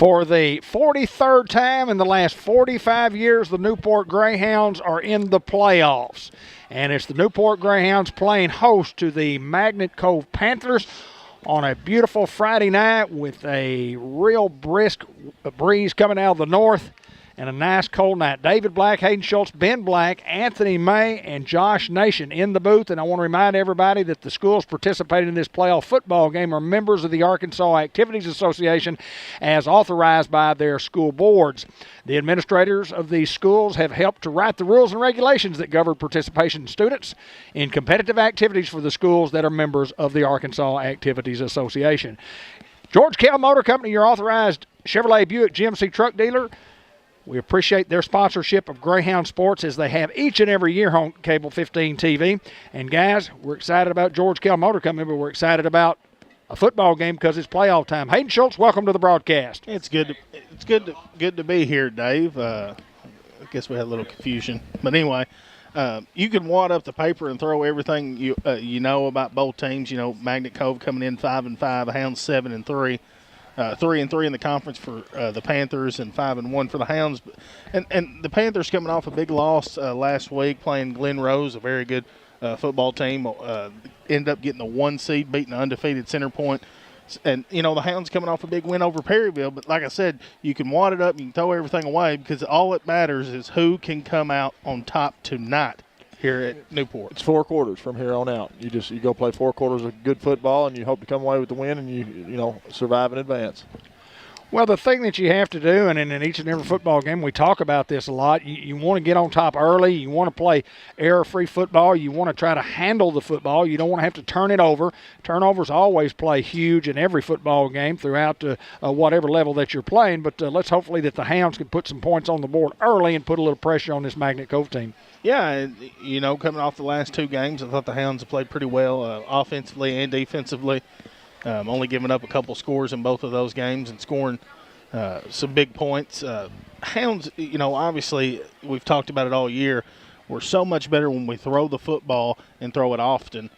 For the 43rd time in the last 45 years, the Newport Greyhounds are in the playoffs. And it's the Newport Greyhounds playing host to the Magnet Cove Panthers on a beautiful Friday night with a real brisk breeze coming out of the north and a nice cold night. David Black, Hayden Schultz, Ben Black, Anthony May, and Josh Nation in the booth. And I want to remind everybody that the schools participating in this playoff football game are members of the Arkansas Activities Association as authorized by their school boards. The administrators of these schools have helped to write the rules and regulations that govern participation students in competitive activities for the schools that are members of the Arkansas Activities Association. George Kell Motor Company, your authorized Chevrolet Buick GMC truck dealer. We appreciate their sponsorship of Greyhound Sports as they have each and every year on Cable 15 TV. And, guys, we're excited about George Kell Motor Company, but we're excited about a football game because it's playoff time. Hayden Schultz, welcome to the broadcast. It's good to be here, Dave. I guess we had a little confusion. But anyway, you can wad up the paper and throw everything you know about both teams. You know, Magnet Cove coming in 5-5, Hounds 7-3. 3-3 in the conference for the Panthers and 5-1 for the Hounds. And the Panthers coming off a big loss last week playing Glen Rose, a very good football team. Ended up getting the 1 seed, beating the undefeated Center Point. And, you know, the Hounds coming off a big win over Perryville. But like I said, you can wad it up, you can throw everything away because all that matters is who can come out on top tonight here at Newport. It's 4 quarters from here on out. You go play 4 quarters of good football, and you hope to come away with the win, and you survive and advance. Well, the thing that you have to do, and in each and every football game, we talk about this a lot, you want to get on top early. You want to play error-free football. You want to try to handle the football. You don't want to have to turn it over. Turnovers always play huge in every football game throughout whatever level that you're playing. But let's hopefully that the Hounds can put some points on the board early and put a little pressure on this Magnet Cove team. Yeah, and, coming off the last 2 games, I thought the Hounds have played pretty well offensively and defensively. Only giving up a couple scores in both of those games and scoring some big points. Hounds, obviously we've talked about it all year. We're so much better when we throw the football and throw it often.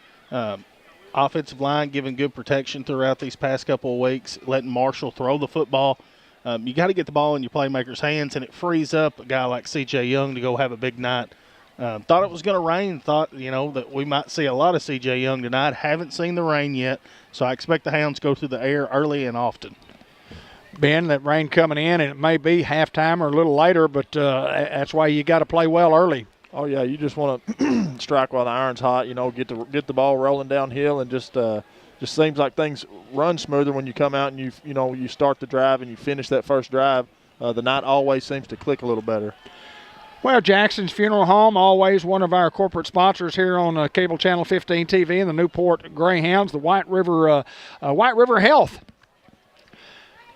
Offensive line giving good protection throughout these past couple of weeks, letting Marshall throw the football. You got to get the ball in your playmakers' hands, and it frees up a guy like C.J. Young to go have a big night. Thought it was going to rain. Thought, that we might see a lot of C.J. Young tonight. Haven't seen the rain yet, so I expect the Hounds go through the air early and often. Ben, that rain coming in, and it may be halftime or a little later, but that's why you got to play well early. Oh, yeah, you just want to strike while the iron's hot, get the ball rolling downhill, and just seems like things run smoother when you come out and you start the drive and you finish that first drive. The night always seems to click a little better. Well, Jackson's Funeral Home, always one of our corporate sponsors here on Cable Channel 15 TV and the Newport Greyhounds, the White River Health.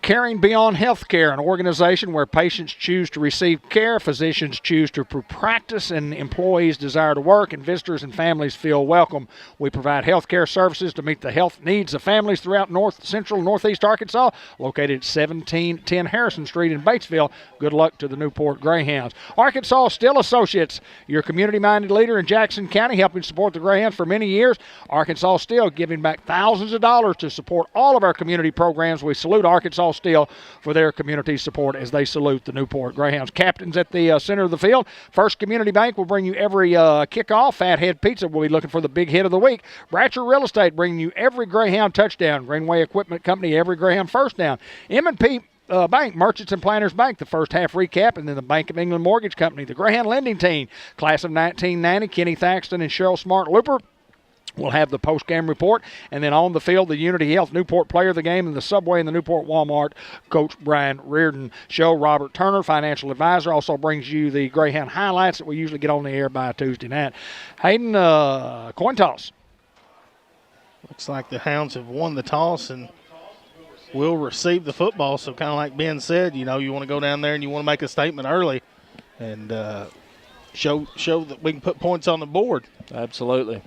Caring Beyond Healthcare, an organization where patients choose to receive care, physicians choose to practice, and employees desire to work, and visitors and families feel welcome. We provide health care services to meet the health needs of families throughout North Central and Northeast Arkansas, located at 1710 Harrison Street in Batesville. Good luck to the Newport Greyhounds. Arkansas Steel Associates, your community-minded leader in Jackson County, helping support the Greyhounds for many years. Arkansas Steel giving back thousands of dollars to support all of our community programs. We salute Arkansas Steel for their community support as they salute the Newport Greyhounds. Captains at the center of the field. First Community Bank will bring you every kickoff. Fathead Pizza will be looking for the big hit of the week. Bratcher Real Estate bringing you every Greyhound touchdown. Greenway Equipment Company, every Greyhound first down. M&P Bank, Merchants and Planners Bank, the first half recap, and then the Bank of England Mortgage Company, the Greyhound Lending Team, class of 1990, Kenny Thaxton and Cheryl Smart-Looper. We'll have the post-game report, and then on the field, the Unity Health Newport Player of the Game, and the Subway and the Newport Walmart Coach Brian Reardon Show. Robert Turner, financial advisor, also brings you the Greyhound highlights that we usually get on the air by Tuesday night. Hayden, coin toss. Looks like the Hounds have won the toss and will receive the football. So kind of like Ben said, you want to go down there and you want to make a statement early and show that we can put points on the board. Absolutely.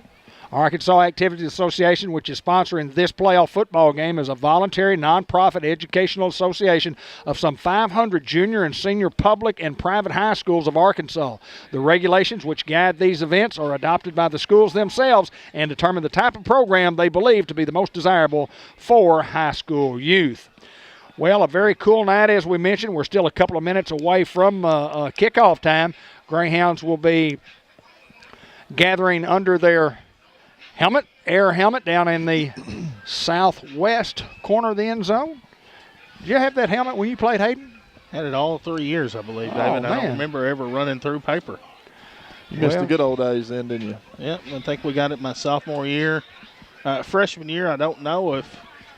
Arkansas Activities Association, which is sponsoring this playoff football game, is a voluntary, nonprofit educational association of some 500 junior and senior public and private high schools of Arkansas. The regulations which guide these events are adopted by the schools themselves and determine the type of program they believe to be the most desirable for high school youth. Well, a very cool night, as we mentioned. We're still a couple of minutes away from kickoff time. Greyhounds will be gathering under their helmet, air helmet, down in the southwest corner of the end zone. Did you have that helmet when you played, Hayden? Had it all 3 years, I believe, Oh, David. I man. don't remember ever running through paper. You missed the good old days then, didn't you? Yeah, I think we got it my sophomore year. Freshman year, I don't know if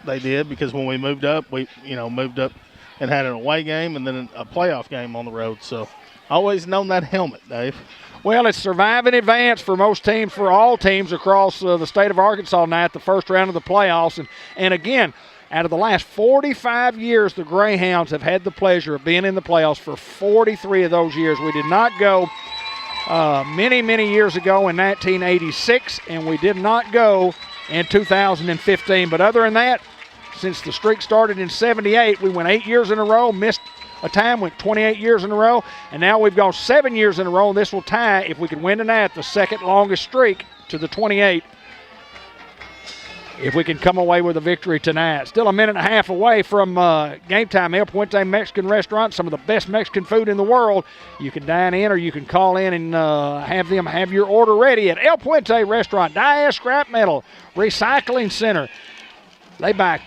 they did, because when we moved up, we moved up and had an away game and then a playoff game on the road. So always known that helmet, Dave. Well, it's survive in advance for most teams, for all teams across the state of Arkansas now at the first round of the playoffs. And again, out of the last 45 years, the Greyhounds have had the pleasure of being in the playoffs for 43 of those years. We did not go many, many years ago in 1986, and we did not go in 2015. But other than that, since the streak started in 78, we went 8 years in a row, missed a time, went 28 years in a row, and now we've gone 7 years in a row, and this will tie, if we can win tonight, the second longest streak to the 28, if we can come away with a victory tonight. Still a minute and a half away from game time. El Puente Mexican Restaurant, some of the best Mexican food in the world. You can dine in, or you can call in and have them have your order ready at El Puente Restaurant. Diaz Scrap Metal Recycling Center. They buy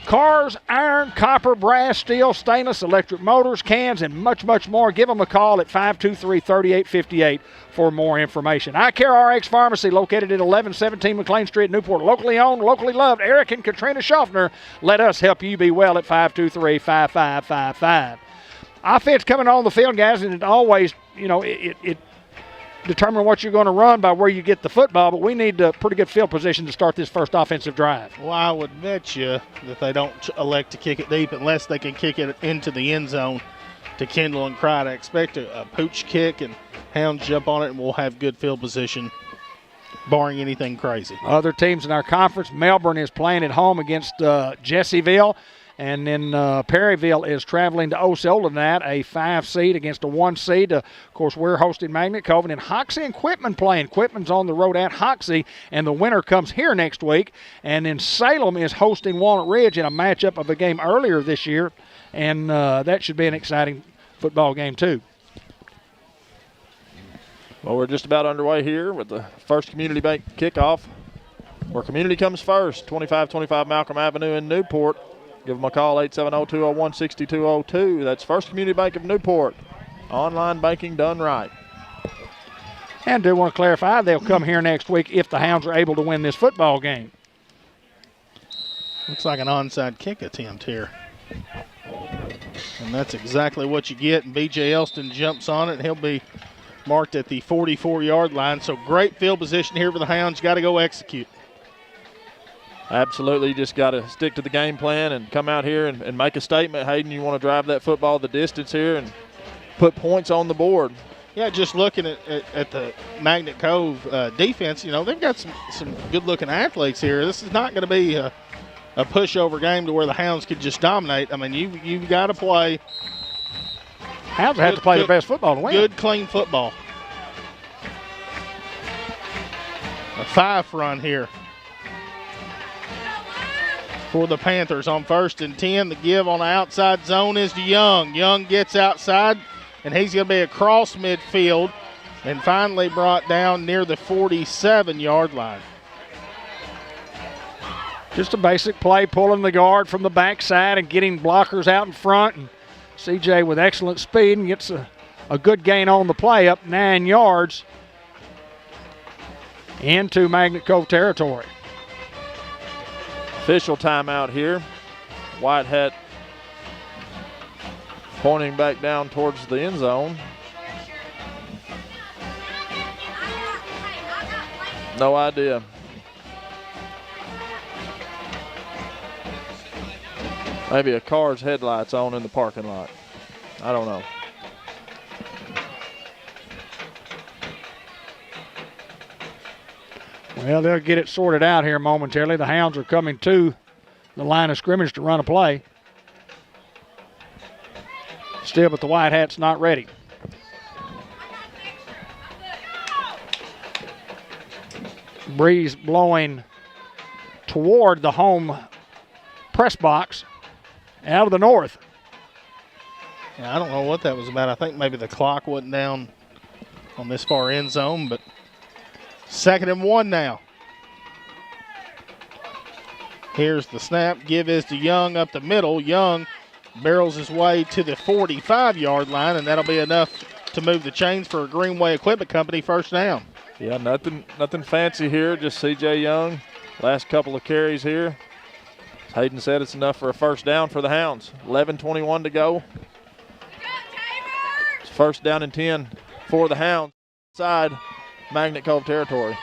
cars, iron, copper, brass, steel, stainless, electric motors, cans, and much, much more. Give them a call at 523-3858 for more information. Eye Care RX Pharmacy, located at 1117 McLean Street, Newport. Locally owned, locally loved. Eric and Katrina Schaffner. Let us help you be well at 523-5555. Offense coming on the field, guys, and it always, it determine what you're going to run by where you get the football, but we need a pretty good field position to start this first offensive drive. Well, I would bet you that they don't elect to kick it deep unless they can kick it into the end zone to Kendall and Cry. I expect a pooch kick, and Hounds jump on it, and we'll have good field position, barring anything crazy. Other teams in our conference, Melbourne is playing at home against Jessieville. And then Perryville is traveling to Osceola tonight, a 5 seed against a 1 seed. Of course, we're hosting Magnet Cove. And then Hoxie and Quitman playing. Quitman's on the road at Hoxie, and the winner comes here next week. And then Salem is hosting Walnut Ridge in a matchup of a game earlier this year. And that should be an exciting football game, too. Well, we're just about underway here with the First Community Bank kickoff, where community comes first, 2525 Malcolm Avenue in Newport. Give them a call, 870-201-6202. That's First Community Bank of Newport. Online banking done right. And do want to clarify, they'll come here next week if the Hounds are able to win this football game. Looks like an onside kick attempt here. And that's exactly what you get. And B.J. Elston jumps on it, and he'll be marked at the 44-yard line. So great field position here for the Hounds. Got to go execute. Absolutely, you just got to stick to the game plan and come out here and make a statement. Hayden, you want to drive that football the distance here and put points on the board. Yeah, just looking at the Magnet Cove defense, they've got some good-looking athletes here. This is not going to be a pushover game to where the Hounds could just dominate. I mean, you've got to play. Hounds have to play the best football to win. Good, clean football. A 5 run here for the Panthers on 1st and 10. The give on the outside zone is to Young. Young gets outside, and he's going to be across midfield and finally brought down near the 47-yard line. Just a basic play, pulling the guard from the backside and getting blockers out in front. And CJ with excellent speed and gets a good gain on the play, up 9 yards into Magnet Cove territory. Official timeout here. White hat pointing back down towards the end zone. No idea. Maybe a car's headlights on in the parking lot. I don't know. Well, they'll get it sorted out here momentarily. The Hounds are coming to the line of scrimmage to run a play. Still, but the White Hat's not ready. Breeze blowing toward the home press box. out of the north. Yeah, I don't know what that was about. I think maybe the clock wasn't down on this far end zone, but 2nd and 1 now. Here's the snap. Give is to Young up the middle. Young barrels his way to the 45-yard line, and that'll be enough to move the chains for a Greenway Equipment Company first down. Yeah, nothing fancy here. Just C.J. Young. Last couple of carries here. As Hayden said, it's enough for a first down for the Hounds. 11:21 to go. It's first down and 10 for the Hounds. Side Magnet Cove territory.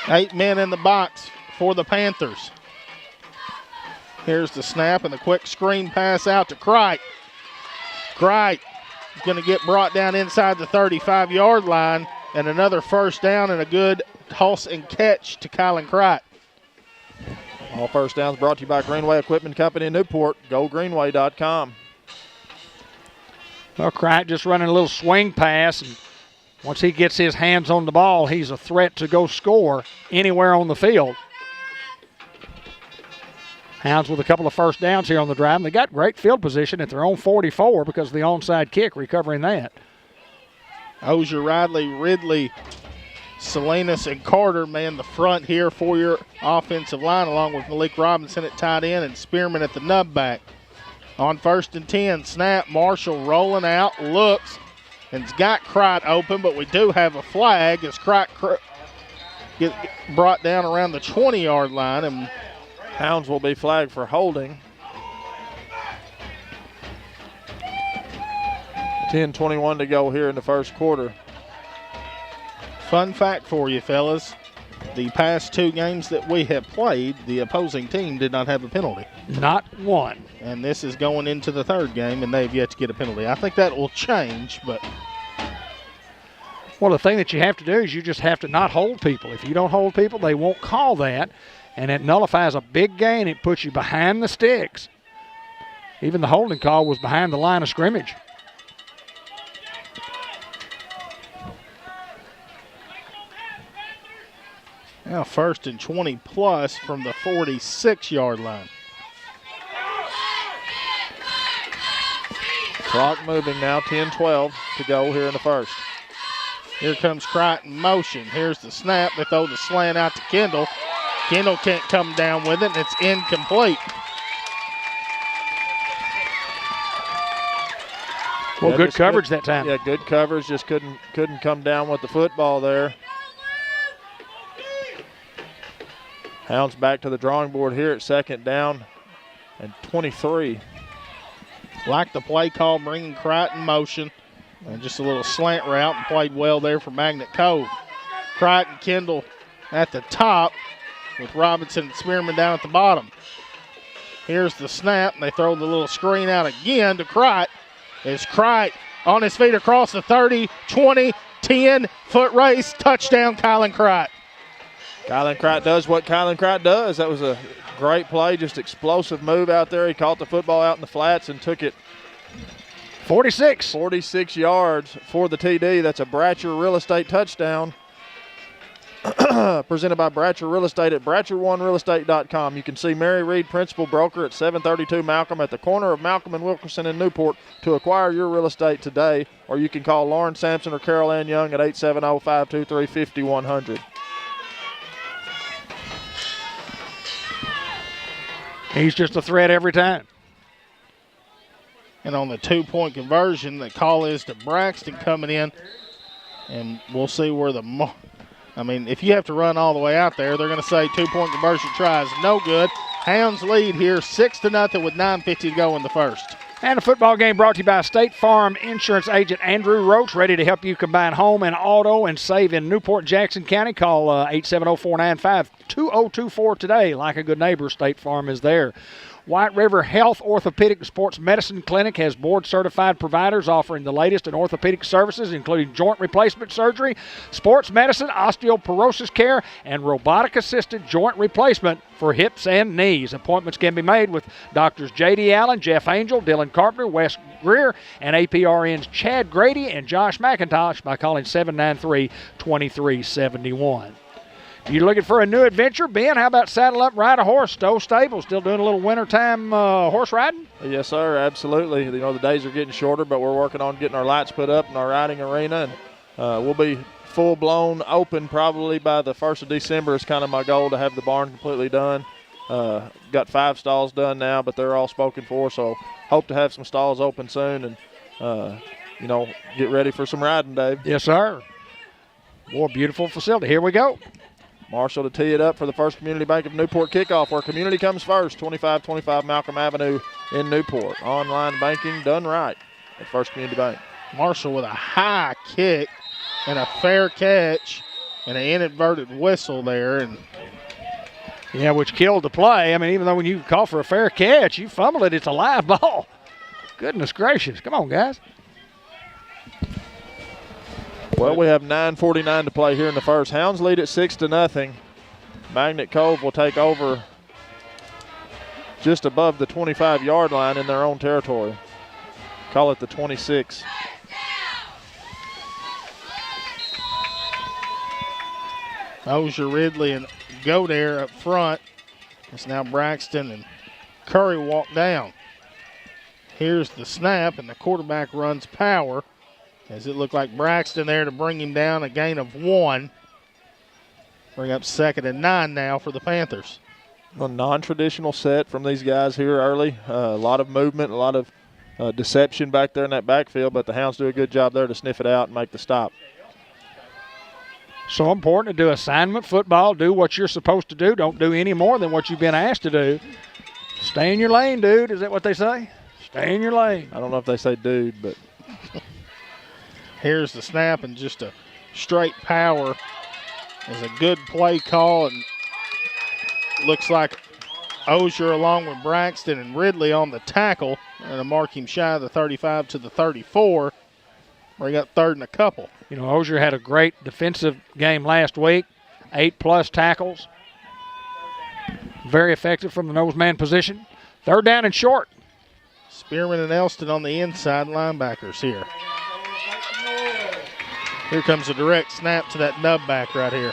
8 men in the box for the Panthers. Here's the snap and the quick screen pass out to Crite. Crite is going to get brought down inside the 35-yard line, and another first down and a good toss and catch to Kylan Crite. All first downs brought to you by Greenway Equipment Company in Newport. GoGreenway.com. Well, Crite just running a little swing pass, and once he gets his hands on the ball, he's a threat to go score anywhere on the field. Hounds with a couple of first downs here on the drive. And they got great field position at their own 44 because of the onside kick, recovering that. Ozier, Ridley, Ridley, Salinas, and Carter man the front here for your offensive line, along with Malik Robinson at tight end and Spearman at the nub back. On 1st and 10, snap, Marshall rolling out, looks, and's got Crite open, but we do have a flag as Crite get brought down around the 20-yard line, and Hounds will be flagged for holding. 10:21 to go here in the first quarter. fun fact for you, fellas. The past 2 games that we have played, the opposing team did not have a penalty. Not one. And this is going into the 3rd game, and they've yet to get a penalty. I think that will change, but... Well, the thing that you have to do is you just have to not hold people. If you don't hold people, they won't call that, and it nullifies a big gain. It puts you behind the sticks. Even the holding call was behind the line of scrimmage. Now 1st and 20 plus from the 46-yard line. Clock moving now, 10-12 to go here in the first. Here comes Crite in motion. Here's the snap. They throw the slant out to Kendall. Kendall can't come down with it, and it's incomplete. Well, Yeah, good coverage that time. Yeah, good coverage. Just couldn't come down with the football there. Hounds back to the drawing board here at 2nd down and 23. Like the play call, bringing Crite in motion. And just a little slant route, and played well there for Magnet Cove. Crite and Kendall at the top with Robinson and Spearman down at the bottom. Here's the snap, and they throw the little screen out again to Crite. It's Crite on his feet across the 30, 20, 10, foot race, touchdown, Kylan Crite. Kylan Crite does what Kylan Crite does. That was a great play, just explosive move out there. He caught the football out in the flats and took it 46 yards for the TD. That's a Bratcher Real Estate touchdown. Presented by Bratcher Real Estate at BratcherOneRealEstate.com. You can see Mary Reed, Principal Broker at 732 Malcolm at the corner of Malcolm and Wilkerson in Newport to acquire your real estate today. Or you can call Lauren Sampson or Carol Ann Young at 870-523-5100. He's just a threat every time. And on the 2-point conversion, the call is to Braxton coming in. And we'll see where if you have to run all the way out there, they're going to say 2-point conversion tries. No good. Hounds lead here 6-0 with 9:50 to go in the first. And a football game brought to you by State Farm Insurance Agent Andrew Roach, ready to help you combine home and auto and save in Newport, Jackson County. Call 870-495-2024 today. Like a good neighbor, State Farm is there. White River Health Orthopedic and Sports Medicine Clinic has board-certified providers offering the latest in orthopedic services, including joint replacement surgery, sports medicine, osteoporosis care, and robotic-assisted joint replacement for hips and knees. Appointments can be made with Doctors J.D. Allen, Jeff Angel, Dylan Carpenter, Wes Greer, and APRN's Chad Grady and Josh McIntosh by calling 793-2371. You looking for a new adventure, Ben? How about saddle up, ride a horse? Stowe Stable still doing a little wintertime horse riding? Yes, sir, absolutely. The days are getting shorter, but we're working on getting our lights put up in our riding arena, and we'll be full-blown open probably by the 1st of December. Is kind of my goal to have the barn completely done. Got 5 stalls done now, but they're all spoken for, so hope to have some stalls open soon and, get ready for some riding, Dave. Yes, sir. Boy, beautiful facility. Here we go. Marshall to tee it up for the First Community Bank of Newport kickoff, where community comes first, 2525 Malcolm Avenue in Newport. Online banking done right at First Community Bank. Marshall with a high kick and a fair catch and an inadvertent whistle there. And yeah, which killed the play. I mean, even though when you call for a fair catch, you fumble it, it's a live ball. Goodness gracious. Come on, guys. Well, we have 9:49 to play here in the first. Hounds lead at 6-0. Magnet Cove will take over just above the 25-yard line in their own territory. Call it the 26. Osier, Ridley, and Godare up front. It's now Braxton and Curry walk down. Here's the snap, and the quarterback runs power, as it looked like Braxton there to bring him down, a gain of 1. Bring up 2nd and 9 now for the Panthers. A non-traditional set from these guys here early. A lot of movement, a lot of deception back there in that backfield, but the Hounds do a good job there to sniff it out and make the stop. So important to do assignment football. Do what you're supposed to do. Don't do any more than what you've been asked to do. Stay in your lane, dude. Is that what they say? Stay in your lane. I don't know if they say dude, but. Here's the snap, and just a straight power is a good play call, and looks like Osier along with Braxton and Ridley on the tackle, and to mark him shy of the 35 to the 34. Bring up 3rd and a couple. You know, Osier had a great defensive game last week, 8+ tackles. Very effective from the nose man position. 3rd down and short. Spearman and Elston on the inside linebackers here. Here comes a direct snap to that nub back right here.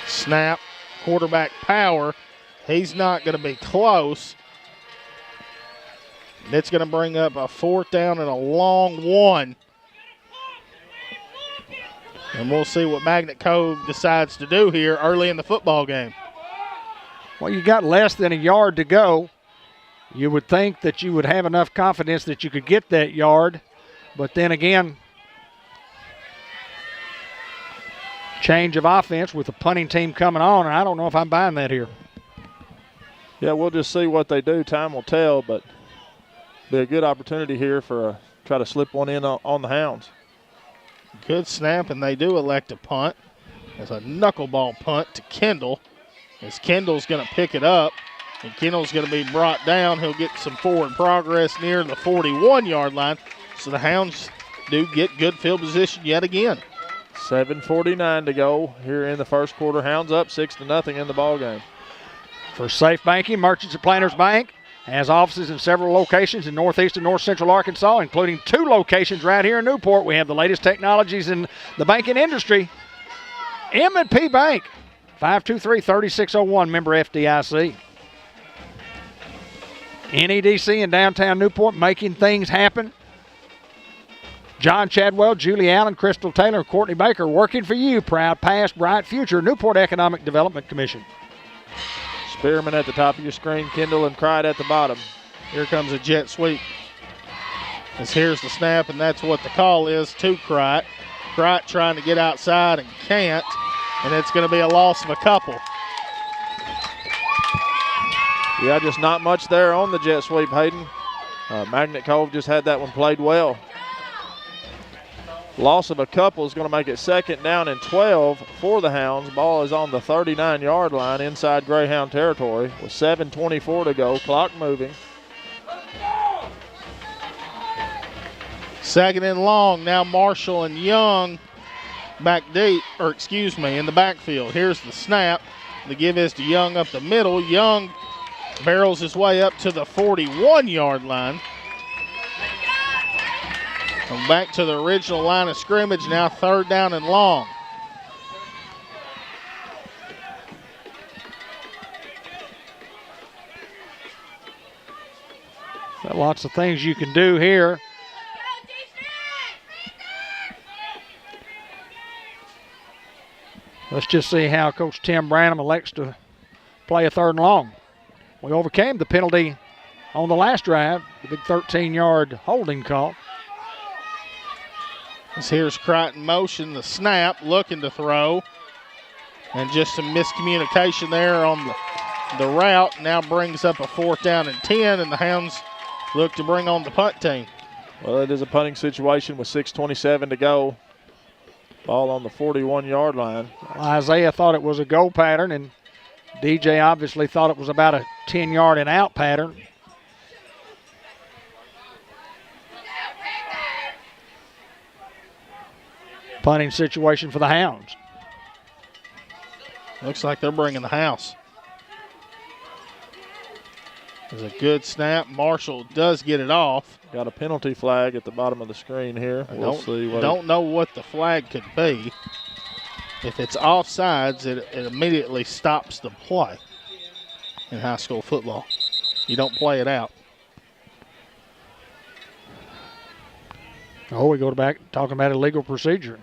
Snap, quarterback power. He's not going to be close. It's going to bring up a 4th down and a long 1. And we'll see what Magnet Cove decides to do here early in the football game. Well, you got less than a yard to go. You would think that you would have enough confidence that you could get that yard. But then again, change of offense with the punting team coming on, and I don't know if I'm buying that here. Yeah, we'll just see what they do. Time will tell, but be a good opportunity here for try to slip one in on the Hounds. Good snap, and they do elect a punt. It's a knuckleball punt to Kendall, as Kendall's going to pick it up, and Kendall's going to be brought down. He'll get some forward progress near the 41-yard line. So the Hounds do get good field position yet again. 7:49 to go here in the first quarter. Hounds up 6-0 in the ball game. For safe banking, Merchants of Planters Bank has offices in several locations in northeast and north central Arkansas, including 2 locations right here in Newport. We have the latest technologies in the banking industry. M&P Bank, 523-3601, member FDIC. NEDC in downtown Newport, making things happen. John Chadwell, Julie Allen, Crystal Taylor, and Courtney Baker working for you. Proud past, bright future. Newport Economic Development Commission. Spearman at the top of your screen, Kendall and Cried at the bottom. Here comes a jet sweep. As here's the snap, and that's what the call is to Cried. Cried trying to get outside and can't, and it's going to be a loss of a couple. Yeah, just not much there on the jet sweep, Hayden. Magnet Cove just had that one played well. Loss of a couple is going to make it 2nd down and 12 for the Hounds. Ball is on the 39-yard line inside Greyhound territory with 7:24 to go. Clock moving. 2nd and long. Now Marshall and Young back deep, in the backfield. Here's the snap. The give is to Young up the middle. Young barrels his way up to the 41-yard line. And back to the original line of scrimmage now, 3rd down and long. Got lots of things you can do here. Let's just see how Coach Tim Branham elects to play a 3rd and long. We overcame the penalty on the last drive, the big 13-yard holding call. Here's Crichton motion, the snap, looking to throw. And just some miscommunication there on the route. Now brings up a 4th down and 10, and the Hounds look to bring on the punt team. Well, it is a punting situation with 6:27 to go. Ball on the 41-yard line. Isaiah thought it was a go pattern, and DJ obviously thought it was about a 10-yard and out pattern. Punting situation for the Hounds. Looks like they're bringing the house. There's a good snap. Marshall does get it off. Got a penalty flag at the bottom of the screen here. We'll see what don't know what the flag could be. If it's offsides, it immediately stops the play in high school football. You don't play it out. Oh, we go back talking about illegal procedure.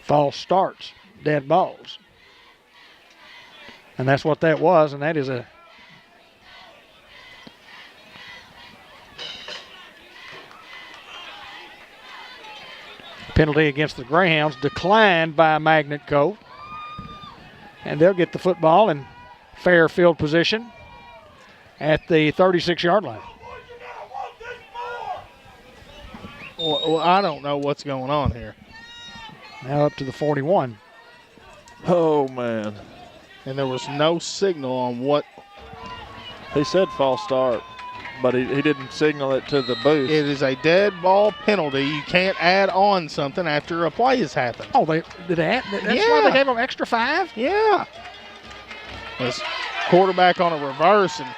False starts, dead balls. And that's what that was, and that is a penalty against the Greyhounds, declined by Magnet Cove. And they'll get the football in fair field position at the 36-yard line. Well, I don't know what's going on here. Now up to the 41. Oh, man. And there was no signal on what. He said false start, but he didn't signal it to the booth. It is a dead ball penalty. You can't add on something after a play has happened. Oh, they did that? That's why they gave them extra 5? Yeah. This quarterback on a reverse and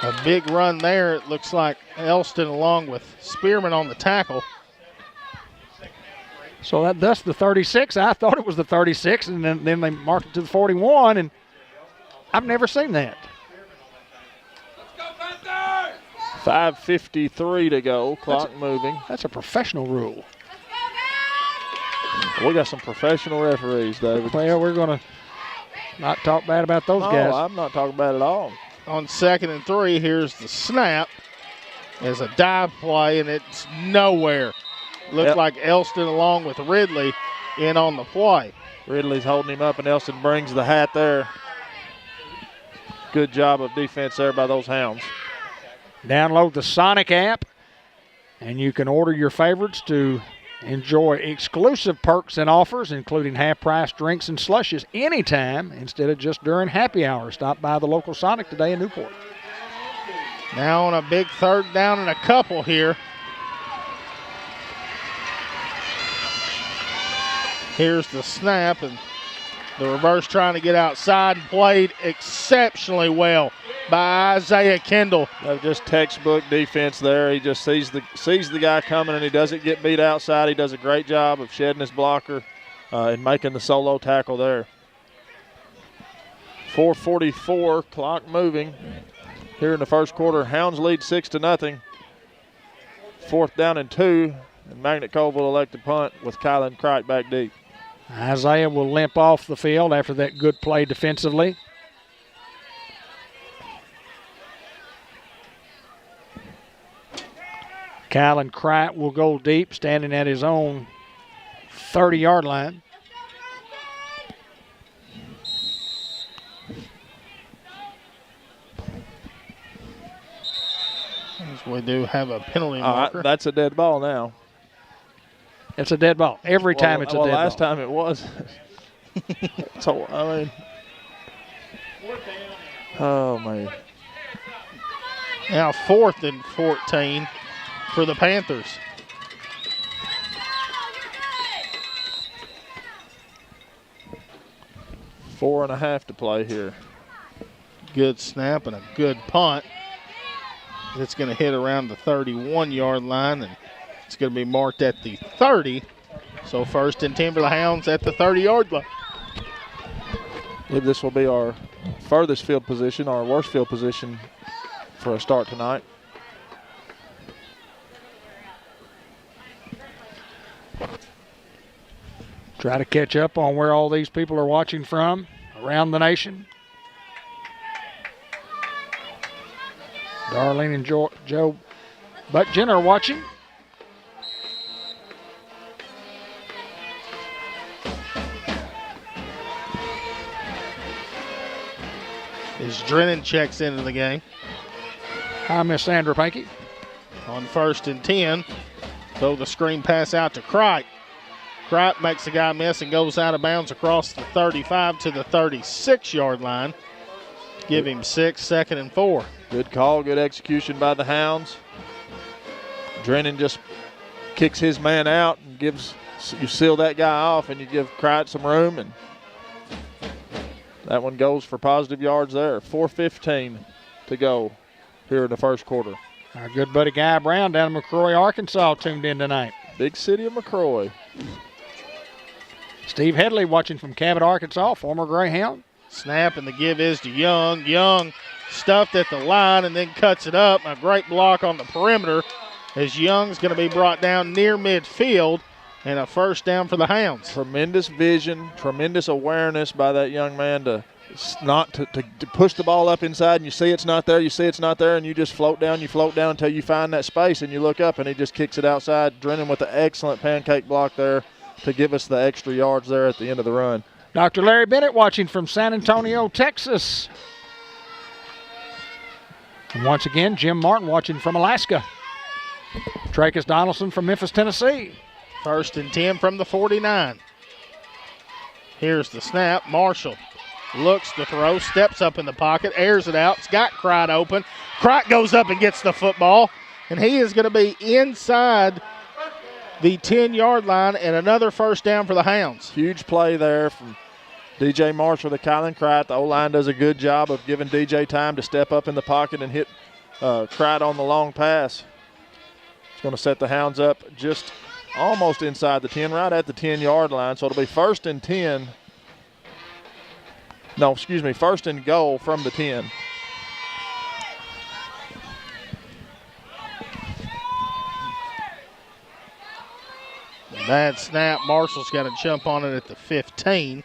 a big run there. It looks like Elston along with Spearman on the tackle. So that's the 36. I thought it was the 36, and then they marked it to the 41, and I've never seen that. 5:53 to go. Clock moving. That's a professional rule. We got some professional referees, David. Well, we're going to not talk bad about those guys. No, I'm not talking bad at all. On 2nd and 3, here's the snap. There's a dive play, and it's nowhere. Looks like Elston along with Ridley in on the play. Ridley's holding him up, and Elston brings the hat there. Good job of defense there by those Hounds. Download the Sonic app, and you can order your favorites to enjoy exclusive perks and offers, including half-price drinks and slushes anytime instead of just during happy hour. Stop by the local Sonic today in Newport. Now on a big 3rd down and a couple here. Here's the snap, and the reverse trying to get outside, and played exceptionally well by Isaiah Kendall. Just textbook defense there. He just sees the guy coming, and he doesn't get beat outside. He does a great job of shedding his blocker and making the solo tackle there. 4:44, clock moving here in the first quarter. Hounds lead 6-0. 4th down and 2, and Magnet Cove will elect to punt with Kylan Cricht back deep. Isaiah will limp off the field after that good play defensively. Kylan Cricht will go deep, standing at his own 30-yard line. We do have a penalty marker. That's a dead ball now. It's a dead ball. Every time it's a dead ball. Last time it was. So, I mean. Oh, man. Now 4th and 14 for the Panthers. Four and a half to play here. Good snap and a good punt. It's going to hit around the 31-yard line, and it's going to be marked at the 30. So 1st and 10 for the Hounds at the 30-yard line. This will be our furthest field position or worst field position for a start tonight. Try to catch up on where all these people are watching from around the nation. Darlene and Joe Buckgen are watching. As Drennan checks into the game. Hi, Miss Sandra Pankey. On 1st and 10, throw the screen pass out to Cripe. Cripe makes the guy miss and goes out of bounds across the 35 to the 36-yard line. Give him 6, 2nd and 4. Good call, good execution by the Hounds. Drennan just kicks his man out and you seal that guy off and you give Cripe some room, and that one goes for positive yards there. 4:15 to go here in the first quarter. Our good buddy Guy Brown down in McCroy, Arkansas, tuned in tonight. Big city of McCroy. Steve Headley watching from Cabot, Arkansas, former Greyhound. Snap, and the give is to Young. Young stuffed at the line and then cuts it up. A great block on the perimeter as Young's going to be brought down near midfield, and a first down for the Hounds. Tremendous vision, tremendous awareness by that young man to push the ball up inside, and you see it's not there, and you just float down until you find that space, and you look up, and he just kicks it outside. Drennan with an excellent pancake block there to give us the extra yards there at the end of the run. Dr. Larry Bennett watching from San Antonio, Texas. And once again, Jim Martin watching from Alaska. Tracus Donaldson from Memphis, Tennessee. 1st and 10 from the 49. Here's the snap. Marshall looks to throw, steps up in the pocket, airs it out. It's got Cripe open. Cripe goes up and gets the football, and he is going to be inside the 10-yard line, and another first down for the Hounds. Huge play there from DJ Marshall to Kylan Cripe. The O-line does a good job of giving DJ time to step up in the pocket and hit Cripe on the long pass. It's going to set the Hounds up just almost inside the 10, right at the 10-yard line. So it'll be 1st and 10. No, excuse me, 1st and goal from the 10. Bad snap. Marshall's got to jump on it at the 15.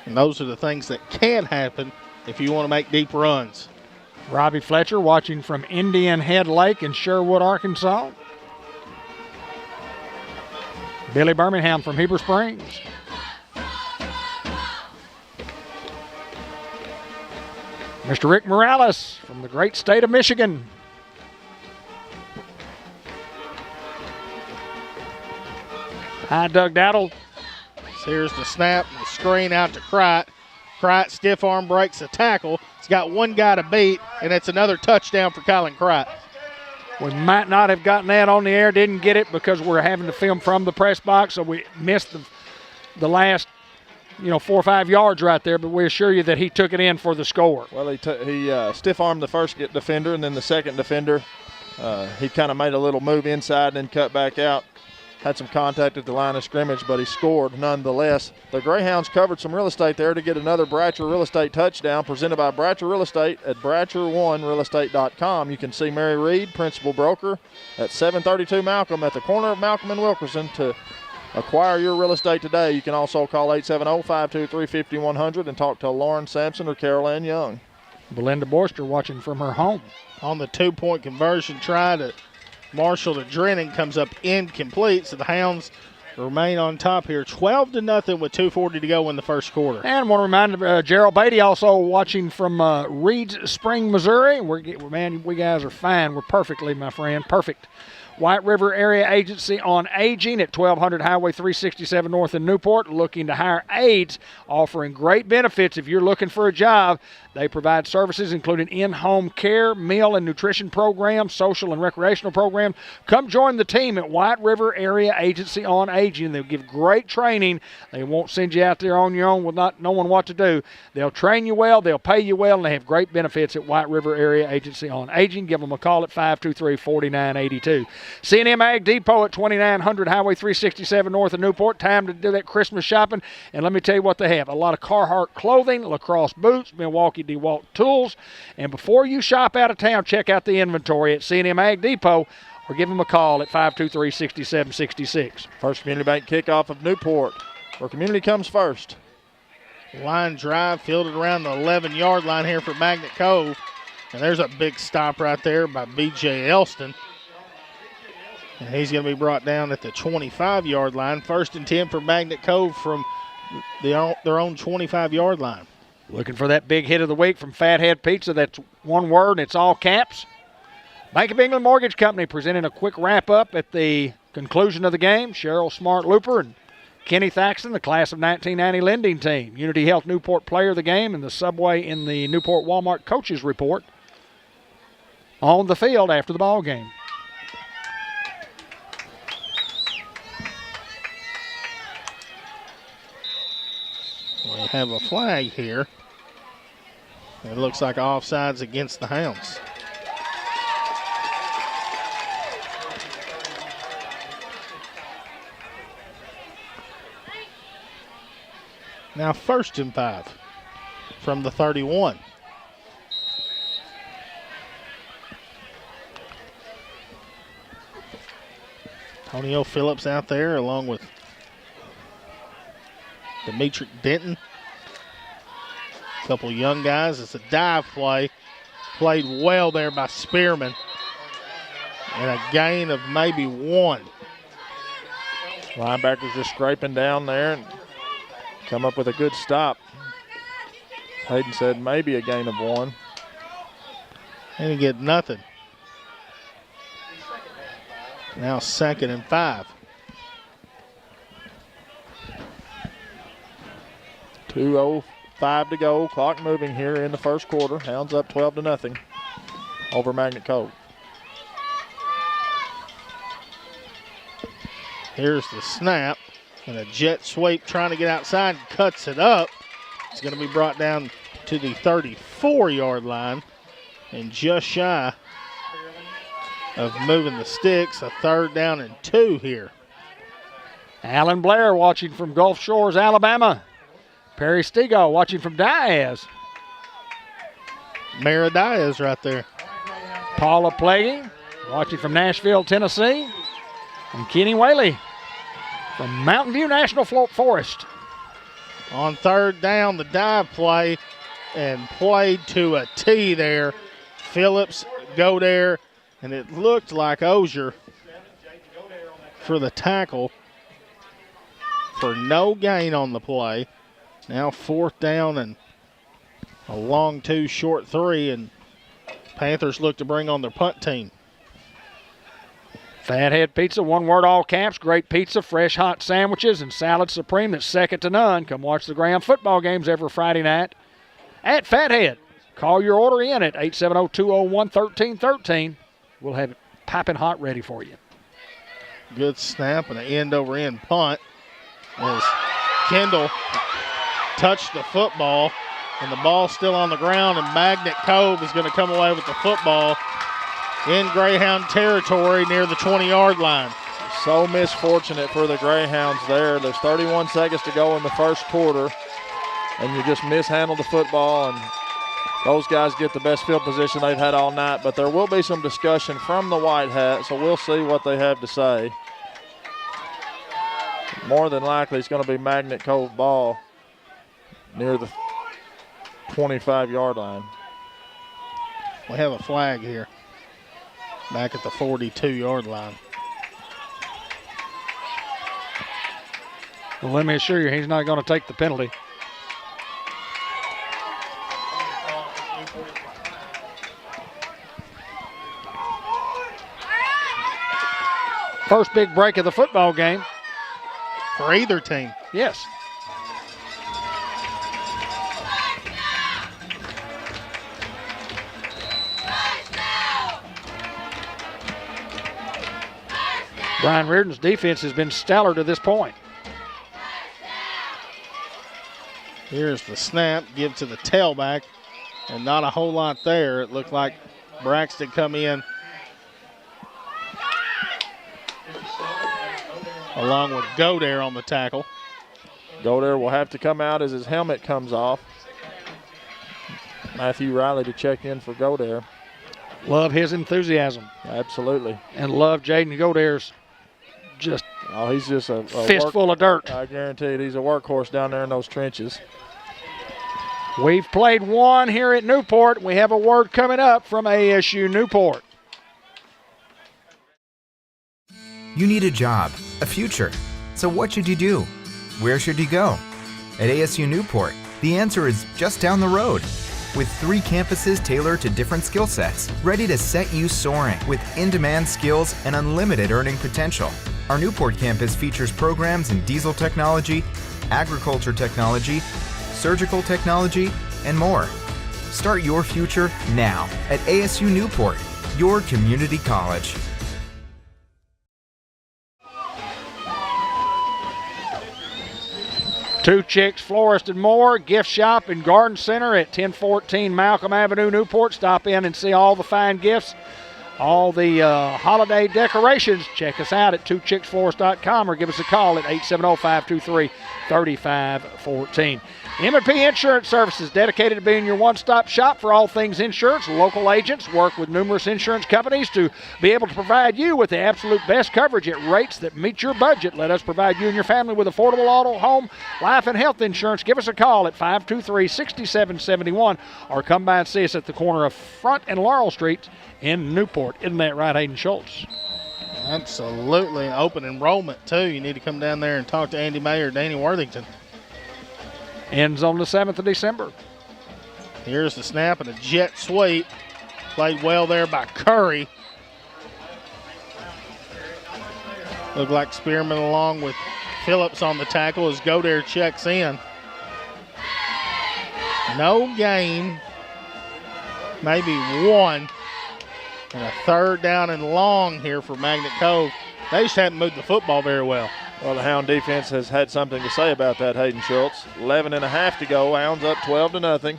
And those are the things that can happen if you want to make deep runs. Robbie Fletcher watching from Indian Head Lake in Sherwood, Arkansas. Billy Birmingham from Heber Springs. Mr. Rick Morales from the great state of Michigan. Hi, Doug Dowdle. So here's the snap and the screen out to Cripe. Cripe stiff arm breaks a tackle. He's got one guy to beat, and it's another touchdown for Kylan Cripe. We might not have gotten that on the air, didn't get it because we're having to film from the press box, so we missed the last 4 or 5 yards right there, but we assure you that he took it in for the score. Well, he stiff-armed the first defender, and then the second defender, he kind of made a little move inside and then cut back out. Had some contact at the line of scrimmage, but he scored nonetheless. The Greyhounds covered some real estate there to get another Bratcher Real Estate touchdown presented by Bratcher Real Estate at BratcherOneRealEstate.com. You can see Mary Reed, principal broker, at 732 Malcolm at the corner of Malcolm and Wilkerson to acquire your real estate today. You can also call 870-523-5100 and talk to Lauren Sampson or Carol Ann Young. Belinda Boyster watching from her home. On the 2-point conversion try to Marshall to Drennan comes up incomplete, so the Hounds remain on top here, 12-0 with 2:40 to go in the first quarter. And I want to remind Gerald Beatty also watching from Reeds Spring, Missouri. We guys are fine. We're perfectly, my friend, perfect. White River Area Agency on Aging at 1200 Highway 367 North in Newport, looking to hire aides, offering great benefits if you're looking for a job. They provide services including in-home care, meal and nutrition programs, social and recreational programs. Come join the team at White River Area Agency on Aging. They'll give great training. They won't send you out there on your own with not knowing what to do. They'll train you well, they'll pay you well, and they have great benefits at White River Area Agency on Aging. Give them a call at 523-4982. C&M Ag Depot at 2900 Highway 367 north of Newport. Time to do that Christmas shopping. And let me tell you what they have. A lot of Carhartt clothing, lacrosse boots, Milwaukee DeWalt tools. And before you shop out of town, check out the inventory at C&M Ag Depot or give them a call at 523-6766. First Community Bank kickoff of Newport, where community comes first. Line drive fielded around the 11-yard line here for Magnet Cove. And there's a big stop right there by B.J. Elston. And he's going to be brought down at the 25-yard line. 1st and 10 for Magnet Cove from their own 25-yard line. Looking for that big hit of the week from Fathead Pizza. That's one word, and it's all caps. Bank of England Mortgage Company presenting a quick wrap-up at the conclusion of the game. Cheryl Smart-Looper and Kenny Thaxton, the class of 1990 lending team. Unity Health Newport player of the game, and the Subway in the Newport Walmart coaches report on the field after the ball game. We have a flag here. It looks like offsides against the Hounds. Now 1st and 5 from the 31. Tonio Phillips out there along with Demetric Denton. A couple young guys. It's a dive play. Played well there by Spearman. And a gain of maybe 1. Linebackers just scraping down there and come up with a good stop. Hayden said maybe a gain of 1. And he get nothing. Now 2nd and 5. 2:05 to go. Clock moving here in the first quarter. Hounds up 12-0 over Magnet Cove. Here's the snap. And a jet sweep trying to get outside, cuts it up. It's going to be brought down to the 34-yard line. And just shy of moving the sticks, a 3rd down and 2 here. Alan Blair watching from Gulf Shores, Alabama. Perry Stego watching from Diaz. Mara Diaz right there. Paula Plaguey watching from Nashville, Tennessee. And Kenny Whaley from Mountain View National Forest. On 3rd down, the dive play and played to a T there. Phillips go there, and it looked like Ozier for the tackle for no gain on the play. Now 4th down and a long 2, short 3, and Panthers look to bring on their punt team. Fathead Pizza, one word, all caps. Great pizza, fresh hot sandwiches, and salad supreme that's second to none. Come watch the Graham football games every Friday night at Fathead. Call your order in at 870-201-1313. We'll have it piping hot ready for you. Good snap and an end-over-end punt as Kendall touched the football, and the ball's still on the ground, and Magnet Cove is going to come away with the football in Greyhound territory near the 20-yard line. So misfortunate for the Greyhounds there. There's 31 seconds to go in the first quarter, and you just mishandled the football, and those guys get the best field position they've had all night. But there will be some discussion from the White Hat, so we'll see what they have to say. More than likely, it's going to be Magnet Cove ball near the 25-yard line. We have a flag here back at the 42-yard line. Well, let me assure you, he's not going to take the penalty. First big break of the football game. For either team. Yes. Brian Reardon's defense has been stellar to this point. Here's the snap, give to the tailback, and not a whole lot there. It looked like Braxton come in along with Godare on the tackle. Godare will have to come out as his helmet comes off. Matthew Riley to check in for Godare. Love his enthusiasm. Absolutely. And love Jaden Godare's just he's just a fistful of dirt. I guarantee it, he's a workhorse down there in those trenches. We've played one here at Newport. We have a word coming up from ASU Newport. You need a job, a future. So what should you do? Where should you go? At ASU Newport, the answer is just down the road. With 3 campuses tailored to different skill sets, ready to set you soaring with in-demand skills and unlimited earning potential. Our Newport campus features programs in diesel technology, agriculture technology, surgical technology, and more. Start your future now at ASU Newport, your community college. Two Chicks Florist and More, gift shop and garden center at 1014 Malcolm Avenue, Newport. Stop in and see all the fine gifts, all the holiday decorations. Check us out at twochicksflorist.com or give us a call at 870-523-3514. M&P Insurance Services, dedicated to being your one-stop shop for all things insurance. Local agents work with numerous insurance companies to be able to provide you with the absolute best coverage at rates that meet your budget. Let us provide you and your family with affordable auto, home, life, and health insurance. Give us a call at 523-6771 or come by and see us at the corner of Front and Laurel Street in Newport. Isn't that right, Hayden Schultz? Absolutely. Open enrollment, too. You need to come down there and talk to Andy May or Danny Worthington. Ends on the 7th of December. Here's the snap and a jet sweep. Played well there by Curry. Looked like Spearman along with Phillips on the tackle as Godare checks in. No gain. Maybe one. And a third down and long here for Magnet Cove. They just haven't moved the football very well. Well, the Hound defense has had something to say about that, Hayden Schultz. 11 and a half to go. Hounds up 12-0.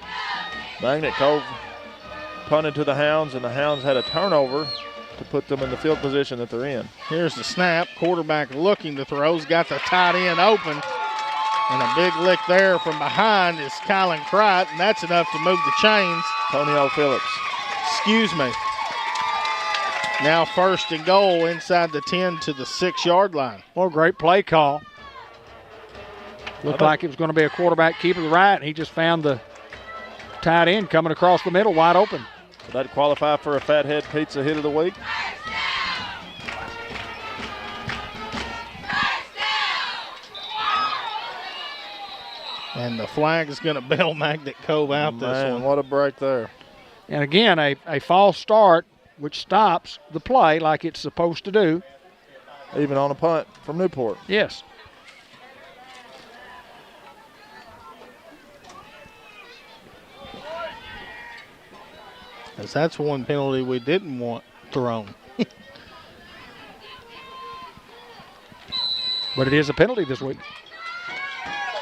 Magnet Cove punted to the Hounds, and the Hounds had a turnover to put them in the field position that they're in. Here's the snap. Quarterback looking to throw. He's got the tight end open. And a big lick there from behind is Kylan Cright, and that's enough to move the chains. Tonio Phillips. Excuse me. Now 1st and goal inside the 10 to the 6-yard line. Well, great play call. Looked like it was going to be a quarterback keeper to the right, and he just found the tight end coming across the middle wide open. Would that qualify for a Fathead Pizza Hit of the Week? And the flag is going to bail Magnet Cove out this one. What a break there. And again, a false start, which stops the play like it's supposed to do. Even on a punt from Newport. Yes. As that's one penalty we didn't want thrown. But it is a penalty this week.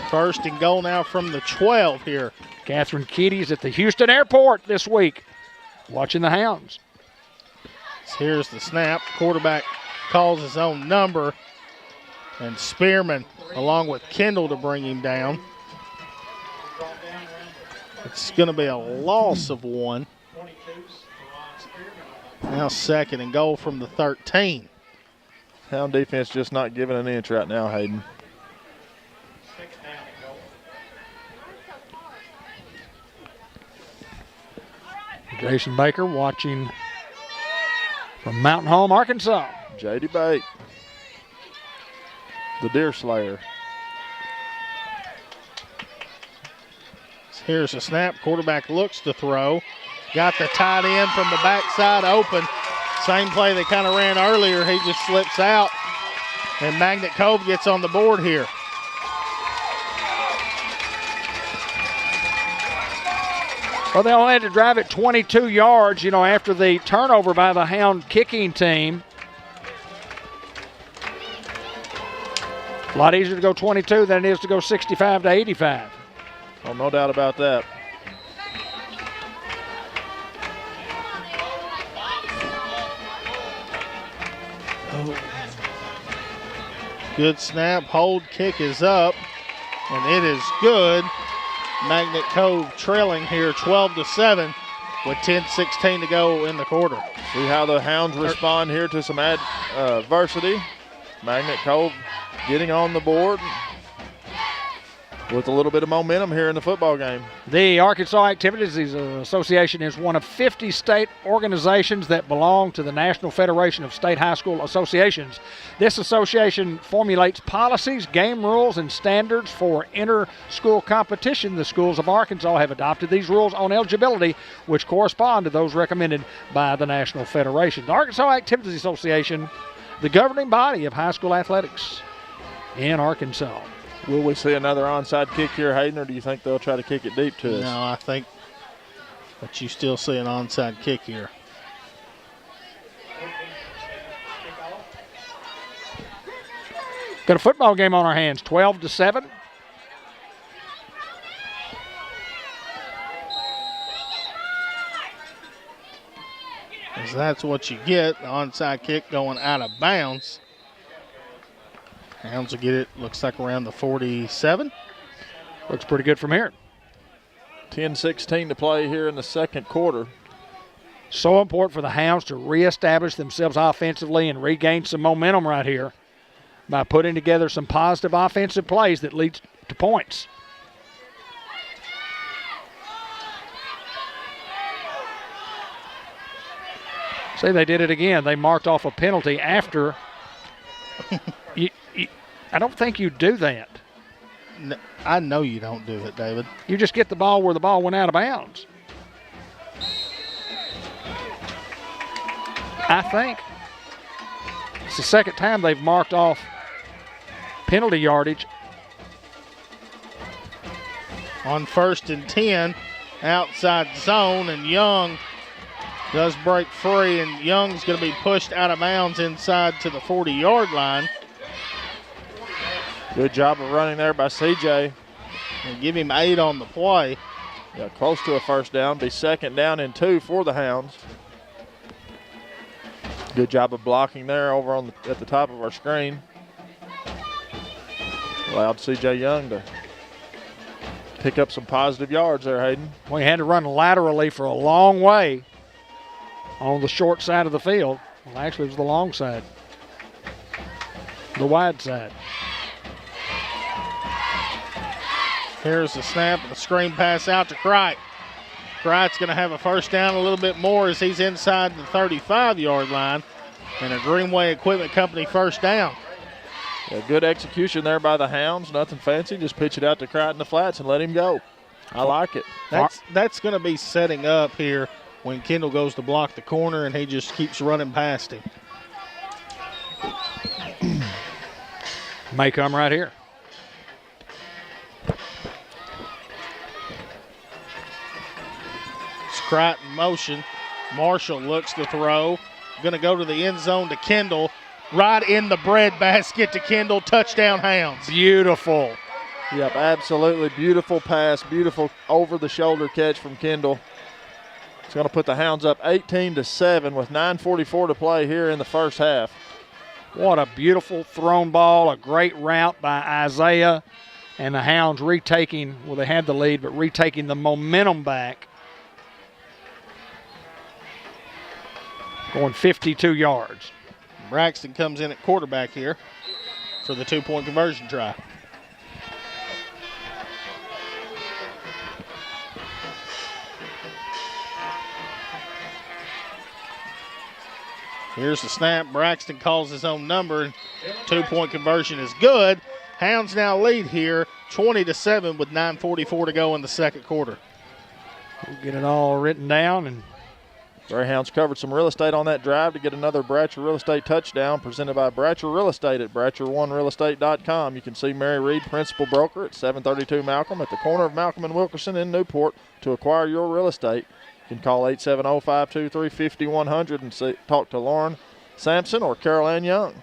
1st and goal now from the 12 here. Catherine Kitty's at the Houston airport this week, watching the Hounds. Here's the snap. Quarterback calls his own number. And Spearman along with Kendall to bring him down. It's going to be a loss of 1. Now 2nd and goal from the 13. Hound defense just not giving an inch right now, Hayden. Jason Baker watching from Mountain Home, Arkansas. J.D. Bate, the Deer Slayer. Here's the snap. Quarterback looks to throw. Got the tight end from the backside open. Same play they kind of ran earlier. He just slips out. And Magnet Cove gets on the board here. Well, they only had to drive it 22 yards, after the turnover by the Hound kicking team. A lot easier to go 22 than it is to go 65 to 85. Oh, no doubt about that. Good snap. Hold kick is up, and it is good. Magnet Cove trailing here 12-7 with 10:16 to go in the quarter. See how the Hounds respond here to some adversity. Magnet Cove getting on the board with a little bit of momentum here in the football game. The Arkansas Activities Association is one of 50 state organizations that belong to the National Federation of State High School Associations. This association formulates policies, game rules, and standards for inter-school competition. The schools of Arkansas have adopted these rules on eligibility, which correspond to those recommended by the National Federation. The Arkansas Activities Association, the governing body of high school athletics in Arkansas. Will we see another onside kick here, Hayden, or do you think they'll try to kick it deep to us? No, I think that you still see an onside kick here. Got a football game on our hands, 12-7. As that's what you get, the onside kick going out of bounds. Hounds will get it, looks like around the 47. Looks pretty good from here. 10-16 to play here in the second quarter. So important for the Hounds to reestablish themselves offensively and regain some momentum right here by putting together some positive offensive plays that lead to points. See, they did it again. They marked off a penalty after. I don't think you do that. No, I know you don't do it, David. You just get the ball where the ball went out of bounds. I think it's the second time they've marked off penalty yardage. On 1st and 10, outside zone, and Young does break free, and Young's going to be pushed out of bounds inside to the 40-yard line. Good job of running there by CJ. And give him 8 on the play. Yeah, close to a first down. Be 2nd down and 2 for the Hounds. Good job of blocking there over on at the top of our screen. Allowed CJ Young to pick up some positive yards there, Hayden. Well, he had to run laterally for a long way on the short side of the field. Well, actually, it was the long side, the wide side. Here's the snap and the screen pass out to Cricht. Cright's going to have a first down a little bit more as he's inside the 35-yard line. And a Greenway Equipment Company first down. Yeah, good execution there by the Hounds. Nothing fancy. Just pitch it out to Cricht in the flats and let him go. I like it. That's going to be setting up here when Kendall goes to block the corner and he just keeps running past him. May come right here. Cricht in motion. Marshall looks to throw. Going to go to the end zone to Kendall. Right in the bread basket to Kendall. Touchdown, Hounds. Beautiful. Yep, absolutely beautiful pass. Beautiful over-the-shoulder catch from Kendall. It's going to put the Hounds up 18-7 with 9:44 to play here in the first half. What a beautiful thrown ball. A great route by Isaiah. And the Hounds retaking, well, they had the lead, but retaking the momentum back. Going 52 yards. Braxton comes in at quarterback here for the 2-point conversion try. Here's the snap. Braxton calls his own number, and 2-point conversion is good. Hounds now lead here 20-7 with 9:44 to go in the second quarter. We'll get it all written down. And Greyhounds covered some real estate on that drive to get another Bratcher Real Estate touchdown presented by Bratcher Real Estate at BratcherOneRealEstate.com. You can see Mary Reed, principal broker at 732 Malcolm at the corner of Malcolm and Wilkerson in Newport to acquire your real estate. You can call 870-523-5100 and talk to Lauren Sampson or Carol Ann Young.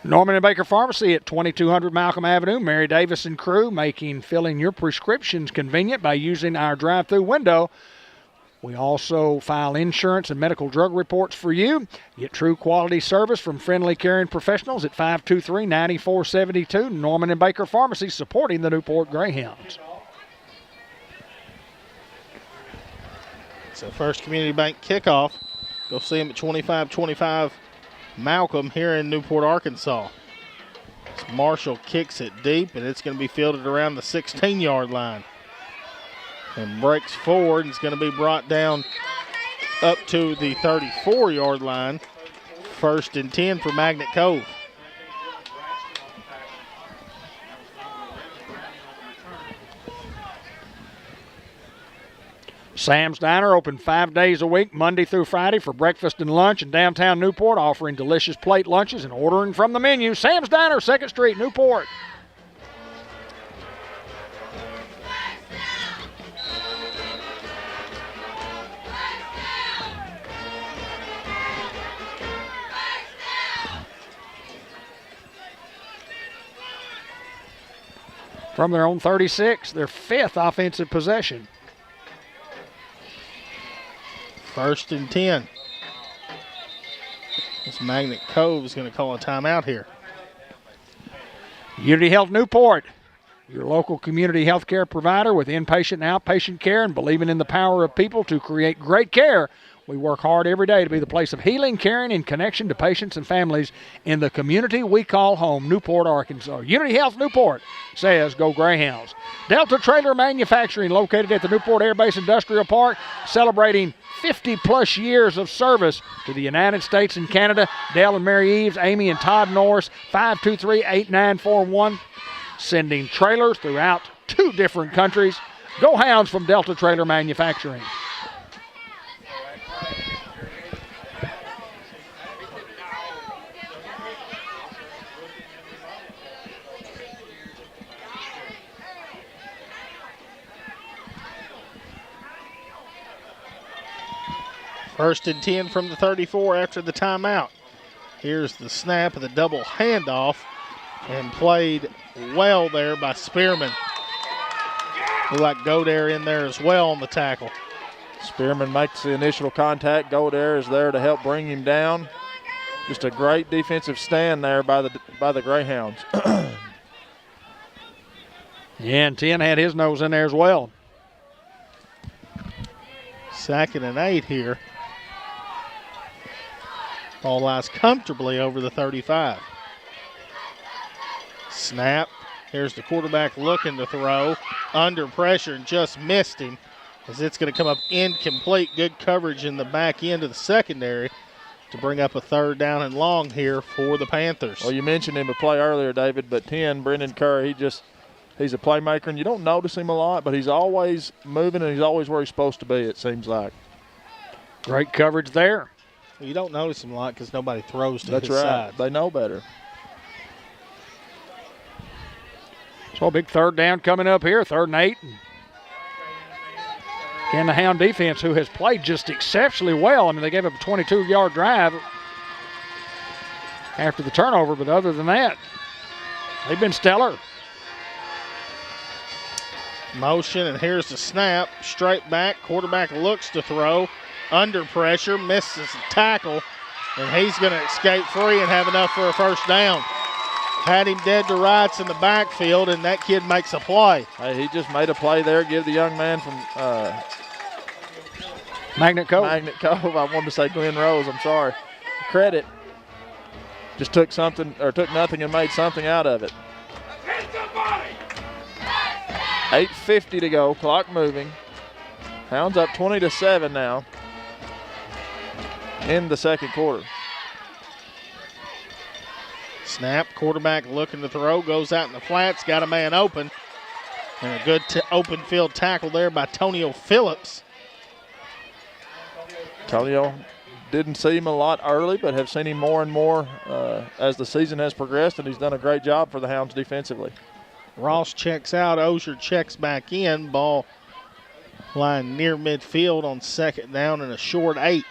Norman and Baker Pharmacy at 2200 Malcolm Avenue. Mary Davis and crew making filling your prescriptions convenient by using our drive-through window. We also file insurance and medical drug reports for you. Get true quality service from friendly caring professionals at 523-9472. Norman and Baker Pharmacy, supporting the Newport Greyhounds. So First Community Bank kickoff. Go see them at 2525 Malcolm here in Newport, Arkansas. Marshall kicks it deep, and it's going to be fielded around the 16-yard line. And breaks forward, and it's going to be brought down up to the 34-yard line. 1st and 10 for Magnet Cove. Sam's Diner, open 5 days a week, Monday through Friday, for breakfast and lunch in downtown Newport, offering delicious plate lunches and ordering from the menu. Sam's Diner, 2nd Street, Newport. From their own 36, their 5th offensive possession. 1st and 10. This Magnet Cove is going to call a timeout here. Unity Health Newport, your local community health care provider with inpatient and outpatient care, and believing in the power of people to create great care. We work hard every day to be the place of healing, caring, and connection to patients and families in the community we call home, Newport, Arkansas. Unity Health Newport says, go Greyhounds. Delta Trailer Manufacturing, located at the Newport Air Base Industrial Park, celebrating 50-plus years of service to the United States and Canada. Dale and Mary Eves, Amy and Todd Norris, 523-8941, sending trailers throughout 2 different countries. Go Hounds from Delta Trailer Manufacturing. First and 10 from the 34 after the timeout. Here's the snap of the double handoff, and played well there by Spearman. Looked like Godare in there as well on the tackle. Spearman makes the initial contact. Godare is there to help bring him down. Just a great defensive stand there by the Greyhounds. Yeah, and 10 had his nose in there as well. 2nd and 8 here. Ball lies comfortably over the 35. Snap. Here's the quarterback looking to throw. Under pressure and just missed him, as it's going to come up incomplete. Good coverage in the back end of the secondary to bring up a 3rd down and long here for the Panthers. Well, you mentioned him a play earlier, David, but 10, Brendan Curry, he's a playmaker, and you don't notice him a lot, but he's always moving and he's always where he's supposed to be, it seems like. Great coverage there. You don't notice him a lot because nobody throws to That's his right. side. They know better. So a big 3rd down coming up here, 3rd and 8. Again, the Hound defense, who has played just exceptionally well. I mean, they gave up a 22-yard drive after the turnover, but other than that, they've been stellar. Motion, and here's the snap. Straight back. Quarterback looks to throw. Under pressure. Misses the tackle. And he's going to escape free and have enough for a 1st down. Had him dead to rights in the backfield, and that kid makes a play. Hey, he just made a play there. Give the young man from Magnet Cove. I wanted to say Glen Rose. I'm sorry. Credit. Just took nothing and made something out of it. 8:50 to go. Clock moving. Hounds up 20-7 now in the 2nd quarter. Snap. Quarterback looking to throw. Goes out in the flats. Got a man open. And a good open field tackle there by Tonio Phillips. Tonio didn't see him a lot early, but have seen him more and more as the season has progressed, and he's done a great job for the Hounds defensively. Ross checks out. Osier checks back in. Ball lying near midfield on 2nd down and a short 8.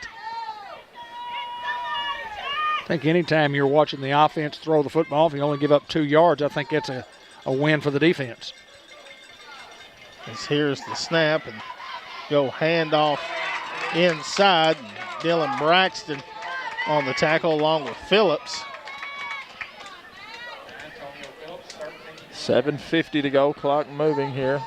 I think anytime you're watching the offense throw the football, if you only give up 2 yards, I think that's a win for the defense. As here's the snap, and go handoff inside. Dylan Braxton on the tackle along with Phillips. 7:50 to go, clock moving here.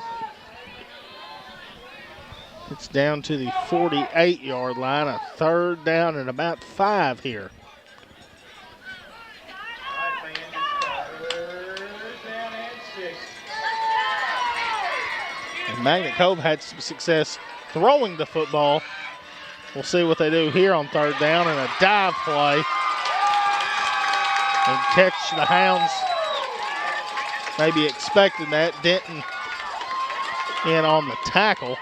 It's down to the 48-yard line, a third down and about 5 here. And Magnet Cove had some success throwing the football. We'll see what they do here on third down and a dive play. And catch the Hounds. Maybe expecting that. Denton in on the tackle.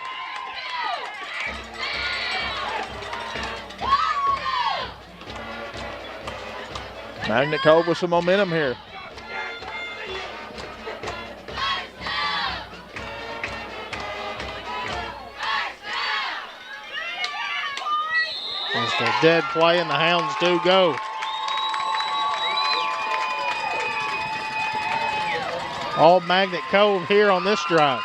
Magnet Cove with some momentum here. It's a dead play, and the Hounds do go. All Magnet Cove here on this drive.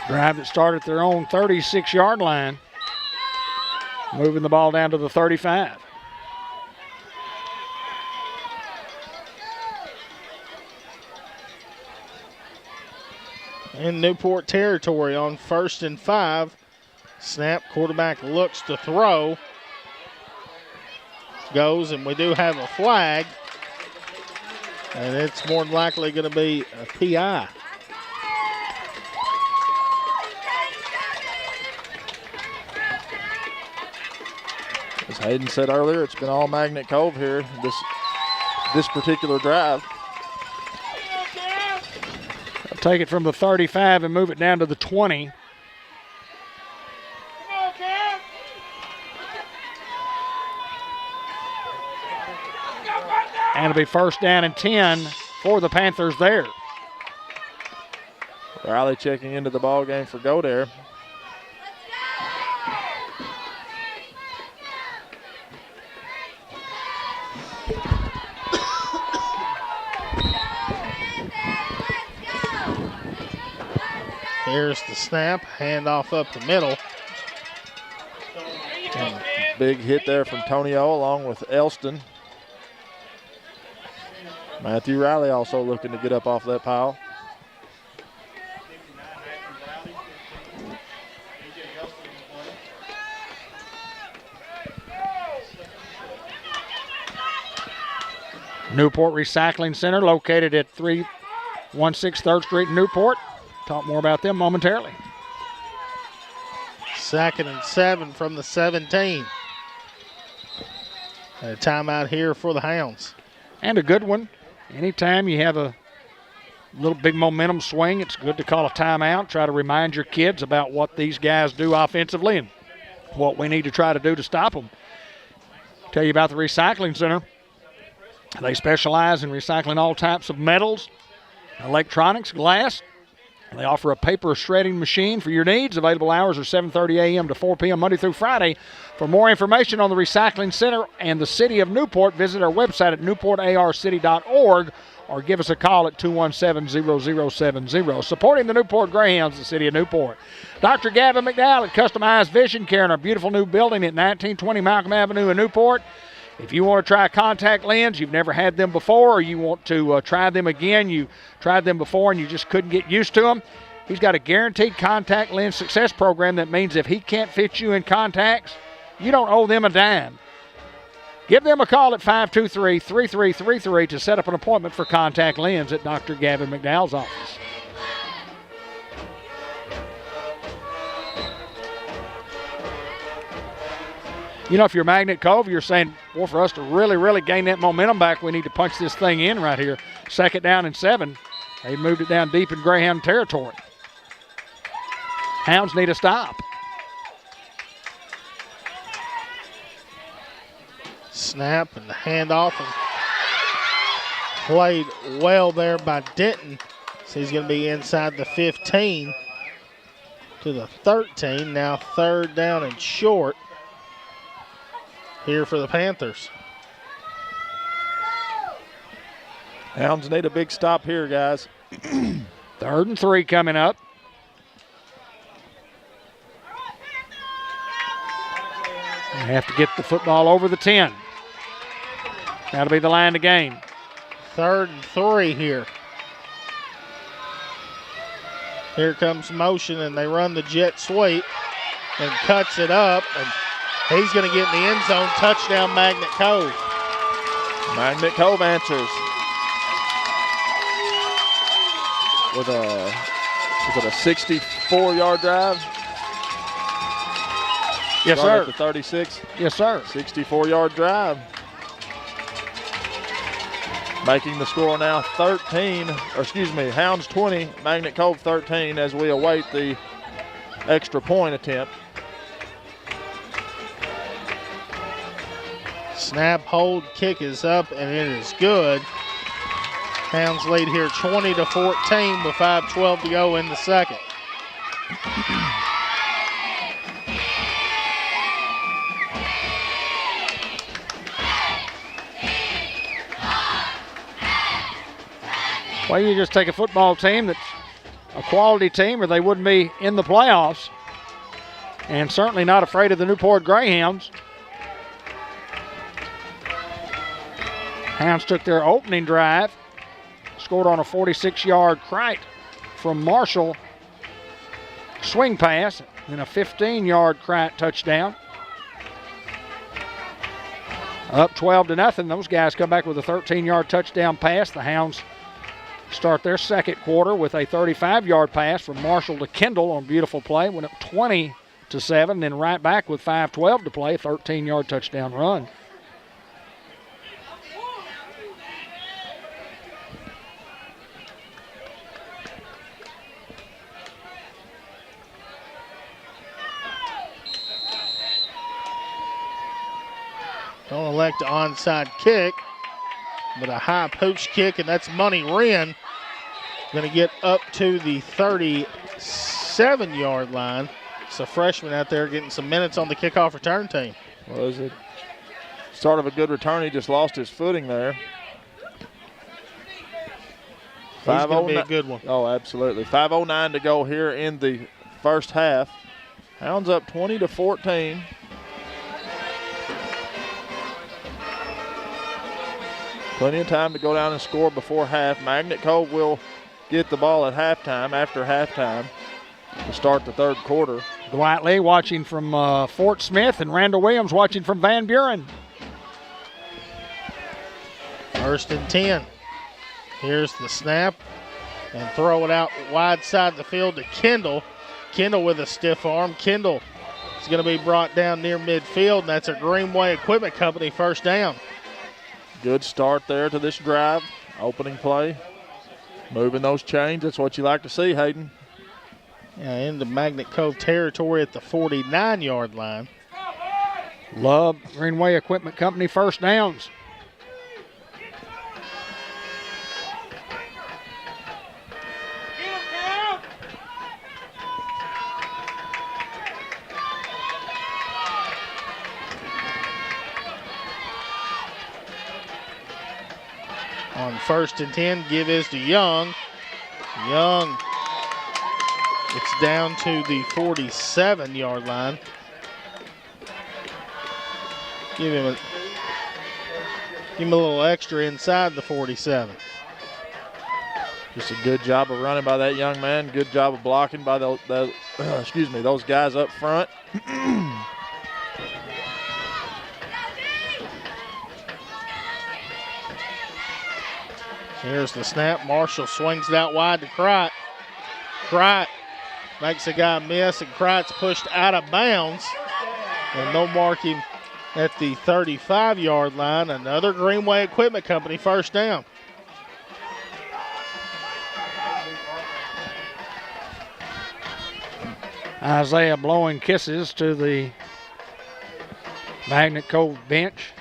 Drive that started at their own 36-yard line. Moving the ball down to the 35. In Newport territory on 1st and 5. Snap, quarterback looks to throw. Goes, and we do have a flag. And it's more than likely going to be a PI. As Hayden said earlier, it's been all Magnet Cove here this particular drive. I'll take it from the 35 and move it down to the 20. And it'll be first down and 10 for the Panthers there. Riley checking into the ball game for Godare. Here's the snap, handoff up the middle. And big hit there from Tonio along with Elston. Matthew Riley also looking to get up off that pile. Newport Recycling Center located at 316 3rd Street in Newport. Talk more about them momentarily. 2nd and 7 from the 17. And a timeout here for the Hounds. And a good one. Anytime you have a little big momentum swing, it's good to call a timeout. Try to remind your kids about what these guys do offensively and what we need to try to do to stop them. Tell you about the Recycling Center. They specialize in recycling all types of metals, electronics, glass. They offer a paper shredding machine for your needs. Available hours are 7:30 a.m. to 4 p.m. Monday through Friday. For more information on the Recycling Center and the City of Newport, visit our website at newportarcity.org or give us a call at 217-0070. Supporting the Newport Greyhounds, the City of Newport. Dr. Gavin McDowell at Customized Vision Care in our beautiful new building at 1920 Malcolm Avenue in Newport. If you want to try a contact lens, you've never had them before, or you want to try them again, you tried them before and you just couldn't get used to them, he's got a guaranteed contact lens success program. That means if he can't fit you in contacts, you don't owe them a dime. Give them a call at 523-3333 to set up an appointment for contact lens at Dr. Gavin McDowell's office. You know, if you're Magnet Cove, you're saying, well, for us to really, really gain that momentum back, we need to punch this thing in right here. 2nd down and 7. They moved it down deep in Greyhound territory. Hounds need a stop. Snap and the handoff, and played well there by Denton. So he's going to be inside the 15 to the 13. Now 3rd down and short here for the Panthers. Hounds need a big stop here, guys. 3rd and 3 coming up. have to get the football over the 10. That'll be the line to gain. 3rd and 3 here. Here comes motion, and they run the jet sweep and cuts it up, and he's going to get in the end zone. Touchdown, Magnet Cove. Magnet Cove answers with a 64-yard drive. Yes, Run sir. at the 36. Yes, sir. 64-yard drive. Making the score now Hounds 20, Magnet Cove 13 as we await the extra point attempt. Snap, hold, kick is up, and it is good. Hounds lead here 20-14 with 5:12 to go in the second. Well, you just take a football team that's a quality team, or they wouldn't be in the playoffs, and certainly not afraid of the Newport Greyhounds. Hounds took their opening drive, scored on a 46-yard Crite from Marshall swing pass, and a 15-yard Crite touchdown. Up 12-0. Those guys come back with a 13-yard touchdown pass. The Hounds start their second quarter with a 35-yard pass from Marshall to Kendall on a beautiful play. Went up 20-7, then right back with 5:12 to play, 13-yard touchdown run. Don't elect an onside kick, but a high pooch kick, and that's Money Wren. Going to get up to the 37-yard line. It's a freshman out there getting some minutes on the kickoff return team. Was it start of a good return? He just lost his footing there. He's going to be a good one. Oh, absolutely. 5:09 to go here in the first half. Hounds up 20-14. Plenty of time to go down and score before half. Magnet Cove will get the ball at halftime, after halftime, to start the third quarter. Dwight Lee watching from Fort Smith, and Randall Williams watching from Van Buren. 1st and 10. Here's the snap, and throw it out wide side the field to Kendall. Kendall with a stiff arm. Kendall is going to be brought down near midfield, and that's a Greenway Equipment Company first down. Good start there to this drive. Opening play. Moving those chains. That's what you like to see, Hayden. Yeah, into Magnet Cove territory at the 49-yard line. Love Greenway Equipment Company first downs. On 1st and 10, give is to Young. Young, it's down to the 47-yard line. Give him a little extra inside the 47. Just a good job of running by that young man. Good job of blocking by those guys up front. Here's the snap. Marshall swings it out wide to Crite. Crite makes a guy miss, and Crite's pushed out of bounds. And they'll mark him at the 35-yard line. Another Greenway Equipment Company first down. Isaiah blowing kisses to the Magnet Cove bench.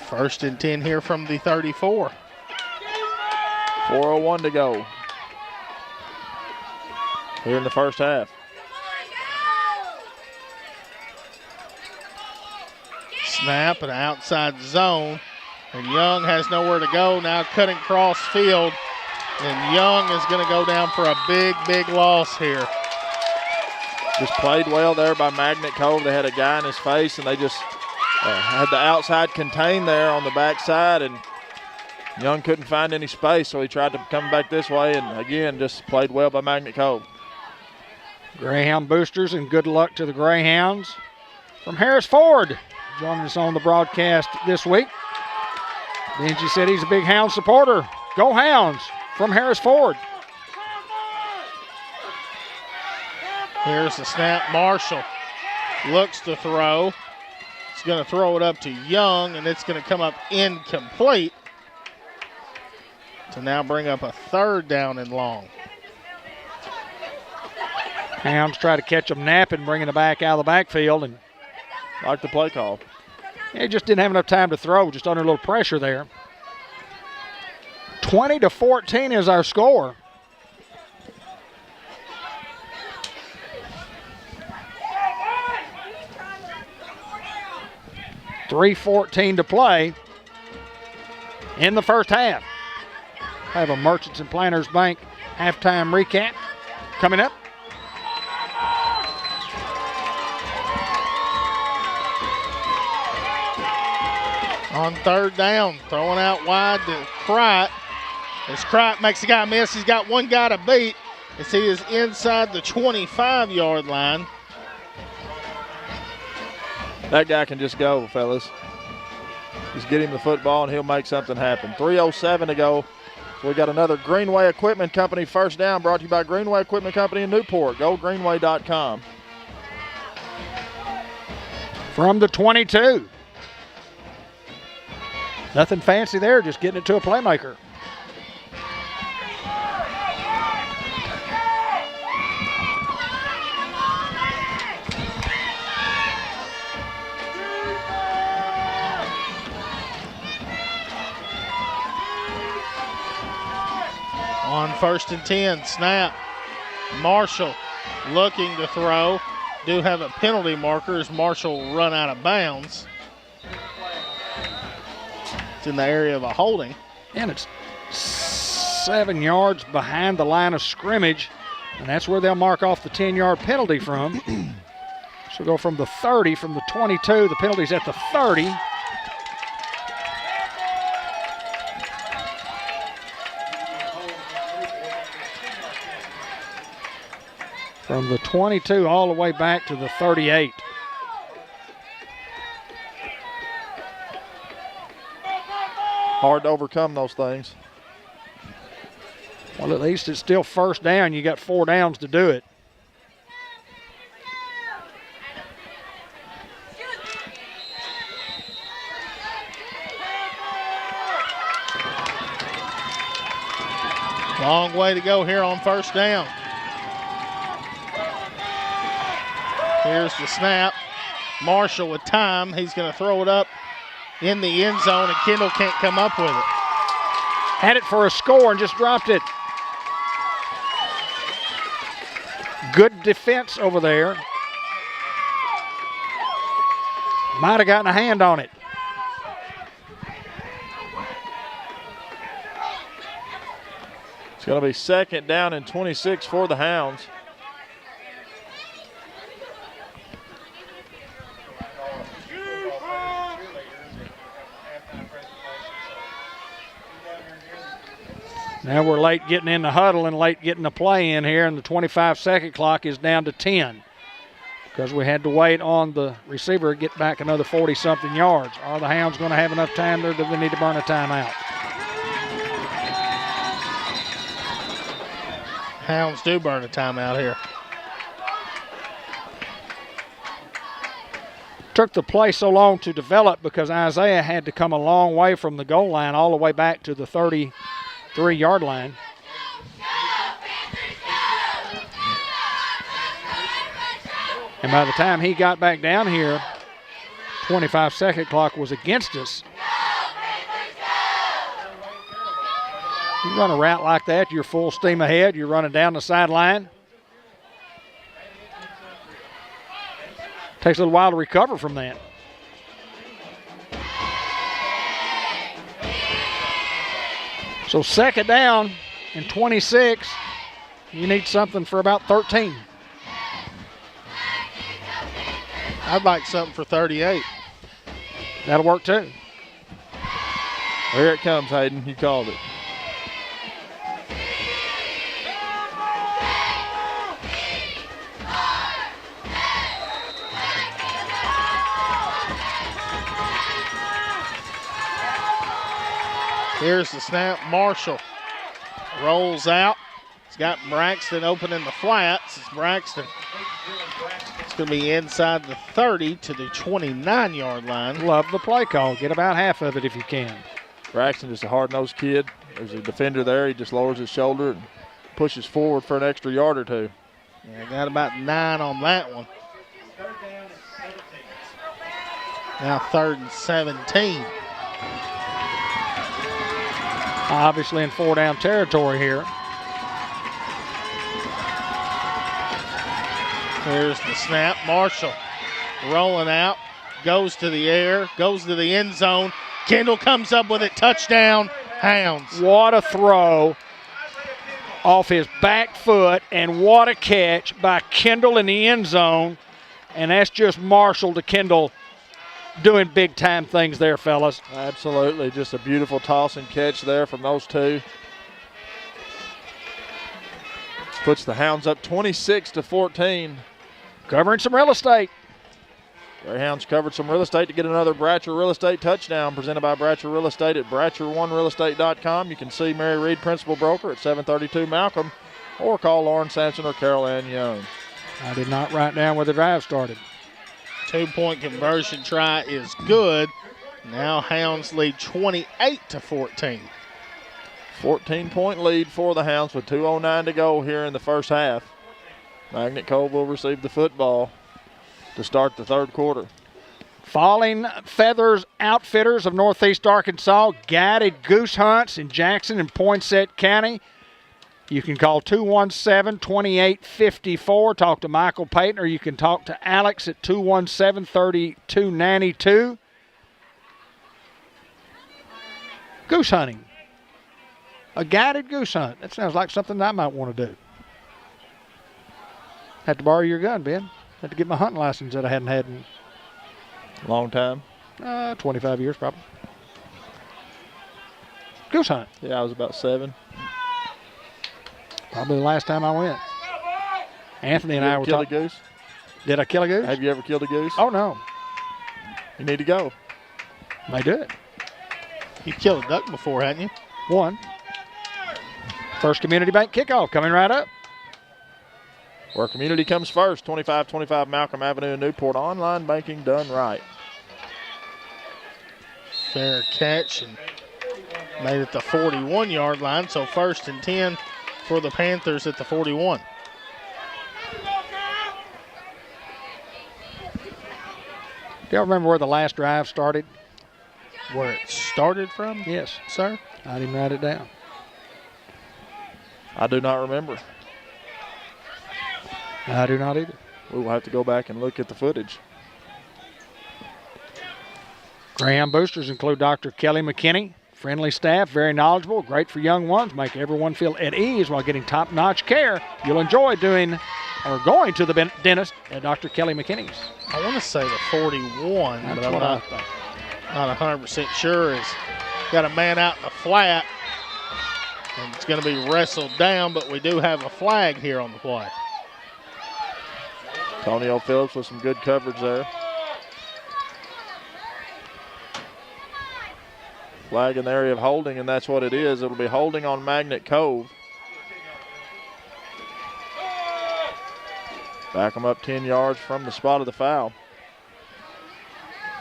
First and 10 here from the 34. 4:01 to go here in the first half. Snap and outside zone. And Young has nowhere to go. Now cutting cross field. And Young is going to go down for a big, big loss here. Just played well there by Magnet Cove. They had a guy in his face, and they just had the outside contained there on the backside, and Young couldn't find any space, so he tried to come back this way, and again, just played well by Magnet Cove. Greyhound boosters, and good luck to the Greyhounds. From Harris Ford, joining us on the broadcast this week. Benji said he's a big Hound supporter. Go Hounds from Harris Ford. Here's the snap. Marshall looks to throw. He's going to throw it up to Young, and it's going to come up incomplete to now bring up a 3rd down and long. Hounds try to catch them napping, bringing it back out of the backfield, and Like the play call. he just didn't have enough time to throw, just under a little pressure there. 20-14 is our score. .3:14 to play in the first half. I have a Merchants and Planters Bank halftime recap coming up. On 3rd down, throwing out wide to Crite. As Crite makes the guy miss, he's got one guy to beat as he is inside the 25-yard line. That guy can just go, fellas. Just get him the football and he'll make something happen. 3:07 to go. So we got another Greenway Equipment Company first down, brought to you by Greenway Equipment Company in Newport. GoGreenway.com. From the 22. Nothing fancy there, just getting it to a playmaker. On 1st and 10, snap. Marshall looking to throw. Do have a penalty marker as Marshall run out of bounds. It's in the area of a holding. And it's 7 yards behind the line of scrimmage, and that's where they'll mark off the 10-yard penalty from. So go from the 30, from the 22, the penalty's at the 30. From the 22 all the way back to the 38. Hard to overcome those things. Well, at least it's still first down. You got 4 downs to do it. Long way to go here on 1st down. Here's the snap. Marshall with time. He's going to throw it up in the end zone, and Kendall can't come up with it. Had it for a score and just dropped it. Good defense over there. Might have gotten a hand on it. It's going to be 2nd down and 26 for the Hounds. Now we're late getting in the huddle and late getting the play in here, and the 25-second clock is down to 10 because we had to wait on the receiver to get back another 40-something yards. Are the Hounds going to have enough time there, or do they need to burn a timeout? Hounds do burn a timeout here. Took the play so long to develop because Isaiah had to come a long way from the goal line all the way back to the 33-yard line. And by the time he got back down here, 25-second clock was against us. You run a route like that, you're full steam ahead, you're running down the sideline. Takes a little while to recover from that. So second down and 26. You need something for about 13. I'd like something for 38. That'll work too. Here it comes, Hayden. You called it. Here's the snap. Marshall rolls out. He's got Braxton open in the flats. It's Braxton. It's going to be inside the 30 to the 29-yard line. Love the play call. Get about half of it if you can. Braxton just a hard-nosed kid. There's a defender there. He just lowers his shoulder and pushes forward for an extra yard or two. Yeah, got about 9 on that one. Now 3rd and 17. Obviously in 4-down territory here. Here's the snap. Marshall rolling out. Goes to the air. Goes to the end zone. Kendall comes up with it. Touchdown, Hounds. What a throw off his back foot, and what a catch by Kendall in the end zone. And that's just Marshall to Kendall doing big-time things there, fellas. Absolutely. Just a beautiful toss and catch there from those two. Puts the Hounds up 26-14. Covering some real estate. Greyhounds covered some real estate to get another Bratcher Real Estate touchdown presented by Bratcher Real Estate at BratcherOneRealEstate.com. You can see Mary Reed, Principal Broker, at 732 Malcolm, or call Lauren Sampson or Carol Ann Young. I did not write down where the drive started. 2-point conversion try is good. Now Hounds lead 28-14. 14-point lead for the Hounds with 2:09 to go here in the first half. Magnet Cove will receive the football to start the third quarter. Falling Feathers Outfitters of Northeast Arkansas, guided goose hunts in Jackson and Poinsett County. You can call 217-2854. Talk to Michael Payton, or you can talk to Alex at 217-3292. Goose hunting. A guided goose hunt. That sounds like something I might want to do. Had to borrow your gun, Ben. Had to get my hunting license that I hadn't had in Long time. 25 years probably. Goose hunt. Yeah, I was about 7. Probably the last time I went. Anthony and I were Kill a talking. goose? Did I kill a goose? Have you ever killed a goose? Oh, no. You need to go. May do it. You killed a duck before, hadn't you? One. First Community Bank kickoff coming right up. Where community comes first, 2525 Malcolm Avenue in Newport. Online banking done right. Fair catch and made it the 41-yard line. So 1st and 10 for the Panthers at the 41. Do y'all remember where the last drive started? Where it started from? Yes. Sir? I didn't write it down. I do not remember. I do not either. We will have to go back and look at the footage. Greyhound boosters include Dr. Kelly McKinney. Friendly staff, very knowledgeable, great for young ones, make everyone feel at ease while getting top-notch care. You'll enjoy doing or going to the dentist at Dr. Kelly McKinney's. I want to say the 41, That's but I'm what I not thought. 100% sure. He's got a man out in the flat, and it's going to be wrestled down, but we do have a flag here on the play. Tonio Phillips with some good coverage there. Flag in the area of holding, and that's what it is. It'll be holding on Magnet Cove. Back them up 10 yards from the spot of the foul.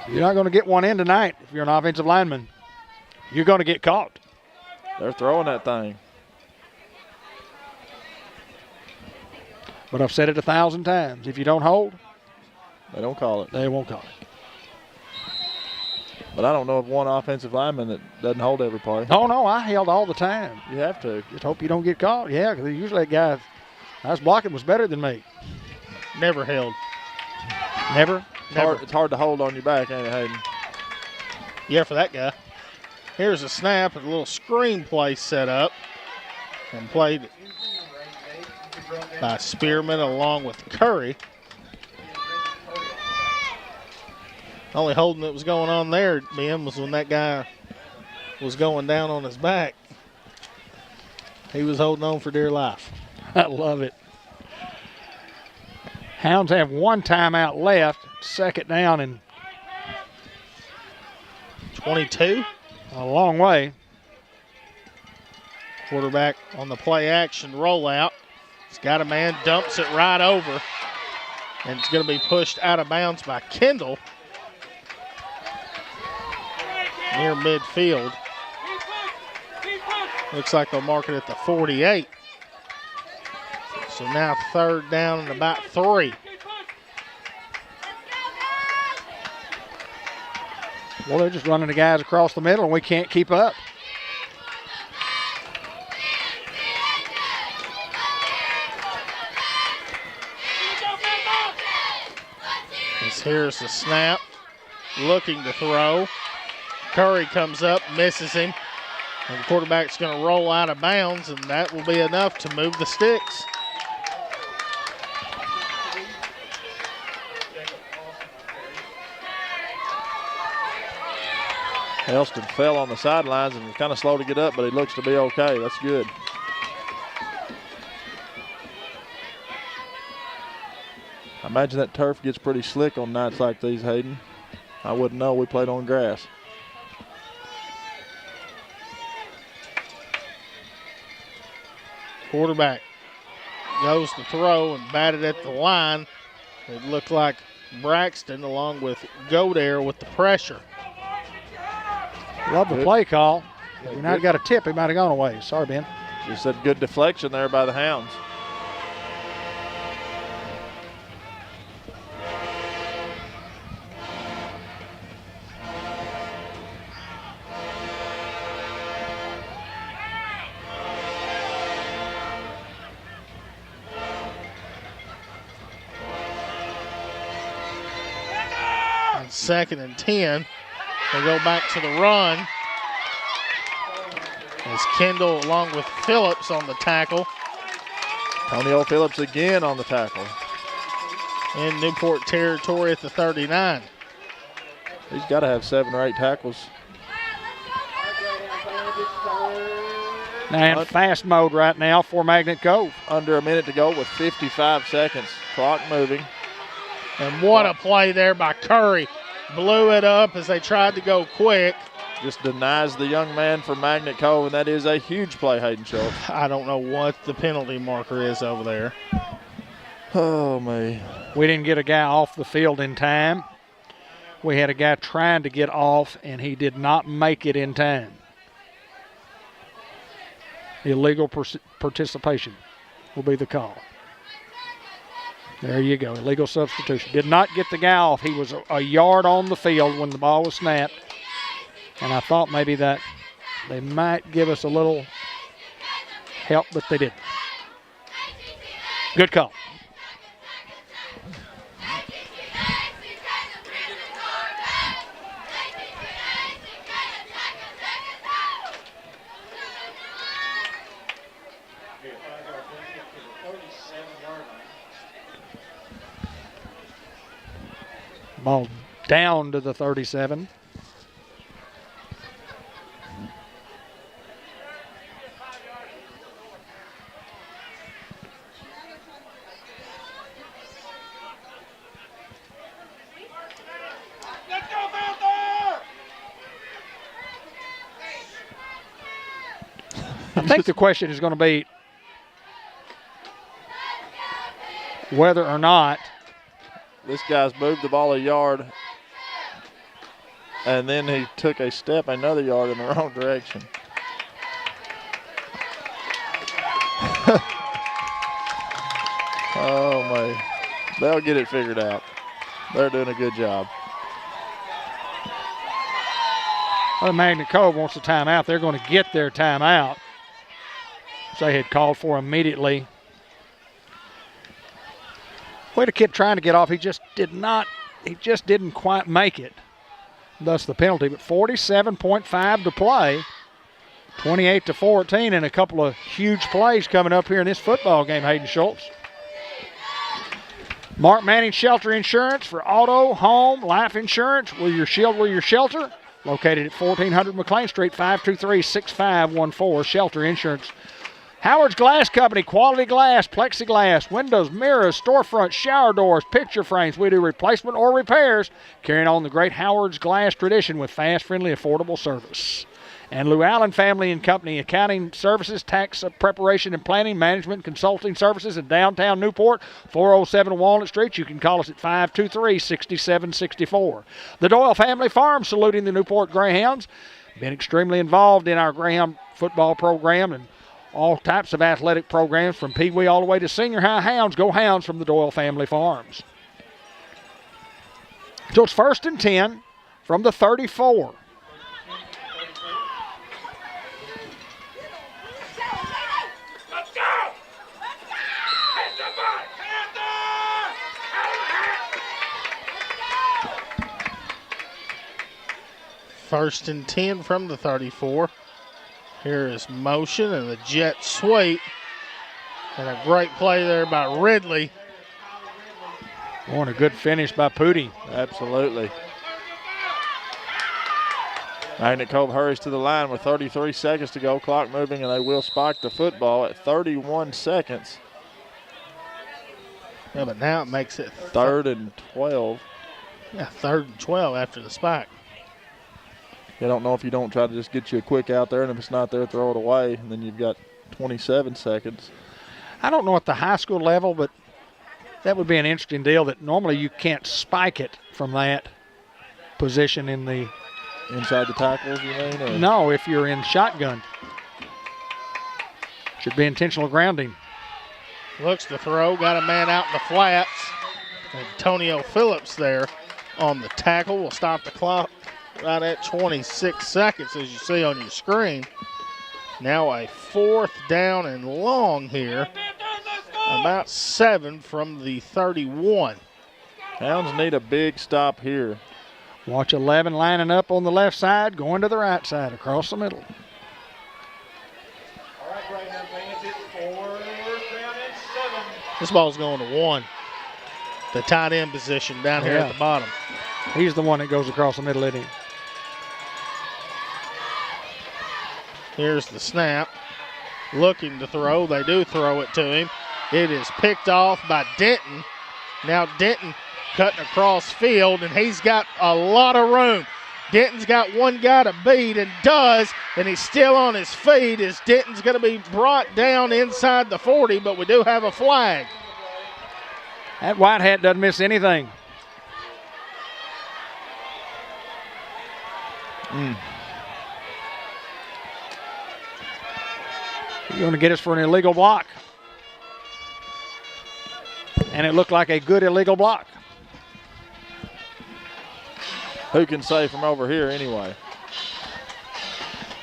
You're not going to get one in tonight if you're an offensive lineman. You're going to get caught. They're throwing that thing. But I've said it 1,000 times. If you don't hold, They don't call it. they won't call it. But I don't know of one offensive lineman that doesn't hold every play. Oh, no, I held all the time. You have to. Just hope you don't get caught. Yeah, because usually that guy I was blocking was better than me. Never held. Never? It's hard to hold on your back, ain't it, Hayden? Yeah, for that guy. Here's a snap, and a little screen play set up and played by Spearman along with Curry. Only holding that was going on there, Ben, was when that guy was going down on his back. He was holding on for dear life. I love it. Hounds have one timeout left. Second down and 22. a long way. Quarterback on the play action rollout. He's got a man, dumps it right over. And it's going to be pushed out of bounds by Kendall near midfield. Looks like they'll mark it at the 48. So now third down and about 3. Well, they're just running the guys across the middle, and we can't keep up. Here's the snap, looking to throw. Curry comes up, misses him. And the quarterback's going to roll out of bounds, and that will be enough to move the sticks. Elston fell on the sidelines and was kind of slow to get up, but he looks to be okay. That's good. I imagine that turf gets pretty slick on nights like these, Hayden. I wouldn't know. We played on grass. Quarterback goes to throw and batted at the line. It looked like Braxton along with Godare with the pressure. Love the play call. If we not got a tip, he might have gone away. Sorry, Ben. Just said good deflection there by the Hounds. On 2nd and 10, they go back to the run. As Kendall along with Phillips on the tackle. Tonio Phillips again on the tackle. In Newport territory at the 39. He's got to have 7 or 8 tackles. Now in fast mode right now for Magnet Cove. Under a minute to go with 55 seconds. Clock moving. And what a play there by Curry. Blew it up as they tried to go quick. Just denies the young man from Magnet Cove, and that is a huge play, Hayden Schultz. I don't know what the penalty marker is over there. Oh, me. We didn't get a guy off the field in time. We had a guy trying to get off, and he did not make it in time. Illegal participation will be the call. There you go, illegal substitution. Did not get the guy off. He was a yard on the field when the ball was snapped. And I thought maybe that they might give us a little help, but they didn't. Good call. Ball down to the 37. I think the question is going to be whether or not this guy's moved the ball a yard, and then he took a step another yard in the wrong direction. Oh, my. They'll get it figured out. They're doing a good job. Well, Magnet Cove wants a timeout. They're going to get their timeout. So they had called for immediately. We had a kid trying to get off. He just didn't quite make it. thus the penalty. But 47.5 to play. 28-14, and a couple of huge plays coming up here in this football game, Hayden Schultz. Mark Manning Shelter Insurance for auto, home, life insurance. Will your shield, will your shelter? Located at 1400 McLean Street, 523-6514. Shelter Insurance. Howard's Glass Company, quality glass, plexiglass, windows, mirrors, storefronts, shower doors, picture frames. We do replacement or repairs, carrying on the great Howard's Glass tradition with fast, friendly, affordable service. And Lou Allen Family and Company, accounting services, tax preparation and planning, management, consulting services in downtown Newport, 407 Walnut Street. You can call us at 523-6764. The Doyle Family Farm, saluting the Newport Greyhounds. Been extremely involved in our Greyhound football program and all types of athletic programs from Pee Wee all the way to senior high hounds. Go Hounds from the Doyle Family Farms. So it's 1st and 10 from the 34. First and 10 from the 34. Here is motion and the jet sweep. And a great play there by Ridley. Oh, and a good finish by Pooty. Absolutely. Magnet Cove hurries to the line with 33 seconds to go. Clock moving, and they will spike the football at 31 seconds. Yeah, but now it makes it 3rd and 12. Yeah, 3rd and 12 after the spike. I don't know if you don't try to just get you a quick out there, and if it's not there, throw it away, and then you've got 27 seconds. I don't know at the high school level, but that would be an interesting deal that normally you can't spike it from that position in the... Inside the tackles, you mean? Or? No, if you're in shotgun. Should be intentional grounding. Looks to throw, got a man out in the flats. Antonio Phillips there on the tackle. Will stop the clock right at 26 seconds, as you see on your screen. Now a 4th down and long here. About 7 from the 31. Hounds need a big stop here. Watch 11 lining up on the left side, going to the right side, across the middle. All right, Greyhound fans, it's 4th down and 7. This ball's going to 1. The tight end position down here at the bottom. He's the one that goes across the middle, isn't he? Here's the snap. Looking to throw. They do throw it to him. It is picked off by Denton. Now Denton cutting across field, and he's got a lot of room. Denton's got one guy to beat and does, and he's still on his feet as Denton's going to be brought down inside the 40, but we do have a flag. That white hat doesn't miss anything. You're going to get us for an illegal block. And it looked like a good illegal block. Who can say from over here anyway?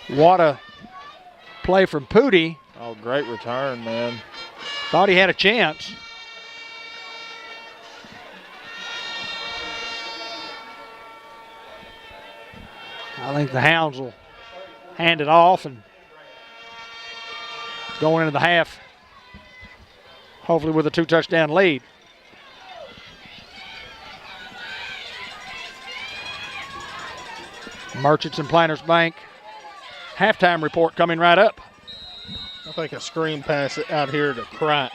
What a play from Pooty. Oh, great return, man. Thought he had a chance. I think the Hounds will hand it off and go into the half, hopefully with a 2-touchdown lead. Merchants and Planters Bank halftime report coming right up. I think a screen pass out here to Pratt.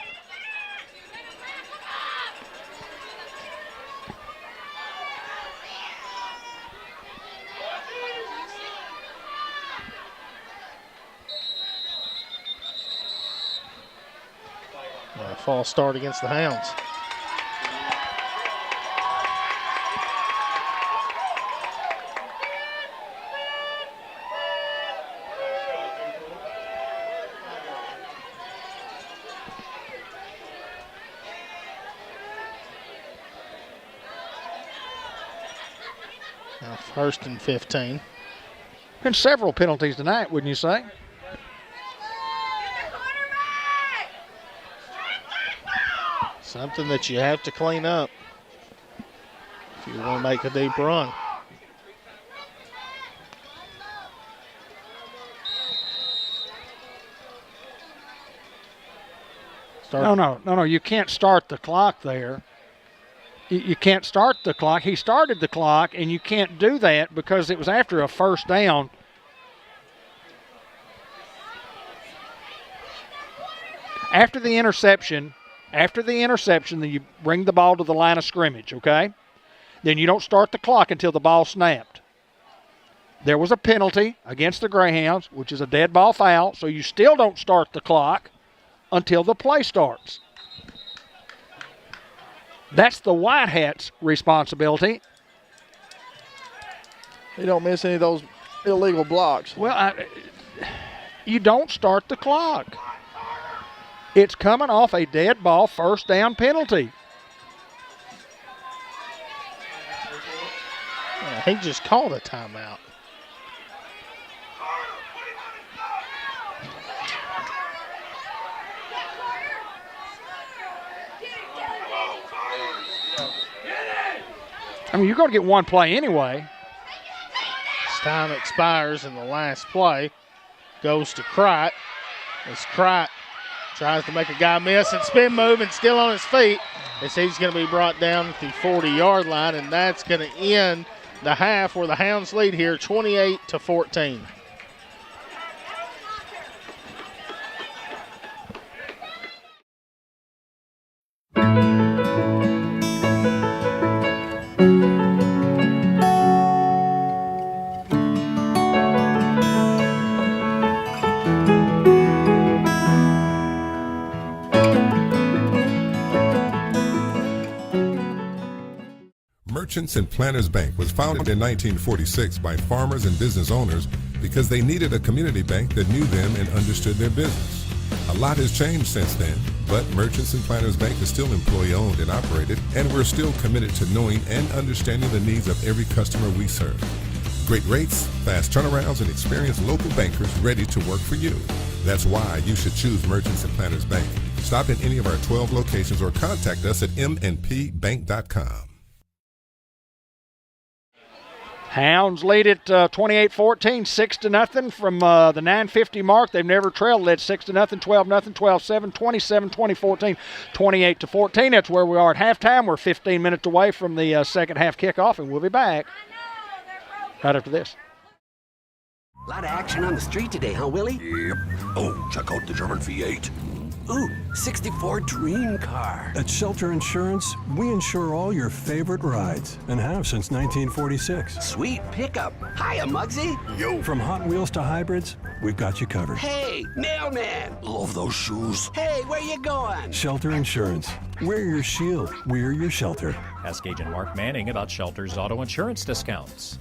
A false start against the Hounds. Now 1st and 15. Been several penalties tonight, wouldn't you say? Something that you have to clean up if you want to make a deep run. No. You can't start the clock there. You can't start the clock. He started the clock, and you can't do that because it was after a first down. After the interception, then you bring the ball to the line of scrimmage, okay? Then you don't start the clock until the ball snapped. There was a penalty against the Greyhounds, which is a dead ball foul, so you still don't start the clock until the play starts. That's the White Hats' responsibility. You don't miss any of those illegal blocks. Well, you don't start the clock. It's coming off a dead ball first down penalty. Yeah, he just called a timeout. I mean, you're going to get one play anyway. As time expires in the last play, goes to Crite. As Crite tries to make a guy miss and spin move and still on his feet, as he's going to be brought down at the 40-yard line, and that's going to end the half where the Hounds lead here 28-14. Merchants and Planters Bank was founded in 1946 by farmers and business owners because they needed a community bank that knew them and understood their business. A lot has changed since then, but Merchants and Planters Bank is still employee-owned and operated, and we're still committed to knowing and understanding the needs of every customer we serve. Great rates, fast turnarounds, and experienced local bankers ready to work for you. That's why you should choose Merchants and Planters Bank. Stop in any of our 12 locations or contact us at mnpbank.com. Hounds lead at 28-14, 6-0 from the 9:50 mark. They've never trailed, led 6-0, 12-0, 12-7, 27-20, 28-14. That's where we are at halftime. We're 15 minutes away from the second half kickoff, and we'll be back right after this. A lot of action on the street today, huh, Willie? Yep. Oh, check out the German V8. Ooh, 64 dream car. At Shelter Insurance, we insure all your favorite rides and have since 1946. Sweet pickup. Hiya, Muggsy. Yo. From Hot Wheels to hybrids, we've got you covered. Hey, mailman. Love those shoes. Hey, where you going? Shelter Insurance. We're your shield. We're your shelter. Ask Agent Mark Manning about Shelter's auto insurance discounts.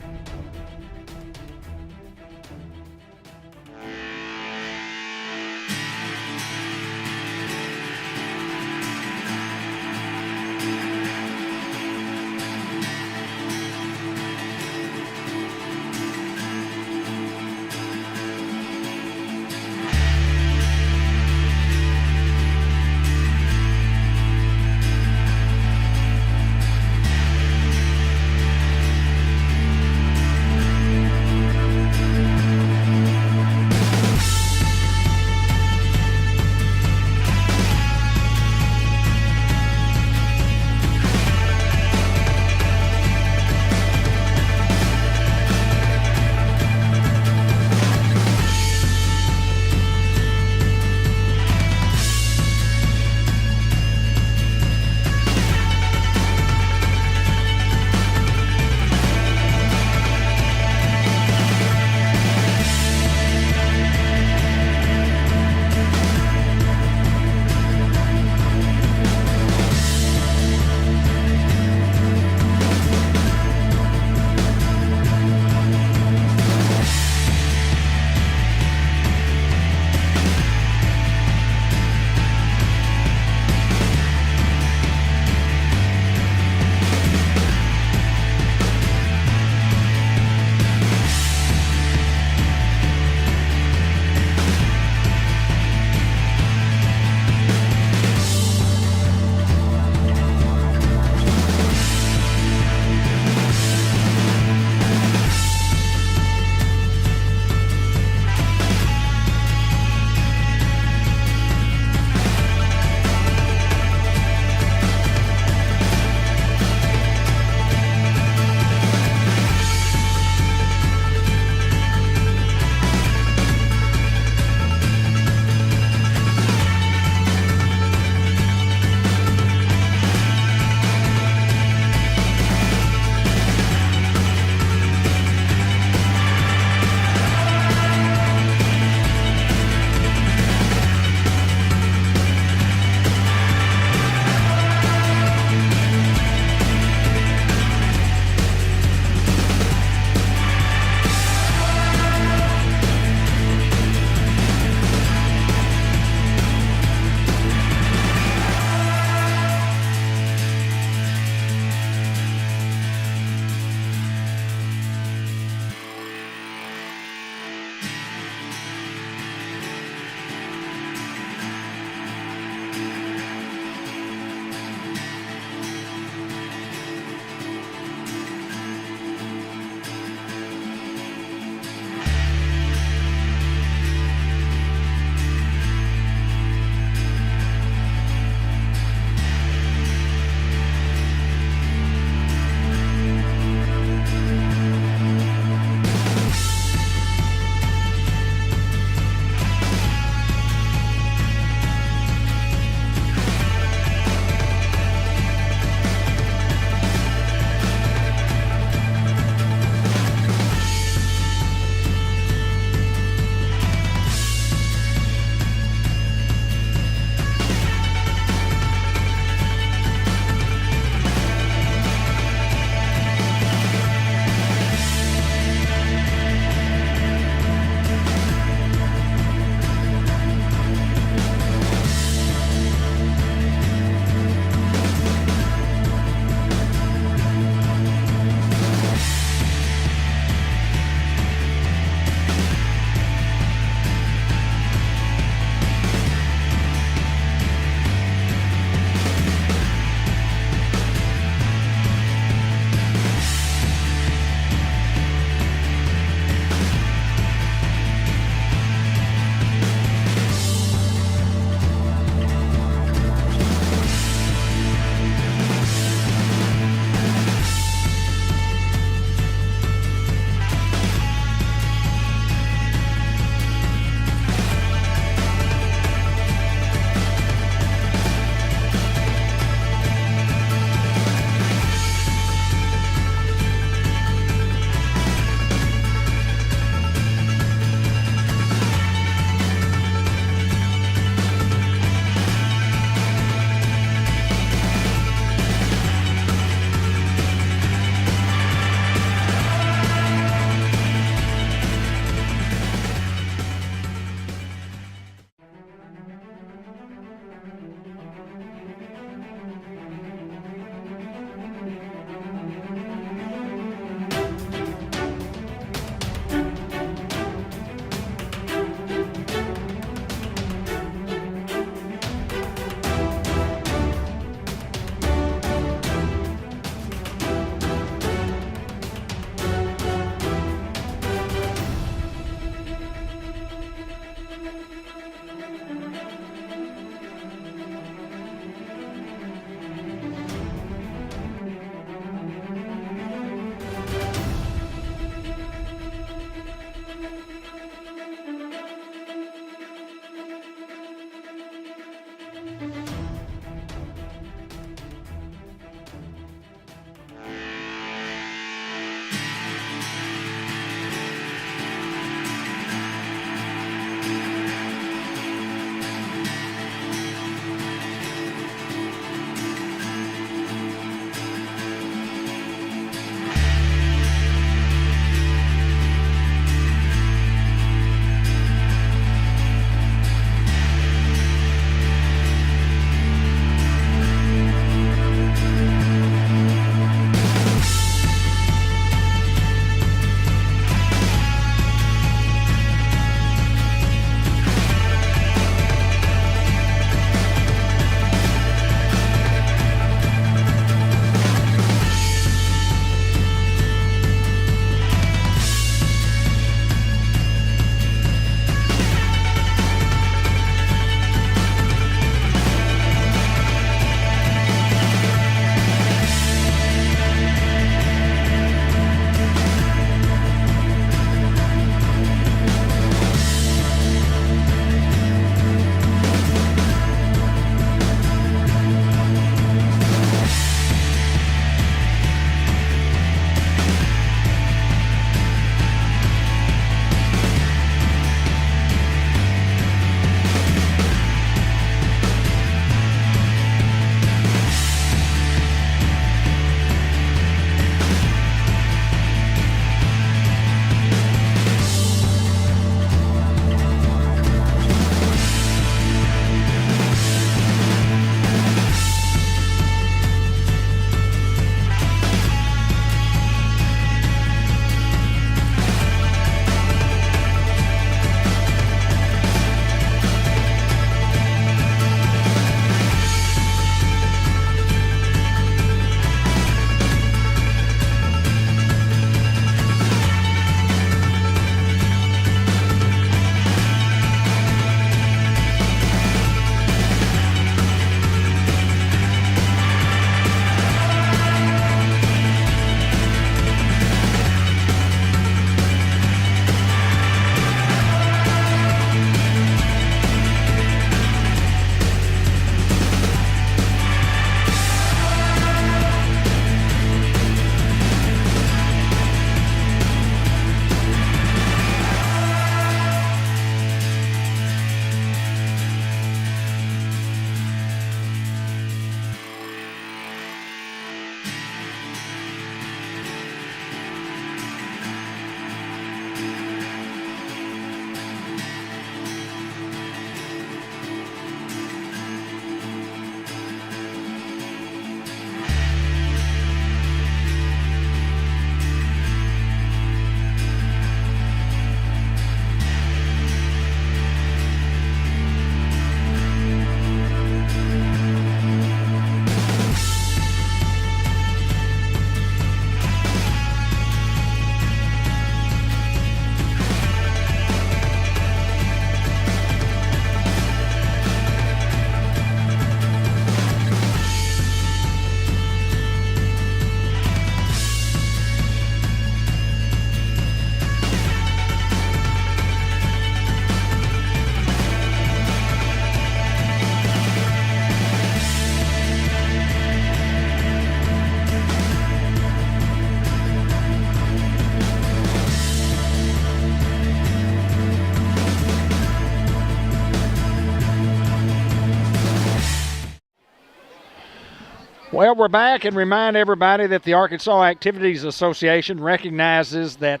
Well, we're back and remind everybody that the Arkansas Activities Association recognizes that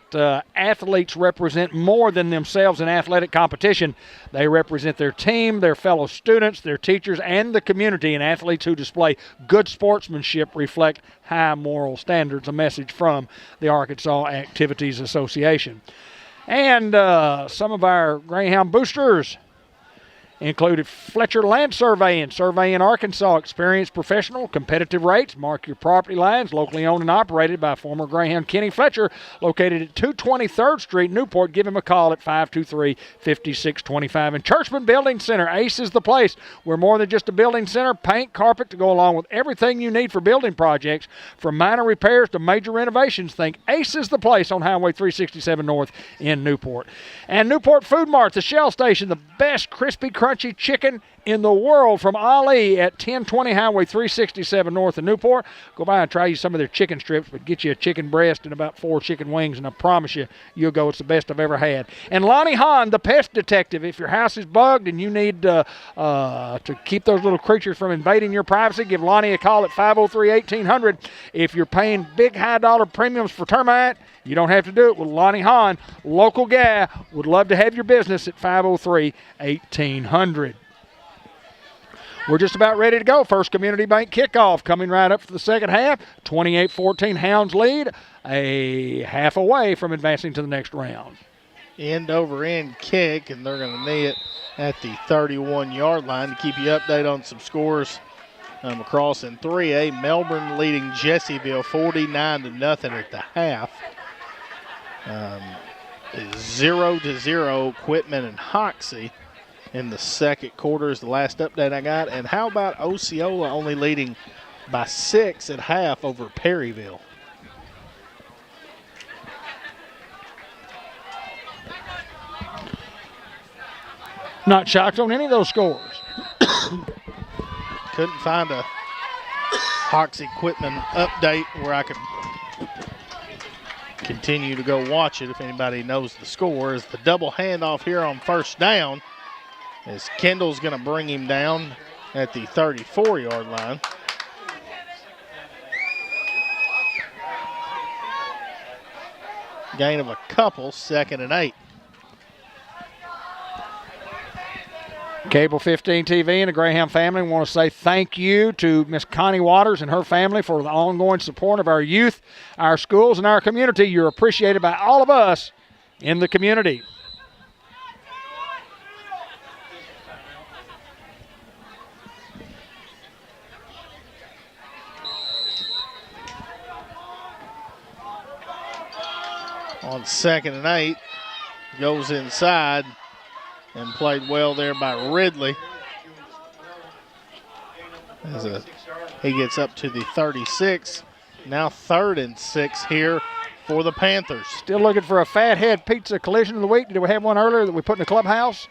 athletes represent more than themselves in athletic competition. They represent their team, their fellow students, their teachers, and the community, and athletes who display good sportsmanship reflect high moral standards, a message from the Arkansas Activities Association. And some of our Greyhound boosters included Fletcher Land Surveying, Surveying Arkansas, experienced professional, competitive rates, mark your property lines, locally owned and operated by former Greyhound Kenny Fletcher, located at 223rd Street, Newport. Give him a call at 523-5625. And Churchman Building Center, Ace is the place. We're more than just a building center, paint, carpet to go along with everything you need for building projects. From minor repairs to major renovations, think Ace is the place on Highway 367 North in Newport. And Newport Food Mart, the Shell Station, the best Krispy Kreme crunchy chicken in the world from Ali at 1020 Highway 367 north of Newport. Go by and try you some of their chicken strips, but get you a chicken breast and about 4 chicken wings, and I promise you, you'll go, it's the best I've ever had. And Lonnie Hahn, the pest detective. If your house is bugged and you need to keep those little creatures from invading your privacy, give Lonnie a call at 503-1800. If you're paying big high-dollar premiums for termite, you don't have to do it with Lonnie Hahn. Local guy, would love to have your business at 503-1800. We're just about ready to go. First Community Bank kickoff coming right up for the second half. 28-14 Hounds lead, a half away from advancing to the next round. End over end kick, and they're going to knee it at the 31-yard line. To keep you updated on some scores across in 3A, Melbourne leading Jessieville 49-0 at the half. 0-0 Quitman and Hoxie in the second quarter is the last update I got. And how about Osceola only leading by 6 at half over Perryville? Not shocked on any of those scores. Couldn't find a Hoxie Quitman update where I could continue to go watch it if anybody knows the score. Is the double handoff here on first down as Kendall's going to bring him down at the 34-yard line. Gain of a couple, 2nd and 8. Cable 15 TV and the Greyhound family want to say thank you to Miss Connie Waters and her family for the ongoing support of our youth, our schools, and our community. You're appreciated by all of us in the community. On 2nd and 8, goes inside and played well there by Ridley. He gets up to the 36. Now 3rd and 6 here for the Panthers. Still looking for a Fathead Pizza collision of the week. Did we have one earlier that we put in the clubhouse?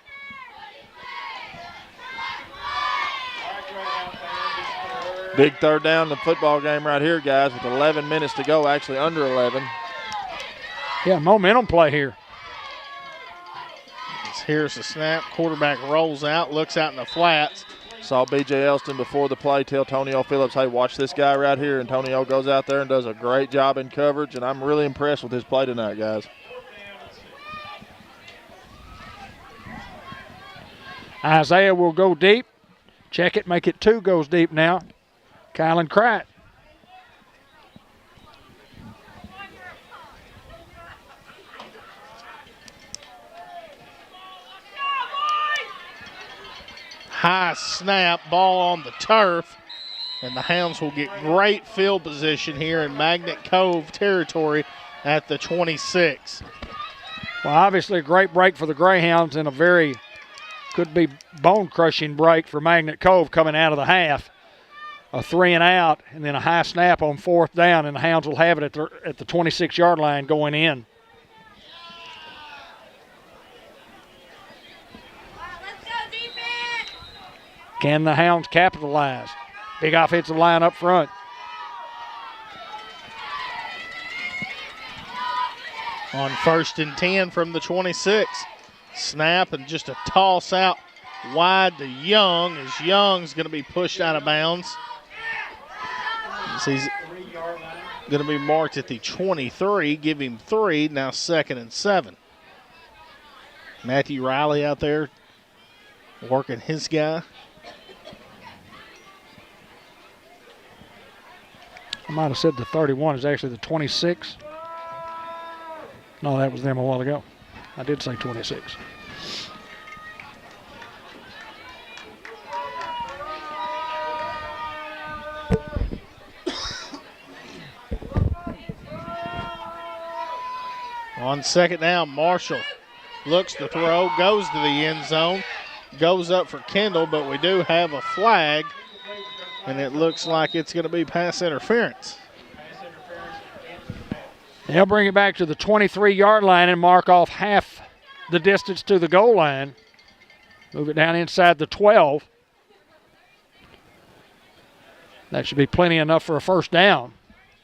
Big third down in the football game right here, guys, with 11 minutes to go, actually under 11. Yeah, momentum play here. Here's the snap. Quarterback rolls out, looks out in the flats. Saw B.J. Elston before the play tell Tonio Phillips, hey, watch this guy right here. And Tonio goes out there and does a great job in coverage, and I'm really impressed with his play tonight, guys. Isaiah will go deep. Check it, make it 2, goes deep now. Kylan Kratt. High snap, ball on the turf, and the Hounds will get great field position here in Magnet Cove territory at the 26. Well, obviously a great break for the Greyhounds and a very, could be bone-crushing break for Magnet Cove coming out of the half. A 3 and out, and then a high snap on 4th down, and the Hounds will have it at the 26-yard line going in. Can the Hounds capitalize? Big offensive line up front. On 1st and 10 from the 26. Snap and just a toss out wide to Young as Young's going to be pushed out of bounds. He's going to be marked at the 23. Give him 3. Now 2nd and 7. Matthew Riley out there working his guy. I might have said the 31 is actually the 26. No, that was them a while ago. I did say 26. On 2nd down, Marshall looks to throw, goes to the end zone, goes up for Kendall, but we do have a flag. And it looks like it's going to be pass interference. They'll bring it back to the 23-yard line and mark off half the distance to the goal line. Move it down inside the 12. That should be plenty enough for a first down.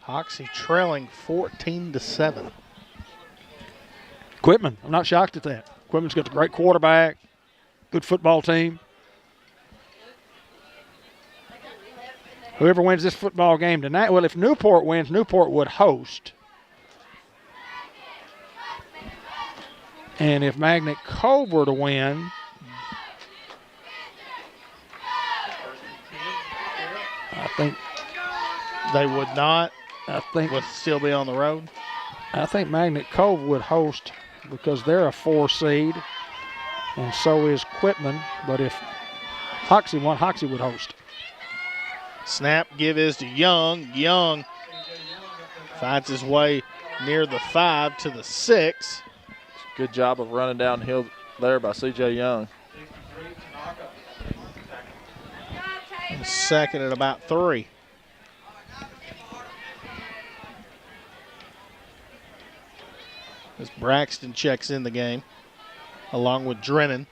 Hoxie trailing 14-7. Quitman, I'm not shocked at that. Quitman's got a great quarterback, good football team. Whoever wins this football game tonight, well, if Newport wins, Newport would host. And if Magnet Cove were to win, I think they would not. I think would still be on the road. I think Magnet Cove would host because they're a 4 seed, and so is Quitman. But if Hoxie won, Hoxie would host. Snap, give is to Young. Young finds his way near the 5 to the 6. Good job of running downhill there by C.J. Young. Second at about 3. As Braxton checks in the game, along with Drennan.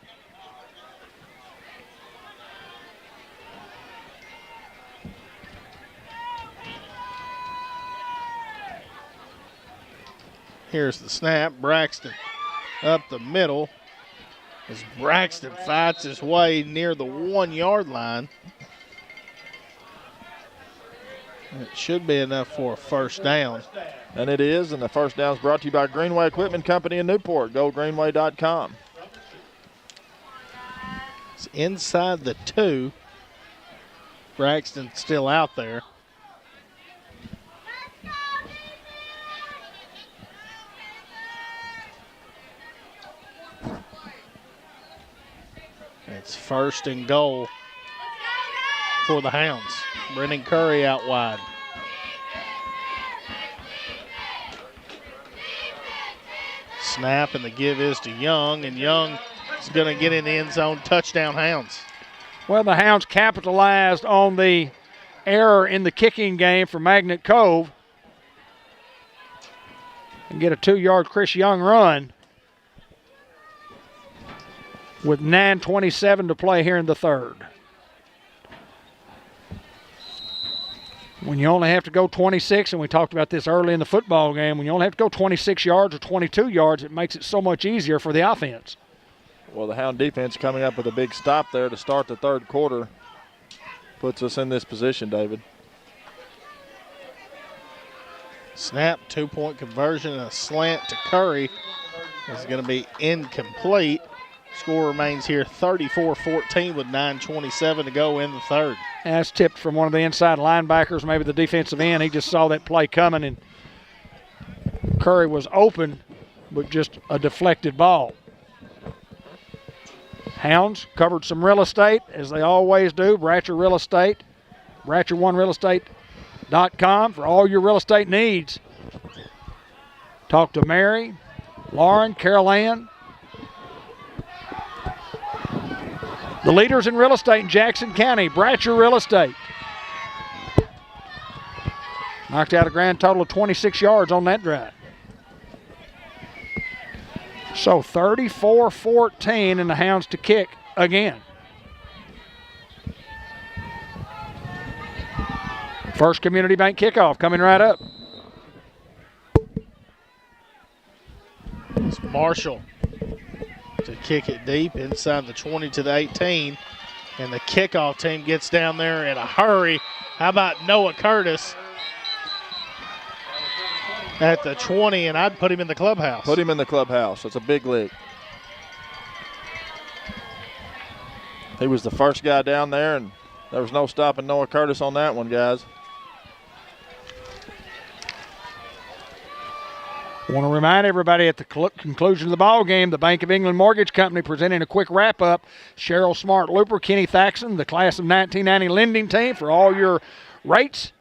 Here's the snap. Braxton up the middle as Braxton fights his way near the 1-yard line. It should be enough for a first down. And it is, and the first down is brought to you by Greenway Equipment Company in Newport. GoGreenway.com. It's inside the 2. Braxton still out there. It's first and goal for the Hounds. Brennan Curry out wide. Snap, and the give is to Young, and Young is going to get in the end zone. Touchdown, Hounds. Well, the Hounds capitalized on the error in the kicking game for Magnet Cove and get a 2-yard Chris Young run with 9:27 to play here in the third. When you only have to go 26, and we talked about this early in the football game, when you only have to go 26 yards or 22 yards, it makes it so much easier for the offense. Well, the Hound defense coming up with a big stop there to start the third quarter puts us in this position, David. Snap, 2-point conversion, and a slant to Curry is going to be incomplete. Score remains here 34-14 with 9:27 to go in the third. As tipped from one of the inside linebackers, maybe the defensive end. He just saw that play coming, and Curry was open, but just a deflected ball. Hounds covered some real estate, as they always do. Bratcher Real Estate, BratcherOneRealEstate.com for all your real estate needs. Talk to Mary, Lauren, Carol Ann. The leaders in real estate in Jackson County, Bratcher Real Estate. Knocked out a grand total of 26 yards on that drive. So 34-14 and the Hounds to kick again. First Community Bank kickoff coming right up. It's Marshall to kick it deep inside the 20 to the 18. And the kickoff team gets down there in a hurry. How about Noah Curtis at the 20, and I'd put him in the clubhouse. Put him in the clubhouse. That's a big lick. He was the first guy down there, and there was no stopping Noah Curtis on that one, guys. I want to remind everybody at the conclusion of the ball game, the Bank of England Mortgage Company presenting a quick wrap-up. Cheryl Smart-Looper, Kenny Thaxton, the class of 1990 lending team for all your rates.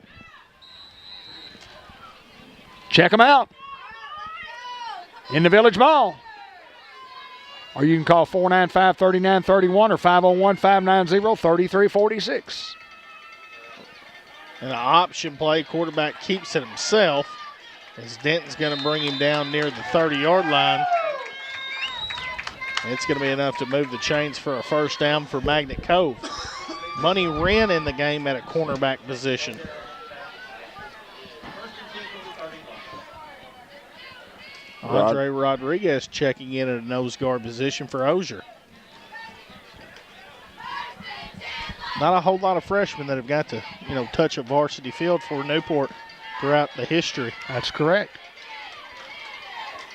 Check them out in the Village Mall. Or you can call 495-3931 or 501-590-3346. And an option play, quarterback keeps it himself, as Denton's going to bring him down near the 30-yard line. It's going to be enough to move the chains for a first down for Magnet Cove. Money Wren in the game at a cornerback position. Andre Rodriguez checking in at a nose guard position for Osier. Not a whole lot of freshmen that have got to, touch a varsity field for Newport throughout the history. That's correct.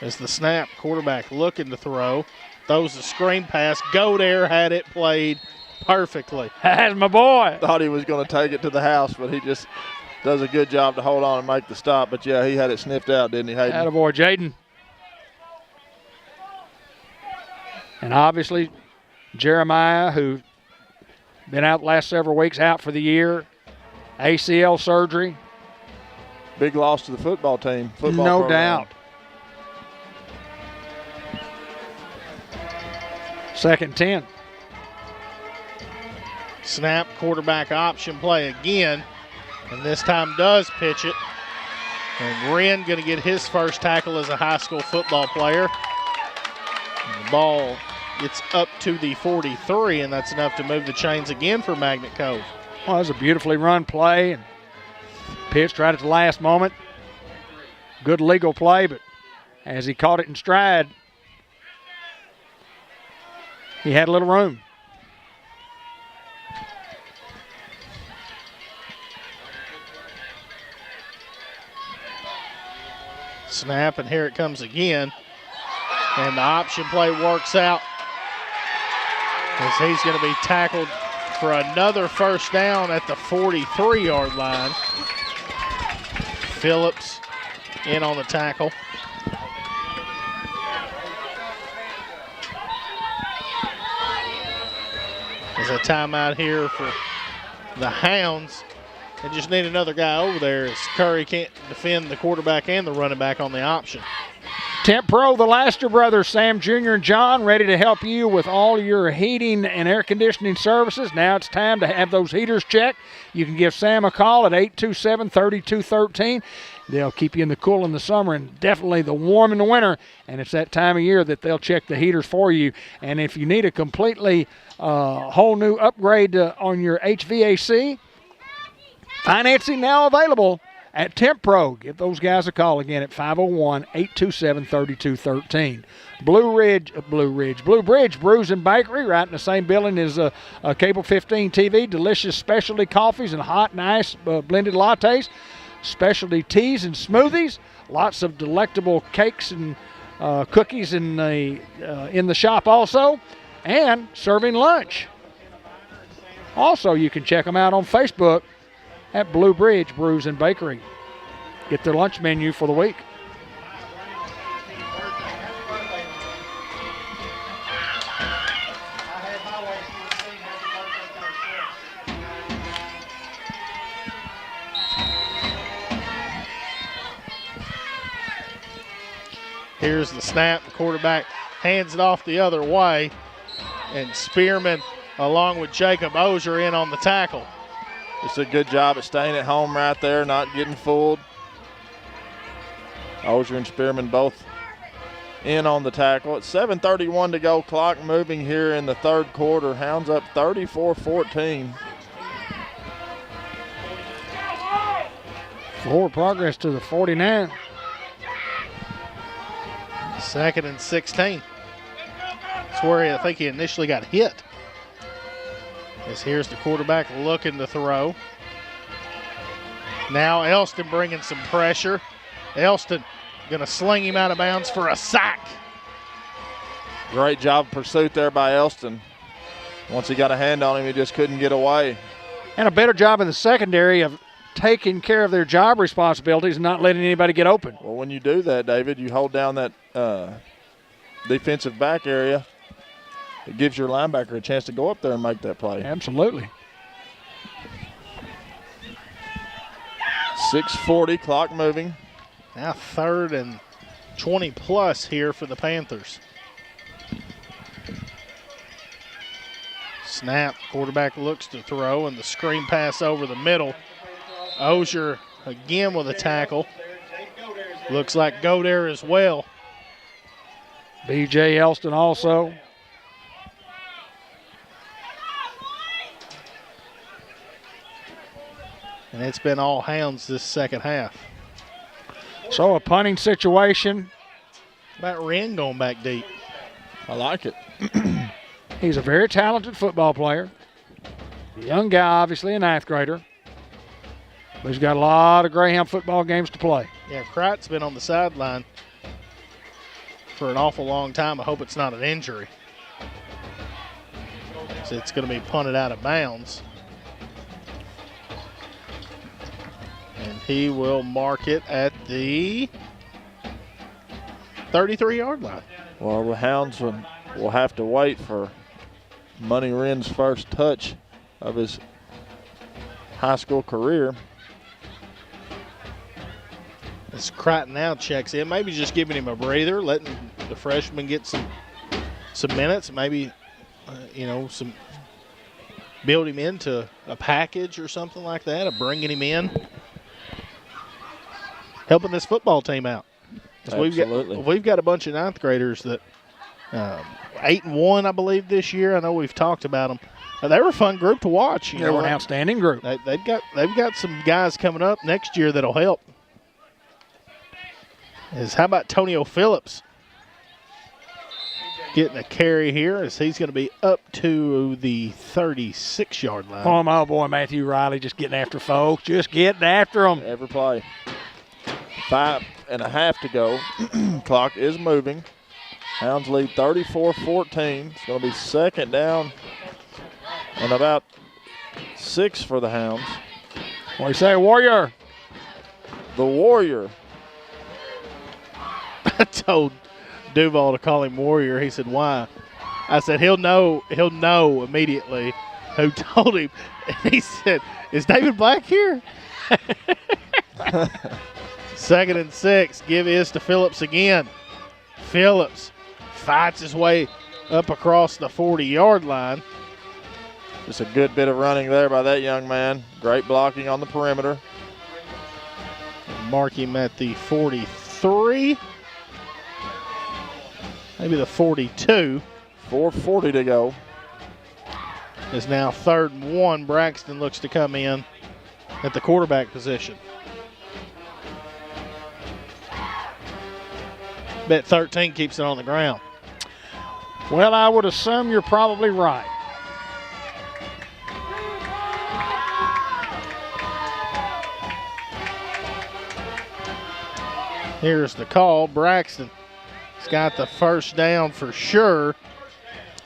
As the snap, quarterback looking to throw. Throws a screen pass. Godare had it played perfectly. That's my boy. Thought he was going to take it to the house, but he just does a good job to hold on and make the stop. But, yeah, he had it sniffed out, didn't he, Hayden? Attaboy, Jaden. And obviously, Jeremiah, who been out the last several weeks, out for the year. ACL surgery. Big loss to the football team. No doubt. Second 10. Snap, quarterback option play again. And this time does pitch it. And Wren going to get his first tackle as a high school football player. And the ball gets up to the 43, and that's enough to move the chains again for Magnet Cove. Well, that was a beautifully run play and pitched right at the last moment. Good legal play, but as he caught it in stride, he had a little room. Snap, and here it comes again. And the option play works out as he's going to be tackled for another first down at the 43-yard line. Phillips in on the tackle. There's a timeout here for the Hounds. They just need another guy over there as Curry can't defend the quarterback and the running back on the option. Temp Pro, the Laster brothers, Sam Jr. and John, ready to help you with all your heating and air conditioning services. Now it's time to have those heaters checked. You can give Sam a call at 827-3213. They'll keep you in the cool in the summer and definitely the warm in the winter. And it's that time of year that they'll check the heaters for you. And if you need a completely whole new upgrade on your HVAC, financing now available at Temp Pro. Give those guys a call again at 501-827-3213. Blue Bridge Brews and Bakery, right in the same building as Cable 15 TV. Delicious specialty coffees and hot and ice blended lattes. Specialty teas and smoothies. Lots of delectable cakes and cookies in the shop also. And serving lunch. Also, you can check them out on Facebook at Blue Bridge Brews and Bakery. Get their lunch menu for the week. Here's the snap. The quarterback hands it off the other way. And Spearman, along with Jacob Osier, in on the tackle. Just a good job at staying at home right there, not getting fooled. Osier and Spearman both in on the tackle. It's 7:31 to go. Clock moving here in the third quarter. Hounds up 34-14. Forward progress to the 49. Second and 16. That's where I think he initially got hit. As here's the quarterback looking to throw. Now Elston bringing some pressure. Elston going to sling him out of bounds for a sack. Great job of pursuit there by Elston. Once he got a hand on him, he just couldn't get away. And a better job in the secondary of taking care of their job responsibilities and not letting anybody get open. Well, when you do that, David, you hold down that defensive back area. It gives your linebacker a chance to go up there and make that play. Absolutely. 6:40, clock moving. Now 3rd and 20 plus here for the Panthers. Snap, quarterback looks to throw, and the screen pass over the middle. Osier again with a tackle. Looks like Godare as well. B.J. Elston also. And it's been all Hounds this second half. So a punting situation. About Wren going back deep. I like it. He's a very talented football player. A young guy, obviously, a ninth grader. But he's got a lot of Greyhound football games to play. Yeah, Kreit's been on the sideline for an awful long time. I hope it's not an injury. So it's going to be punted out of bounds. And he will mark it at the 33-yard line. Well, the Hounds will have to wait for Money Wren's first touch of his high school career. As Crichton now checks in, maybe just giving him a breather, letting the freshman get some minutes, maybe build him into a package or something like that, of bringing him in, helping this football team out. Absolutely. We've got a bunch of ninth graders that 8-1, I believe, this year. I know we've talked about them. They were a fun group to watch. They were an outstanding group. They've got some guys coming up next year that'll help. How about Tonio Phillips getting a carry here, as he's going to be up to the 36-yard line. Oh, my boy Matthew Riley just getting after folks, just getting after them. Every play. 5.5 to go. Clock is moving. Hounds lead 34-14. It's going to be second down and about 6 for the Hounds. What do you say, Warrior? The Warrior. I told Duval to call him Warrior. He said, why? I said, he'll know immediately who told him. And he said, is David Black here? 2nd and 6. Give is to Phillips again. Phillips fights his way up across the 40-yard line. Just a good bit of running there by that young man. Great blocking on the perimeter. Mark him at the 43. Maybe the 42. 4:40 to go. It's now 3rd and 1. Braxton looks to come in at the quarterback position. Bet 13 keeps it on the ground. Well, I would assume you're probably right. Here's the call. Braxton has got the first down for sure.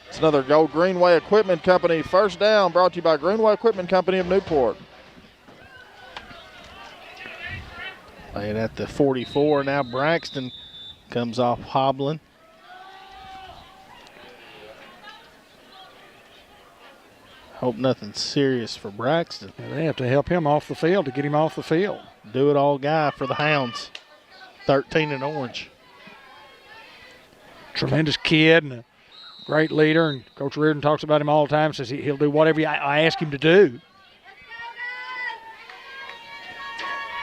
It's another Go Greenway Equipment Company first down, brought to you by Greenway Equipment Company of Newport. Playing at the 44. Now Braxton comes off hobbling. Hope nothing serious for Braxton. Yeah, they have to help him off the field to get him off the field. Do it all guy for the Hounds. 13 and orange. Tremendous kid and a great leader. And Coach Reardon talks about him all the time, says he'll do whatever I ask him to do.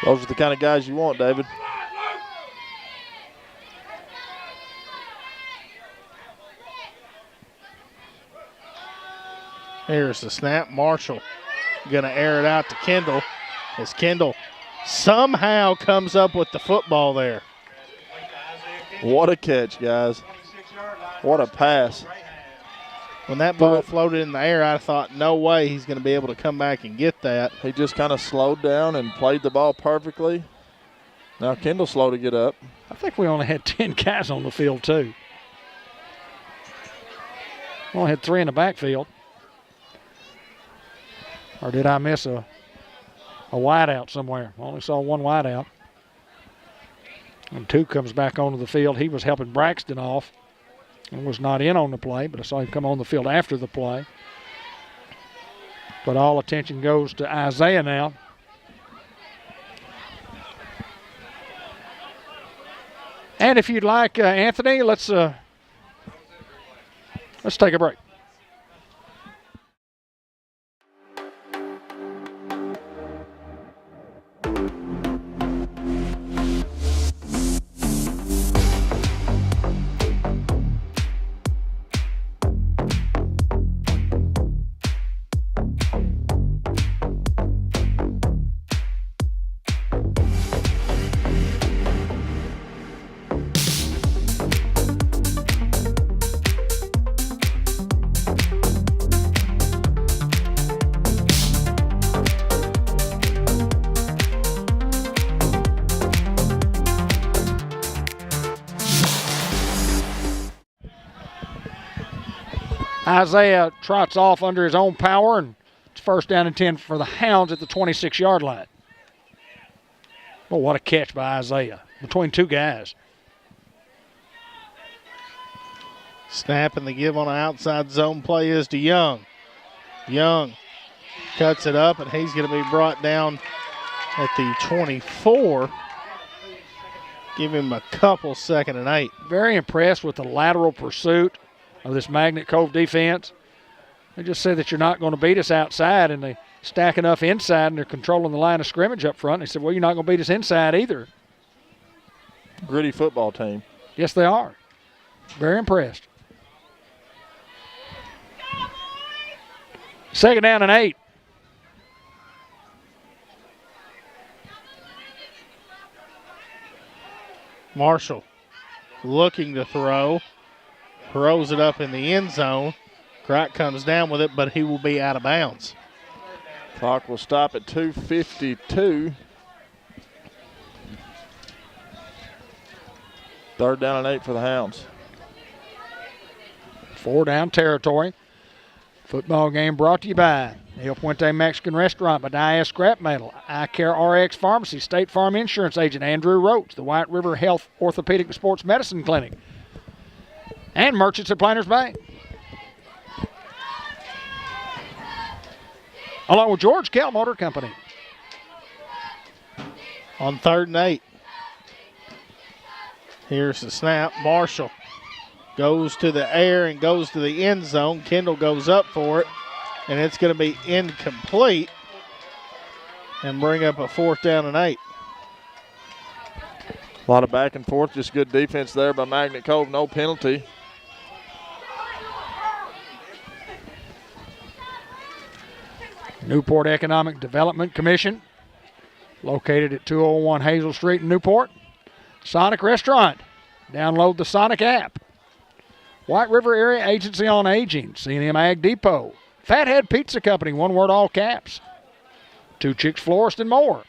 Those are the kind of guys you want, David. Here's the snap. Marshall going to air it out to Kendall, as Kendall somehow comes up with the football there. What a catch, guys. What a pass. When that ball floated in the air, I thought, no way he's going to be able to come back and get that. He just kind of slowed down and played the ball perfectly. Now Kendall's slow to get up. I think we only had 10 guys on the field, too. We only had 3 in the backfield. Or did I miss a wideout somewhere? I only saw one wideout. And 2 comes back onto the field. He was helping Braxton off and was not in on the play, but I saw him come on the field after the play. But all attention goes to Isaiah now. And if you'd like, Anthony, let's take a break. Isaiah trots off under his own power, and it's first down and 10 for the Hounds at the 26-yard line. Oh, what a catch by Isaiah between two guys. Snap and the give on an outside zone play is to Young. Young cuts it up, and he's going to be brought down at the 24. Give him a couple, 2nd and 8. Very impressed with the lateral pursuit of this Magnet Cove defense. They just say that you're not going to beat us outside, and they stack enough inside, and they're controlling the line of scrimmage up front. They said, well, you're not going to beat us inside either. Gritty football team. Yes, they are. Very impressed. 2nd down and 8. Marshall looking to throw. Throws it up in the end zone. Crick comes down with it, but he will be out of bounds. Clock will stop at 2:52. 3rd down and 8 for the Hounds. 4-down territory. Football game brought to you by El Puente Mexican Restaurant, by IS Scrap Metal, Eye Care RX Pharmacy, State Farm Insurance Agent Andrew Roach, the White River Health Orthopedic and Sports Medicine Clinic, and Merchants at Planters Bank. Along with George Kell Motor Company. On 3rd and 8. Here's the snap. Marshall goes to the air and goes to the end zone. Kendall goes up for it, and it's going to be incomplete and bring up a 4th down and 8. A lot of back and forth, just good defense there by Magnet Cove, no penalty. Newport Economic Development Commission, located at 201 Hazel Street in Newport. Sonic Restaurant, download the Sonic app. White River Area Agency on Aging, C&M Ag Depot. Fathead Pizza Company, one word, all caps. Two Chicks Florist and more.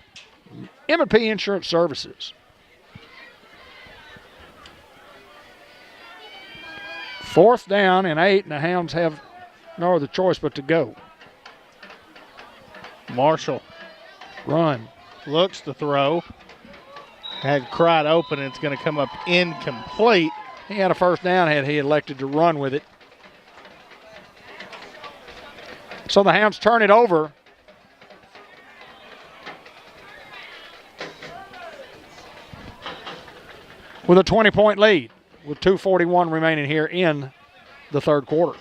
M&P Insurance Services. 4th down and 8, and the Hounds have no other choice but to go. Marshall Run. looks to throw. Had Crick open, and it's going to come up incomplete. He had a 1st down had he elected to run with it. So the Hounds turn it over. With a 20-point lead, with 2:41 remaining here in the 3rd quarter.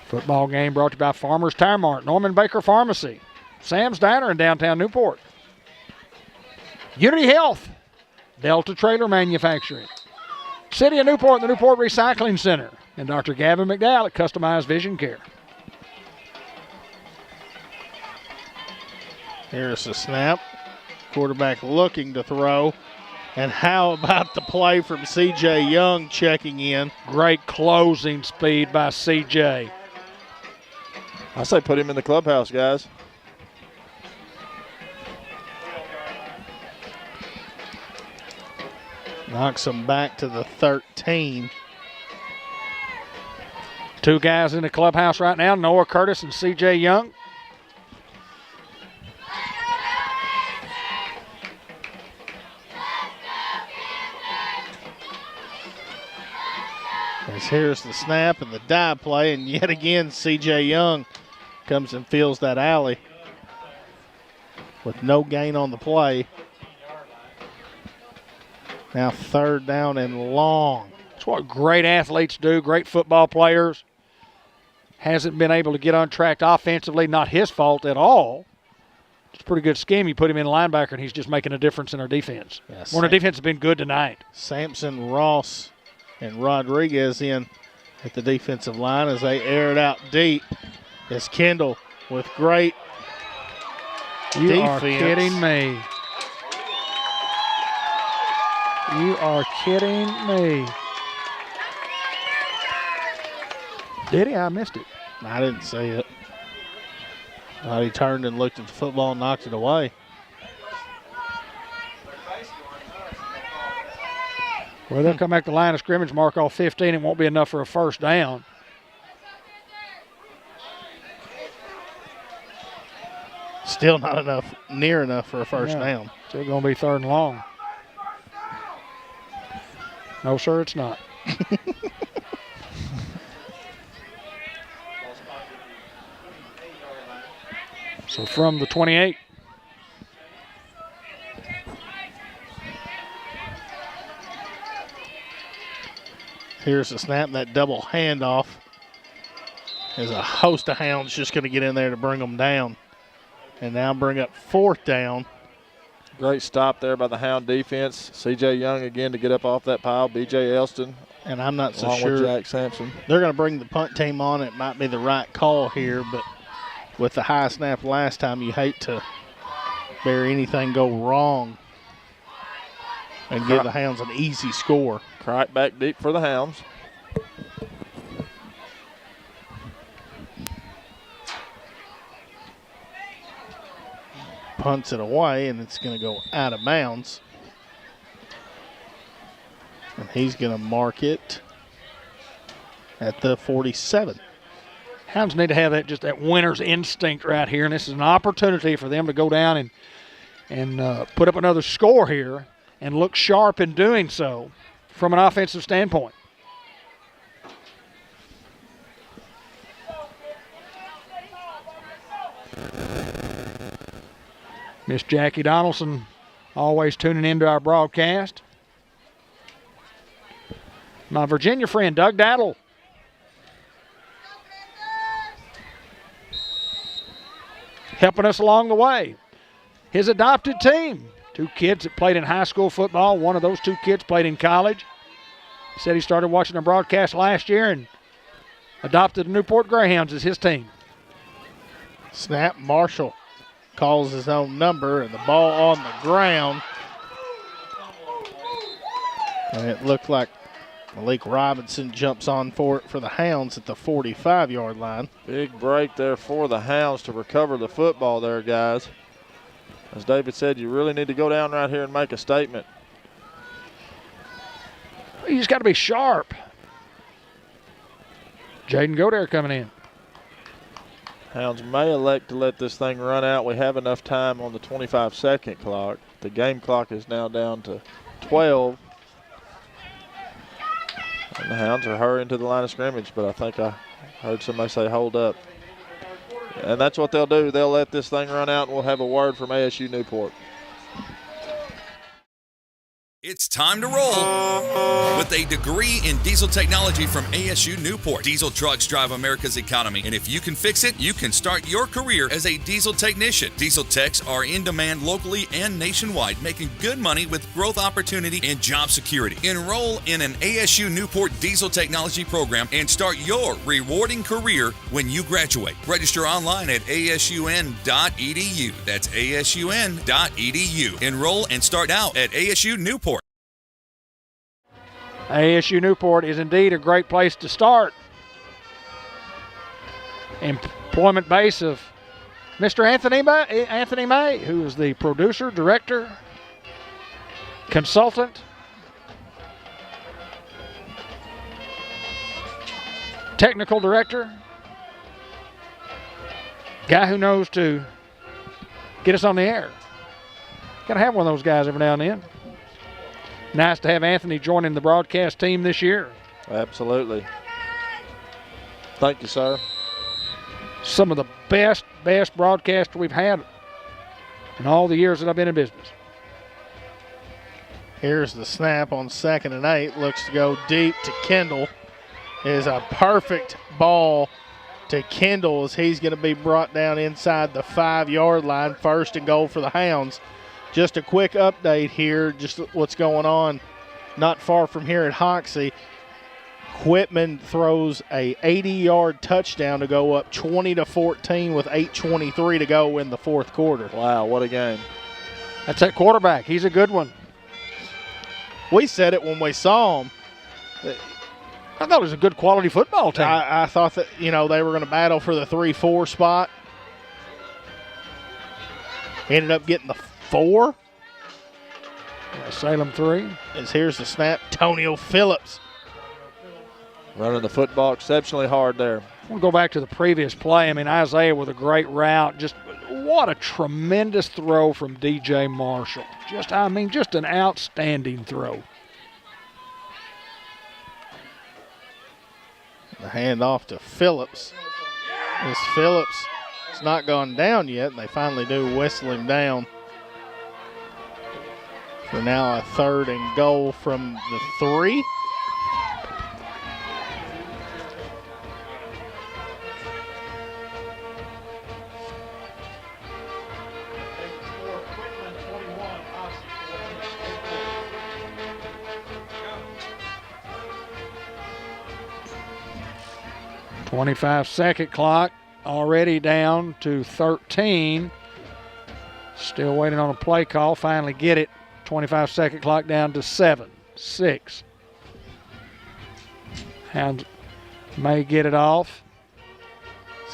Football game brought to you by Farmers Tire Mart, Norman Baker Pharmacy, Sam's Diner in downtown Newport, Unity Health, Delta Trailer Manufacturing, City of Newport and the Newport Recycling Center, and Dr. Gavin McDowell at Customized Vision Care. Here's the snap. Quarterback looking to throw. And how about the play from C.J. Young checking in? Great closing speed by C.J. I say put him in the clubhouse, guys. Knocks him back to the 13. Two guys in the clubhouse right now, Noah Curtis and C.J. Young. As here's the snap and the dive play, and yet again C.J. Young comes and fills that alley with no gain on the play. Now 3rd down and long. That's what great athletes do, great football players. Hasn't been able to get untracked offensively, not his fault at all. It's a pretty good scheme. You put him in linebacker, and he's just making a difference in our defense. Yes. Our defense has been good tonight. Sampson, Ross, and Rodriguez in at the defensive line as they air it out deep. As Kendall with great You defense. are kidding me. You are kidding me. Did he? I missed it. I didn't see it. Thought he turned and looked at the football and knocked it away. Well, they'll come back to the line of scrimmage, mark off 15. It won't be enough for a first down. Still not enough, near enough for a first down. Still going to be 3rd and long. No, sir, it's not. So from the 28. Here's the snap, that double handoff. There's a host of hounds just going to get in there to bring them down. And now bring up 4th down. Great stop there by the Hound defense. C.J. Young again to get up off that pile. B.J. Elston. And I'm not so along sure. with Jack Sampson. They're going to bring the punt team on. It might be the right call here, but with the high snap last time, you hate to bear anything go wrong and give the Hounds an easy score. Right back deep for the Hounds. Punts it away, and it's going to go out of bounds. And he's going to mark it at the 47. Hounds need to have that winner's instinct right here, and this is an opportunity for them to go down and put up another score here and look sharp in doing so from an offensive standpoint. Miss Jackie Donaldson always tuning into our broadcast. My Virginia friend, Doug Daddle. Helping us along the way. His adopted team. 2 kids that played in high school football. One of those 2 kids played in college. Said he started watching our broadcast last year and adopted the Newport Greyhounds as his team. Snap. Marshall calls his own number, and the ball on the ground. And it looked like Malik Robinson jumps on for it for the Hounds at the 45-yard line. Big break there for the Hounds to recover the football there, guys. As David said, you really need to go down right here and make a statement. You just got to be sharp. Jaden Godare coming in. Hounds may elect to let this thing run out. We have enough time on the 25-second clock. The game clock is now down to 12. And the Hounds are hurrying to the line of scrimmage, but I think I heard somebody say hold up. And that's what they'll do. They'll let this thing run out, and we'll have a word from ASU Newport. It's time to roll with a degree in diesel technology from ASU Newport. Diesel trucks drive America's economy, and if you can fix it, you can start your career as a diesel technician. Diesel techs are in demand locally and nationwide, making good money with growth opportunity and job security. Enroll in an ASU Newport diesel technology program and start your rewarding career when you graduate. Register online at asun.edu. That's asun.edu. Enroll and start out at ASU Newport. ASU Newport is indeed a great place to start. Employment base of Mr. Anthony May, who is the producer, director, consultant, technical director, guy who knows to get us on the air. Got to have one of those guys every now and then. Nice to have Anthony joining the broadcast team this year. Absolutely. Thank you, sir. Some of the best broadcasters we've had in all the years that I've been in business. Here's the snap on 2nd and 8. Looks to go deep to Kendall. It is a perfect ball to Kendall as he's going to be brought down inside the 5-yard line. 1st and goal for the Hounds. Just a quick update here, just what's going on not far from here at Hoxie. Whitman throws a 80-yard touchdown to go up 20-14 with 8:23 to go in the 4th quarter. Wow, what a game. That's that quarterback. He's a good one. We said it when we saw him. I thought it was a good quality football team. I thought that, they were going to battle for the 3-4 spot. Ended up getting the 4. Salem 3. As here's the snap, Tonio Phillips. Running the football exceptionally hard there. We'll go back to the previous play. I mean, Isaiah with a great route. Just what a tremendous throw from DJ Marshall. Just an outstanding throw. The handoff to Phillips. As Phillips has not gone down yet, and they finally do whistle him down. For now a 3rd and goal from the 3. .25-second clock, already down to 13. Still waiting on a play call. Finally get it. 25-second clock down to 7, 6. Hounds may get it off.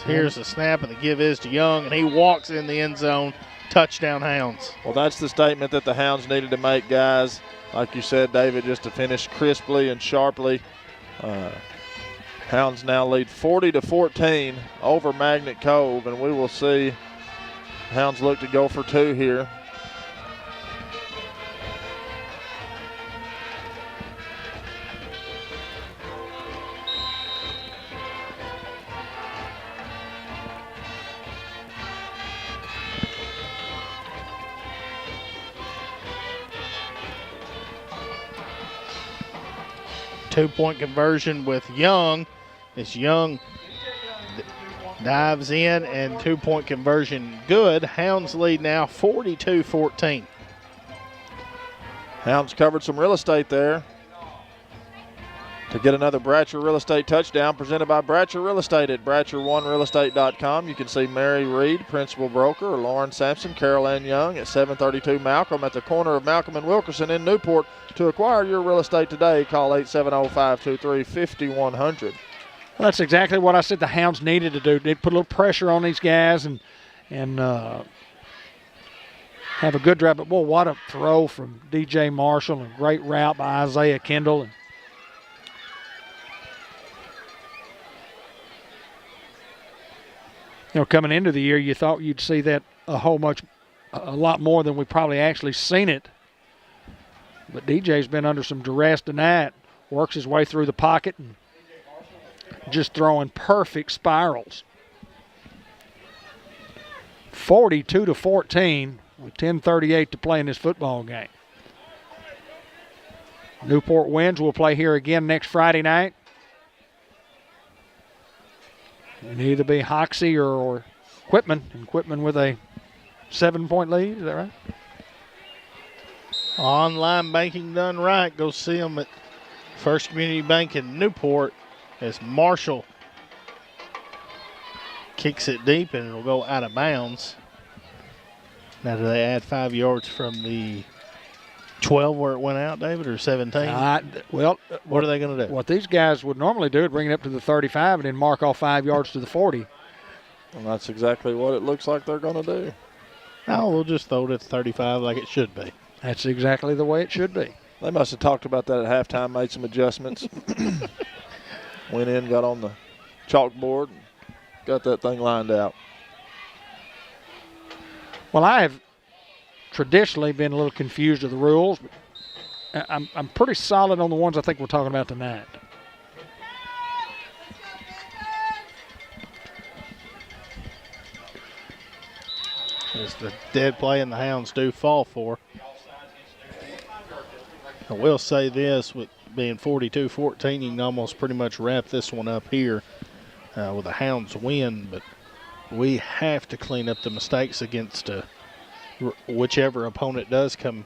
Here's the snap, and the give is to Young, and he walks in the end zone. Touchdown, Hounds. Well, that's the statement that the Hounds needed to make, guys. Like you said, David, just to finish crisply and sharply. Hounds now lead 40-14 over Magnet Cove, and we will see Hounds look to go for 2 here. Two-point conversion with Young. As Young dives in, and 2-point conversion good. Hounds lead now 42-14. Hounds covered some real estate there to get another Bratcher Real Estate touchdown presented by Bratcher Real Estate at BratcherOneRealEstate.com. You can see Mary Reed, Principal Broker, or Lauren Sampson, Carol Ann Young at 732 Malcolm at the corner of Malcolm and Wilkerson in Newport. To acquire your real estate today, call 870-523-5100. Well, that's exactly what I said the Hounds needed to do. They put a little pressure on these guys and have a good drive. But, boy, what a throw from DJ Marshall and a great route by Isaiah Kendall. And coming into the year, you thought you'd see that a lot more than we probably actually seen it. But DJ's been under some duress tonight. Works his way through the pocket and just throwing perfect spirals. 42-14 with 10:38 to play in this football game. Newport wins. We'll play here again next Friday night. It'll either be Hoxie or Quitman, and Quitman with a 7-point lead. Is that right? Online banking done right. Go see them at First Community Bank in Newport as Marshall kicks it deep, and it'll go out of bounds. Now, do they add 5 yards from the 12 where it went out, David, or 17? Well, what are they going to do? What these guys would normally do is bring it up to the 35 and then mark off 5 yards to the 40. And that's exactly what it looks like they're going to do. No, we'll just throw it at the 35 like it should be. That's exactly the way it should be. They must have talked about that at halftime, made some adjustments. Went in, got on the chalkboard, and got that thing lined out. Well, I have traditionally been a little confused with the rules, but I'm pretty solid on the ones I think we're talking about tonight. As the dead play and the Hounds do fall for. I will say this, with being 42-14, you can almost pretty much wrap this one up here with a Hounds win, but we have to clean up the mistakes against whichever opponent does come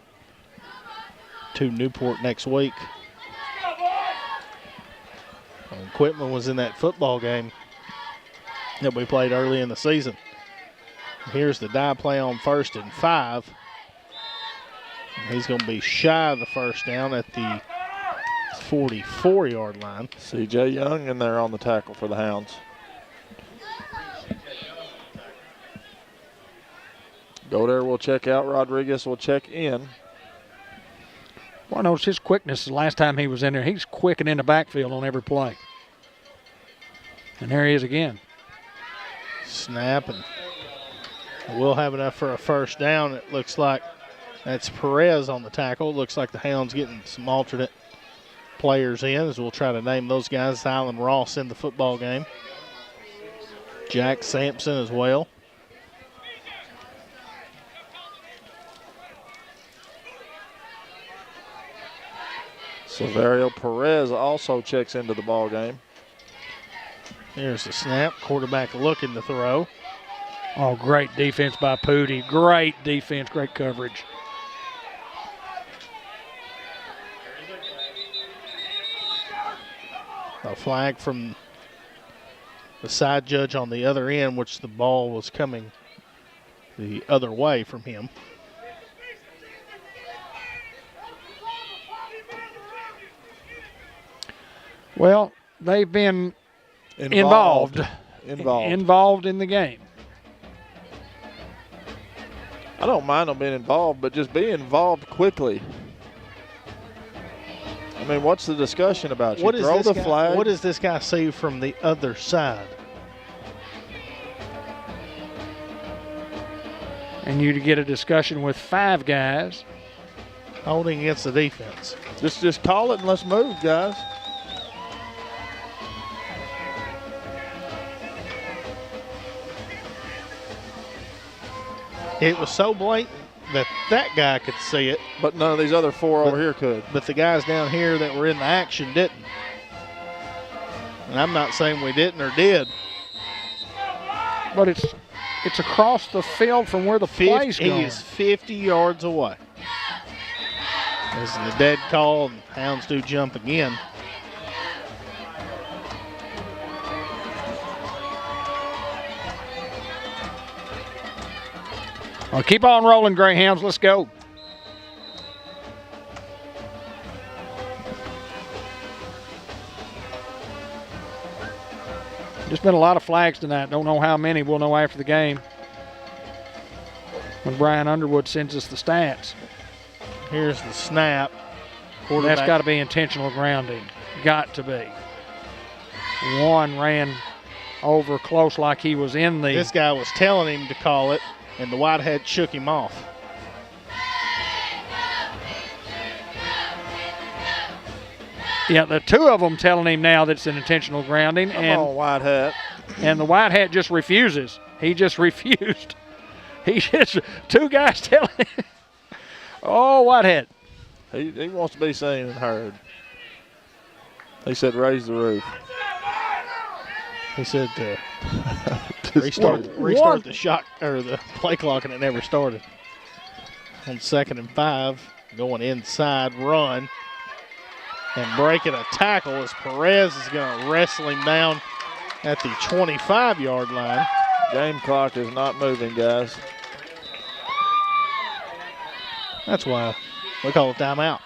to Newport next week. Quitman was in that football game that we played early in the season. Here's the dive play on 1st and 5. And he's going to be shy of the first down at the 44-yard line. C.J. Young in there on the tackle for the Hounds. Godare will check out. Rodriguez will check in. Well, I noticed his quickness the last time he was in there. He's quick and in the backfield on every play. And there he is again. Snap, and we'll have enough for a first down. It looks like that's Perez on the tackle. Looks like the Hounds getting some alternate players in, as we'll try to name those guys. Alan Ross in the football game. Jack Sampson as well. Severio Perez also checks into the ball game. Here's the snap. Quarterback looking to throw. Oh, great defense by Pooty. Great defense, great coverage. A flag from the side judge on the other end, which the ball was coming the other way from him. Well, they've been involved in the game. I don't mind them being involved, but just be involved quickly. I mean, what's the discussion about? You throw the flag. What does this guy see from the other side? And you to get a discussion with 5 guys. Holding against the defense. Just call it and let's move, guys. It was so blatant that guy could see it. But none of these other 4 over here could. But the guys down here that were in the action didn't. And I'm not saying we didn't or did. But it's across the field from where the play's going. He is 50 yards away. This is the dead call, and Hounds do jump again. Well, keep on rolling, Greyhounds. Let's go. There's been a lot of flags tonight. Don't know how many. We'll know after the game when Brian Underwood sends us the stats. Here's the snap. That's got to be intentional grounding. Got to be. One ran over close like he was in the... This guy was telling him to call it, and the Whitehead shook him off. Yeah, the 2 of them telling him now that it's an intentional grounding. Come on, Whitehead. And the Whitehead just refuses. He just refused. He just, 2 guys telling him. Oh, Whitehead. He wants to be seen and heard. He said raise the roof. He said restart the shot or the play clock, and it never started. On 2nd and 5, going inside, run, and breaking a tackle as Perez is going to wrestle him down at the 25-yard line. Game clock is not moving, guys. That's why we call it timeout.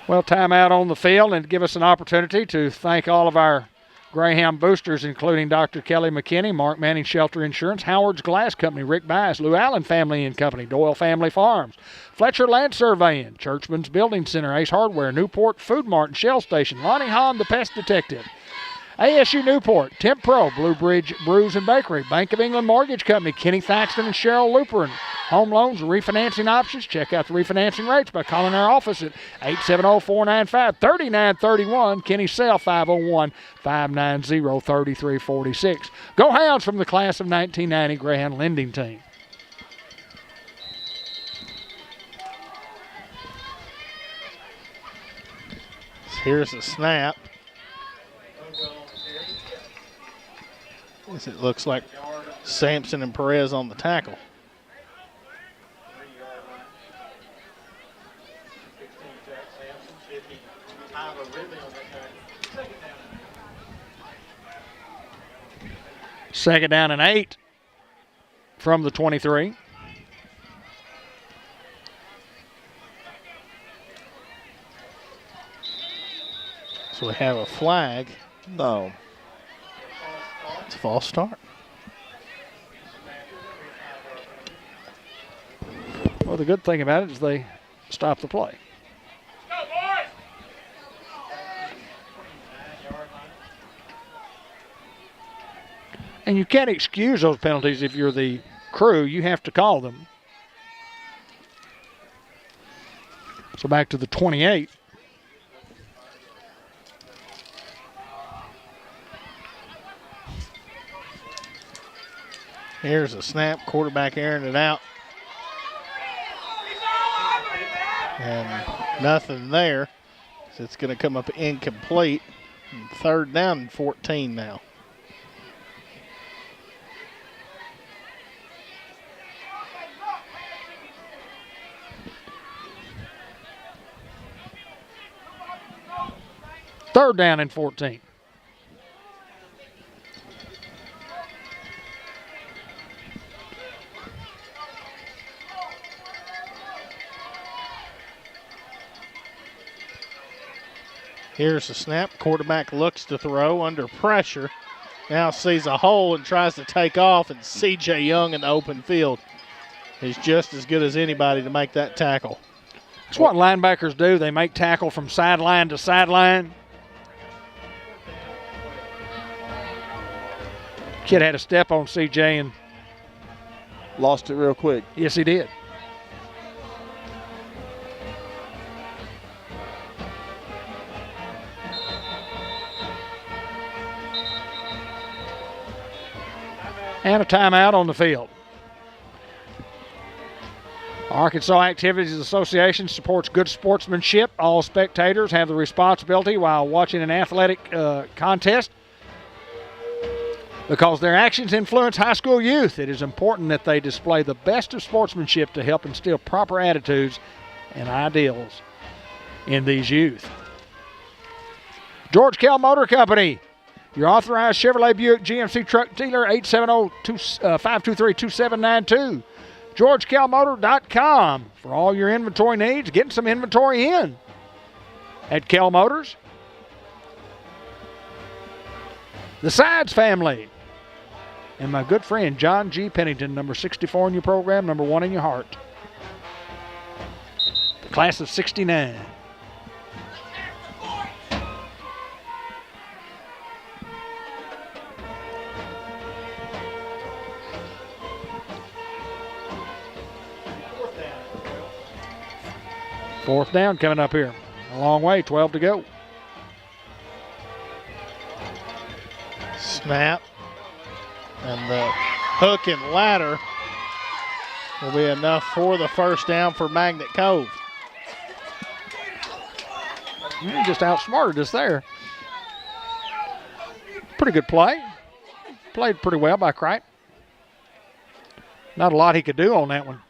Well, timeout on the field, and give us an opportunity to thank all of our Greyhound boosters, including Dr. Kelly McKinney, Mark Manning Shelter Insurance, Howard's Glass Company, Rick Bias, Lou Allen Family and Company, Doyle Family Farms, Fletcher Land Surveying, Churchman's Building Center, Ace Hardware, Newport Food Mart and Shell Station, Lonnie Hahn, the Pest Detective, ASU Newport, Temp Pro, Blue Bridge Brews and Bakery, Bank of England Mortgage Company, Kenny Thaxton and Cheryl Looper. Home loans and refinancing options. Check out the refinancing rates by calling our office at 870-495-3931. Kenny's cell 501-590-3346. Go Hounds from the class of 1990 Greyhound lending team. Here's the snap. It looks like Sampson and Perez on the tackle. Second down and 8 from the 23. So we have a flag. No. It's a false start. Well, the good thing about it is they stop the play. And you can't excuse those penalties if you're the crew. You have to call them. So back to the 28. Here's a snap. Quarterback airing it out. And nothing there. So it's going to come up incomplete. And 3rd down and 14 now. Third down and 14. Here's the snap. Quarterback looks to throw under pressure. Now sees a hole and tries to take off, and C.J. Young in the open field is just as good as anybody to make that tackle. That's what linebackers do. They make tackle from sideline to sideline. Kid had a step on C.J. and lost it real quick. Yes, he did. And a timeout on the field. Arkansas Activities Association supports good sportsmanship. All spectators have the responsibility while watching an athletic contest. Because their actions influence high school youth, it is important that they display the best of sportsmanship to help instill proper attitudes and ideals in these youth. George Kell Motor Company, your authorized Chevrolet Buick GMC truck dealer, 870-523-2792. GeorgeKellMotor.com for all your inventory needs. Getting some inventory in at Kell Motors. The Sides family. And my good friend John G. Pennington, number 64 in your program, number 1 in your heart. The class of 69. Fourth down coming up here. A long way, 12 to go. Snap. And the hook and ladder will be enough for the first down for Magnet Cove. Just outsmarted us there. Pretty good play. Played pretty well by Crichton. Not a lot he could do on that one.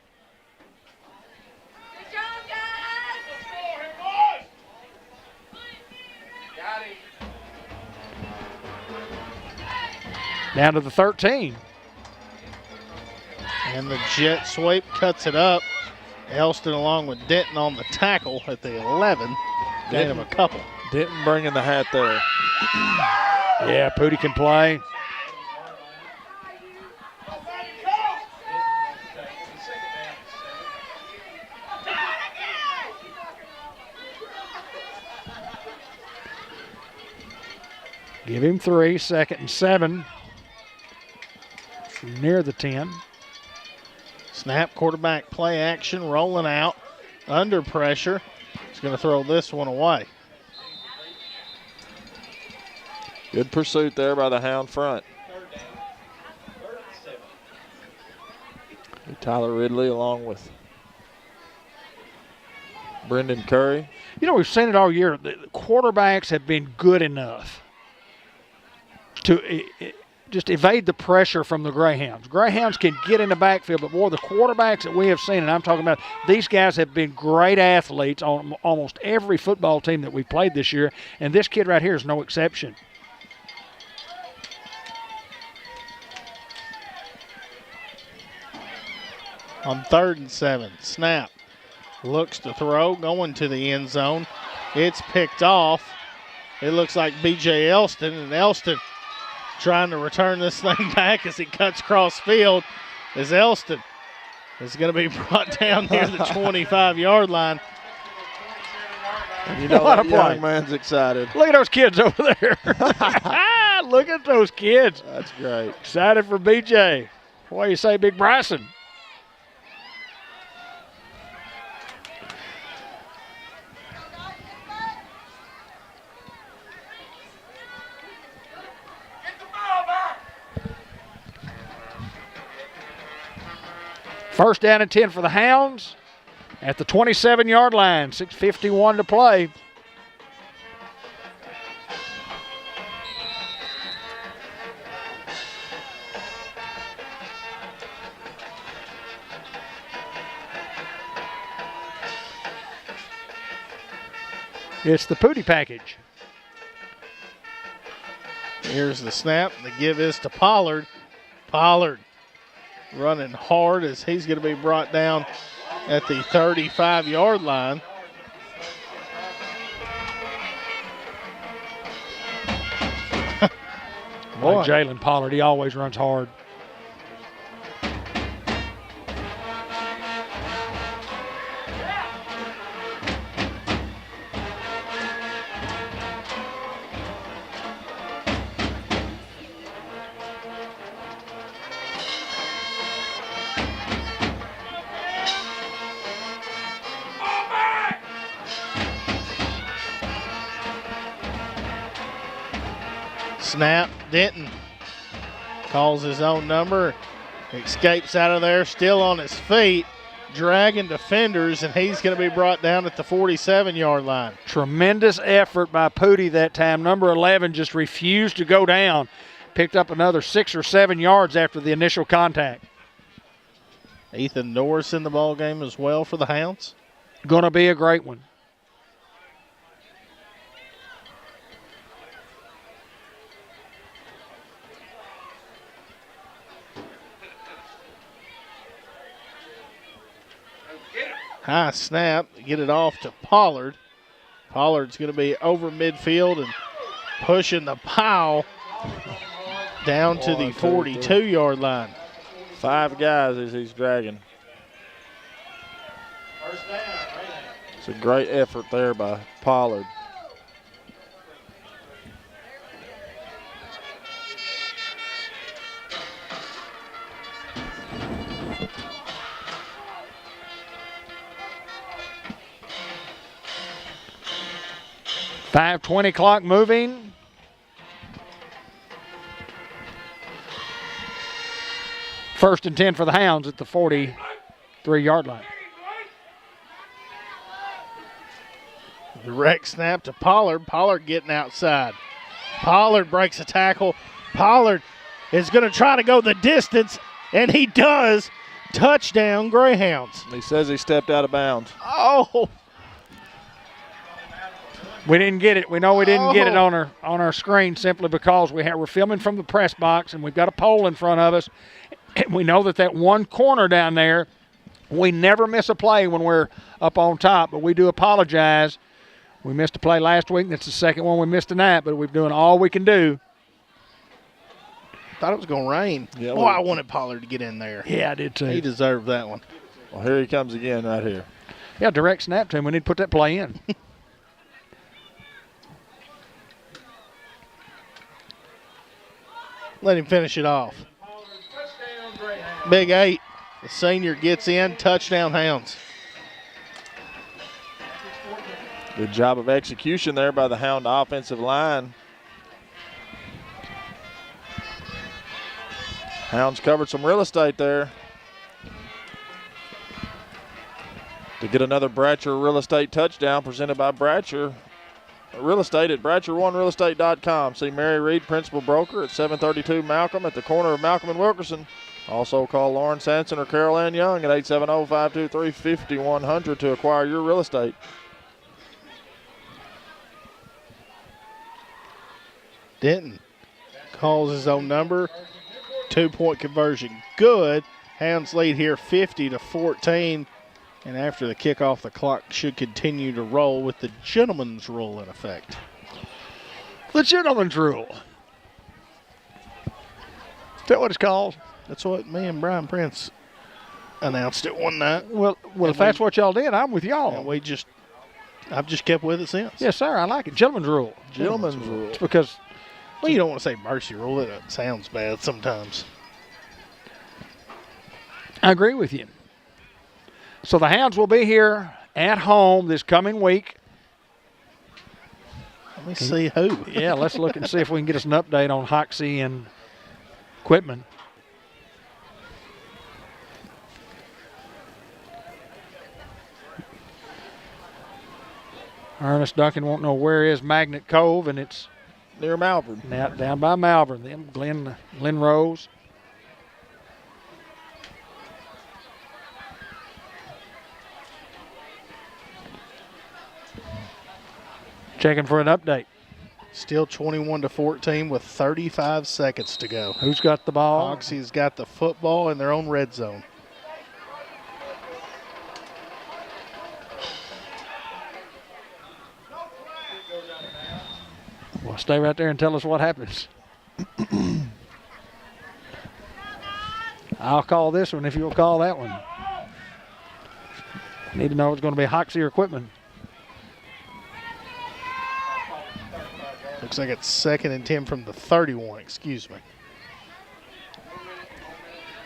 Down to the 13. And the jet sweep cuts it up. Elston along with Denton on the tackle at the 11. Gain of a couple. Denton bringing the hat there. Yeah, Pooty can play. Give him 3, 2nd and 7. Near the 10. Snap, quarterback play action, rolling out, under pressure. He's going to throw this one away. Good pursuit there by the Hound front. Tyler Ridley along with Brendan Curry. You know, we've seen it all year. The quarterbacks have been good enough to just evade the pressure from the Greyhounds. Greyhounds can get in the backfield, but boy, the quarterbacks that we have seen, and I'm talking about, these guys have been great athletes on almost every football team that we've played this year, and this kid right here is no exception. On 3rd and 7, snap. Looks to throw, going to the end zone. It's picked off. It looks like B.J. Elston, and Elston trying to return this thing back as he cuts across field as Elston is going to be brought down near the 25-yard line. And you know What that a play. young man's excited. Look at those kids over there. Look at those kids. That's great. Excited for BJ. What do you say, Big Bryson? First down and 10 for the Hounds at the 27-yard line. 6:51 to play. It's the Pooty package. Here's the snap. The give is to Pollard. Pollard running hard as he's going to be brought down at the 35-yard line. Boy. Like Jalen Pollard, he always runs hard. Snap. Denton calls his own number, escapes out of there, still on his feet, dragging defenders, and he's going to be brought down at the 47-yard line. Tremendous effort by Pooty that time. Number 11 just refused to go down. Picked up another 6 or 7 yards after the initial contact. Ethan Norris in the ball game as well for the Hounds. Going to be a great one. High snap, get it off to Pollard. Pollard's going to be over midfield and pushing the pile down to the 42-yard line. 5 guys as he's dragging. It's a great effort there by Pollard. .20 clock moving. First and 10 for the Hounds at the 43-yard line. Direct snap to Pollard. Pollard getting outside. Pollard breaks a tackle. Pollard is going to try to go the distance, and he does. Touchdown, Greyhounds. He says he stepped out of bounds. Oh! We didn't get it. We know we didn't get it on our screen simply because we're filming from the press box and we've got a pole in front of us. And we know that one corner down there, we never miss a play when we're up on top, but we do apologize. We missed a play last week. That's the second one we missed tonight, but we're doing all we can do. Thought it was going to rain. Yeah, Boy, I wanted Pollard to get in there. Yeah, I did too. He deserved that one. Well, here he comes again right here. Yeah, direct snap to him. We need to put that play in. Let him finish it off. Big 8. The senior gets in. Touchdown, Hounds. Good job of execution there by the Hound offensive line. Hounds covered some real estate there to get another Bratcher real estate touchdown presented by Bratcher Real Estate at BratcherOneRealEstate.com. See Mary Reed, Principal Broker at 732 Malcolm at the corner of Malcolm and Wilkerson. Also call Lauren Sanson or Carol Ann Young at 870-523-5100 to acquire your real estate. Denton calls his own number. 2-point conversion. Good. Hounds lead here 50-14. And after the kickoff, the clock should continue to roll with the gentleman's rule in effect. The gentleman's rule. Is that what it's called? That's what me and Brian Prince announced it one night. Well, if that's what y'all did, I'm with y'all. And I've just kept with it since. Yes, sir. I like it. Gentleman's rule. Gentleman's rule. It's because. Well, you don't want to say mercy rule. It sounds bad sometimes. I agree with you. So the Hounds will be here at home this coming week. Let me see who. Yeah, let's look and see if we can get us an update on Hoxie and Quitman. Ernest Duncan won't know where is Magnet Cove, and it's near Malvern. Down by Malvern. Then Glen Rose. Checking for an update. Still 21-14 with 35 seconds to go. Who's got the ball? Hoxie's got the football in their own red zone. Well, stay right there and tell us what happens. I'll call this one if you'll call that one. Need to know if it's going to be Hoxie or Quitman. Looks like it's 2nd and 10 from the 31, excuse me.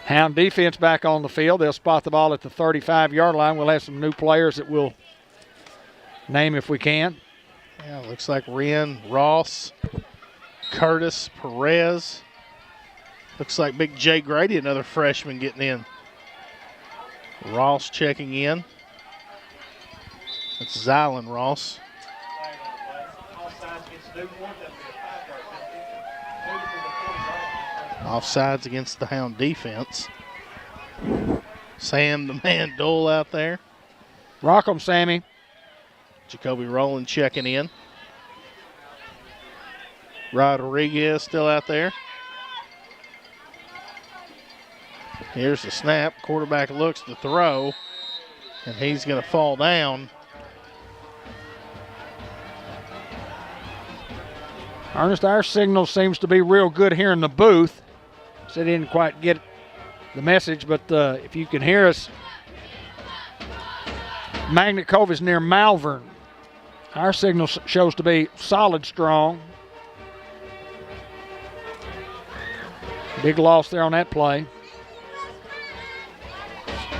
Hound defense back on the field. They'll spot the ball at the 35-yard line. We'll have some new players that we'll name if we can. Yeah, looks like Wren, Ross, Curtis, Perez. Looks like Big Jay Grady, another freshman, getting in. Ross checking in. That's Zylan Ross. Offsides against the Hound defense. Sam the Man Dole out there. Rock 'em, Sammy. Jacoby Rowland checking in. Rodriguez still out there. Here's the snap. Quarterback looks to throw, and he's going to fall down. Ernest, our signal seems to be real good here in the booth. So they didn't quite get the message, but if you can hear us, Magnet Cove is near Malvern. Our signal shows to be solid strong. Big loss there on that play.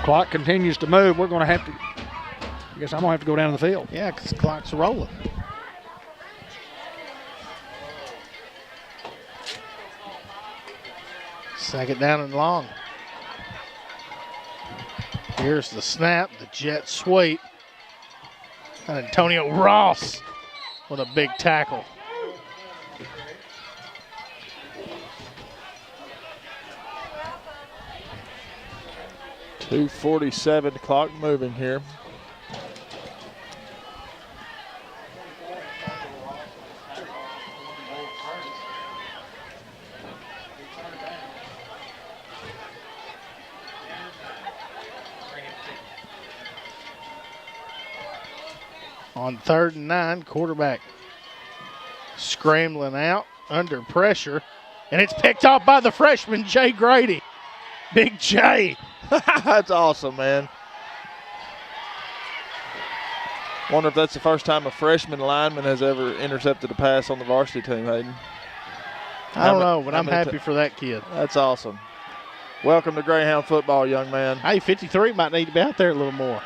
Clock continues to move. We're going to have to, I guess I'm going to have to go down to the field. Yeah, because the clock's rolling. Second down and long. Here's the snap, the jet sweep. And Antonio Ross with a big tackle. .247, clock moving here. On 3rd and 9, quarterback scrambling out under pressure, and it's picked off by the freshman, Jay Grady. Big Jay. That's awesome, man. Wonder if that's the first time a freshman lineman has ever intercepted a pass on the varsity team, Hayden. I don't know, but I'm happy for that kid. That's awesome. Welcome to Greyhound football, young man. Hey, 53 might need to be out there a little more.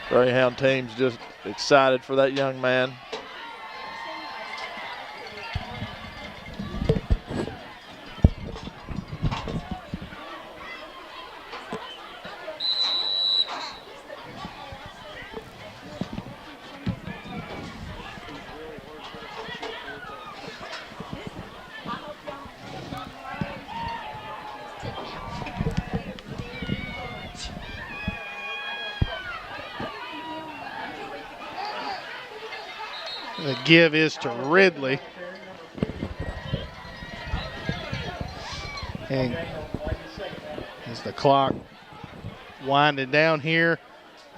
Greyhound team's just excited for that young man. The give is to Ridley. And as the clock winding down here,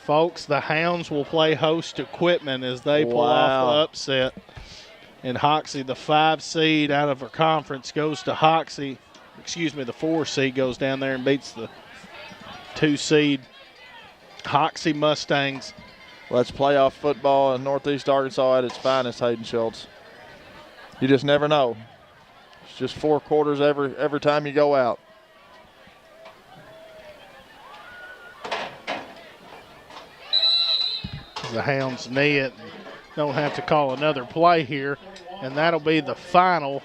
Folks, the Hounds will play host to Quitman as they pull off the upset. And Hoxie, the 5 seed out of our conference, goes to Hoxie. Excuse me, the 4 seed goes down there and beats the 2 seed Hoxie Mustangs. Well, that's playoff football in Northeast Arkansas at its finest, Hayden Schultz. You just never know. It's just 4 quarters every time you go out. The Hounds knee it. Don't have to call another play here, and that'll be the final,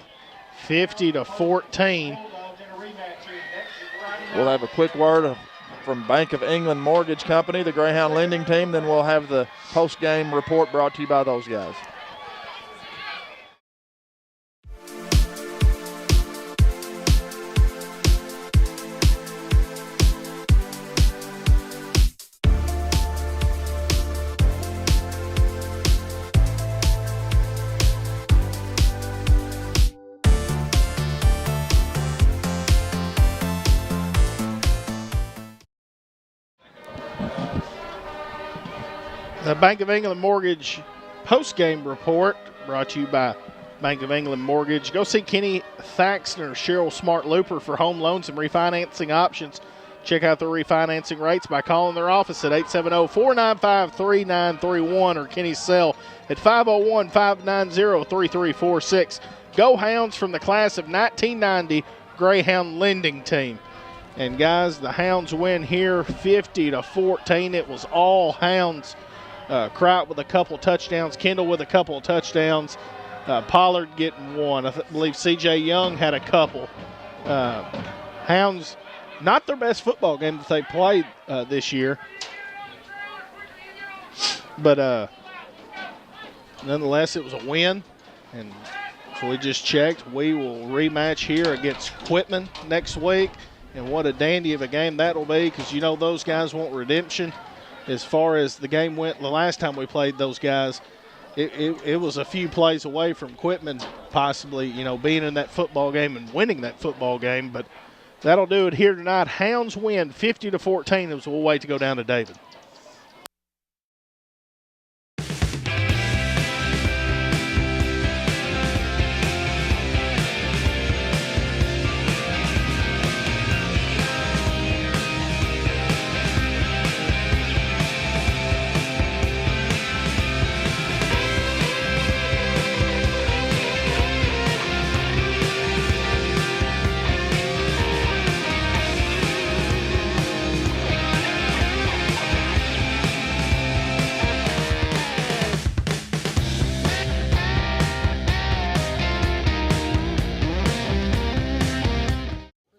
50-14. We'll have a quick word from Bank of England Mortgage Company, the Greyhound lending team. Then we'll have the post-game report brought to you by those guys. The Bank of England Mortgage post-game report brought to you by Bank of England Mortgage. Go see Kenny Thaxton or Cheryl Smart-Looper for home loans and refinancing options. Check out their refinancing rates by calling their office at 870-495-3931 or Kenny's cell at 501-590-3346. Go Hounds from the class of 1990 Greyhound lending team. And guys, the Hounds win here 50-14. It was all Hounds. Kraut with a couple touchdowns, Kendall with a couple of touchdowns, Pollard getting one. I believe C.J. Young had a couple. Hounds, not their best football game that they played this year. But nonetheless, it was a win. And so we just checked. We will rematch here against Quitman next week. And what a dandy of a game that'll be, because you know those guys want redemption. As far as the game went, the last time we played those guys, it was a few plays away from Quitman possibly, being in that football game and winning that football game. But that'll do it here tonight. Hounds win 50-14 as we'll wait to go down to David.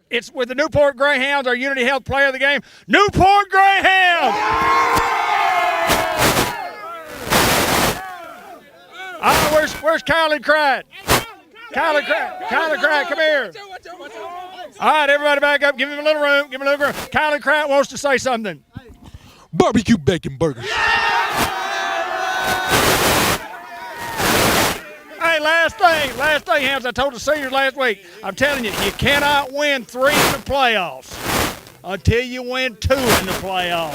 It's with the Newport Greyhounds, our Unity Health player of the game, Newport Greyhounds! Where's Kylie Cratt? Kylie Cratt, come here. All right, everybody back up. Give him a little room. Kylie Cratt wants to say something. Barbecue bacon burgers. Hey, last thing, Hams. I told the seniors last week. I'm telling you, you cannot win 3 in the playoffs until you win 2 in the playoffs.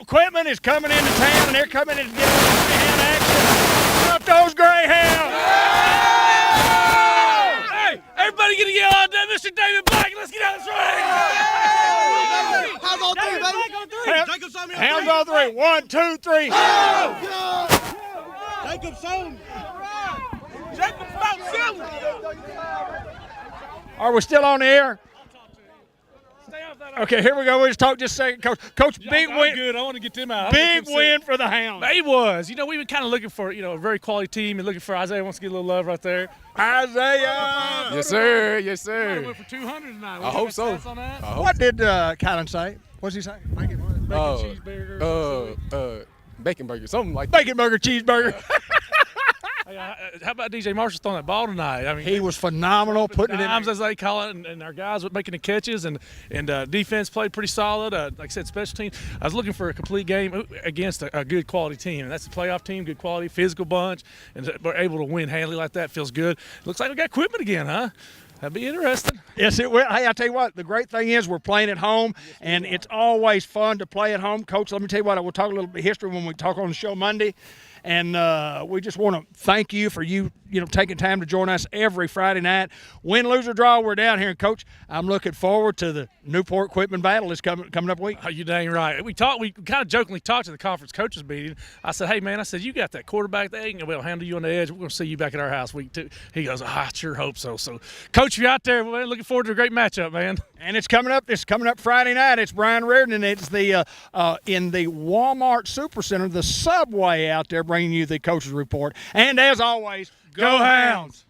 Quitman is coming into town, and they're coming in to get Greyhound action. Up those Greyhounds! Hey, everybody get a yell out there, Mr. David Black. Let's get out of the ring. Hounds on 3, baby. Hounds on 3. 1, 2, 3. Jacob Sohn. Jacob Sohn. Are we still on the air? Okay, here we go. We'll just talk just a second. Coach, big win. Good. I want to get them out. Big win for the Hounds. It was. We were kind of looking for, a very quality team and looking for Isaiah wants to get a little love right there. Isaiah. Yes, sir. Yes, sir. Went for 200 tonight. I hope so. What did Kylan say? What's he say? Bacon cheeseburger. Bacon burger, something like that. Bacon burger, cheeseburger. Hey, how about DJ Marshall throwing that ball tonight? I mean, he was phenomenal putting it in. As they call it, and our guys were making the catches, and defense played pretty solid. Like I said, special team. I was looking for a complete game against a good quality team, and that's a playoff team, good quality, physical bunch, and we're able to win handily like that. Feels good. Looks like we got Quitman again, huh? That'd be interesting. Yes, it will. Hey, I tell you what, the great thing is we're playing at home, and it's always fun to play at home. Coach, let me tell you what, I will talk a little bit of history when we talk on the show Monday. And we just want to thank you for you taking time to join us every Friday night. Win, lose, or draw, we're down here. And, Coach, I'm looking forward to the Newport Equipment Battle that's coming up week. Oh, you dang right. We kind of jokingly talked to the conference coaches meeting. I said, hey, man, you got that quarterback there. Ain't going to be able to handle you on the edge. We're going to see you back at our house week 2. He goes, I sure hope so. So, Coach, you're out there, man. Looking forward to a great matchup, man. And it's coming up. It's coming up Friday night. It's Brian Reardon, and it's the in the Walmart Supercenter, the Subway out there, bringing you the Coaches Report. And as always, go Hounds!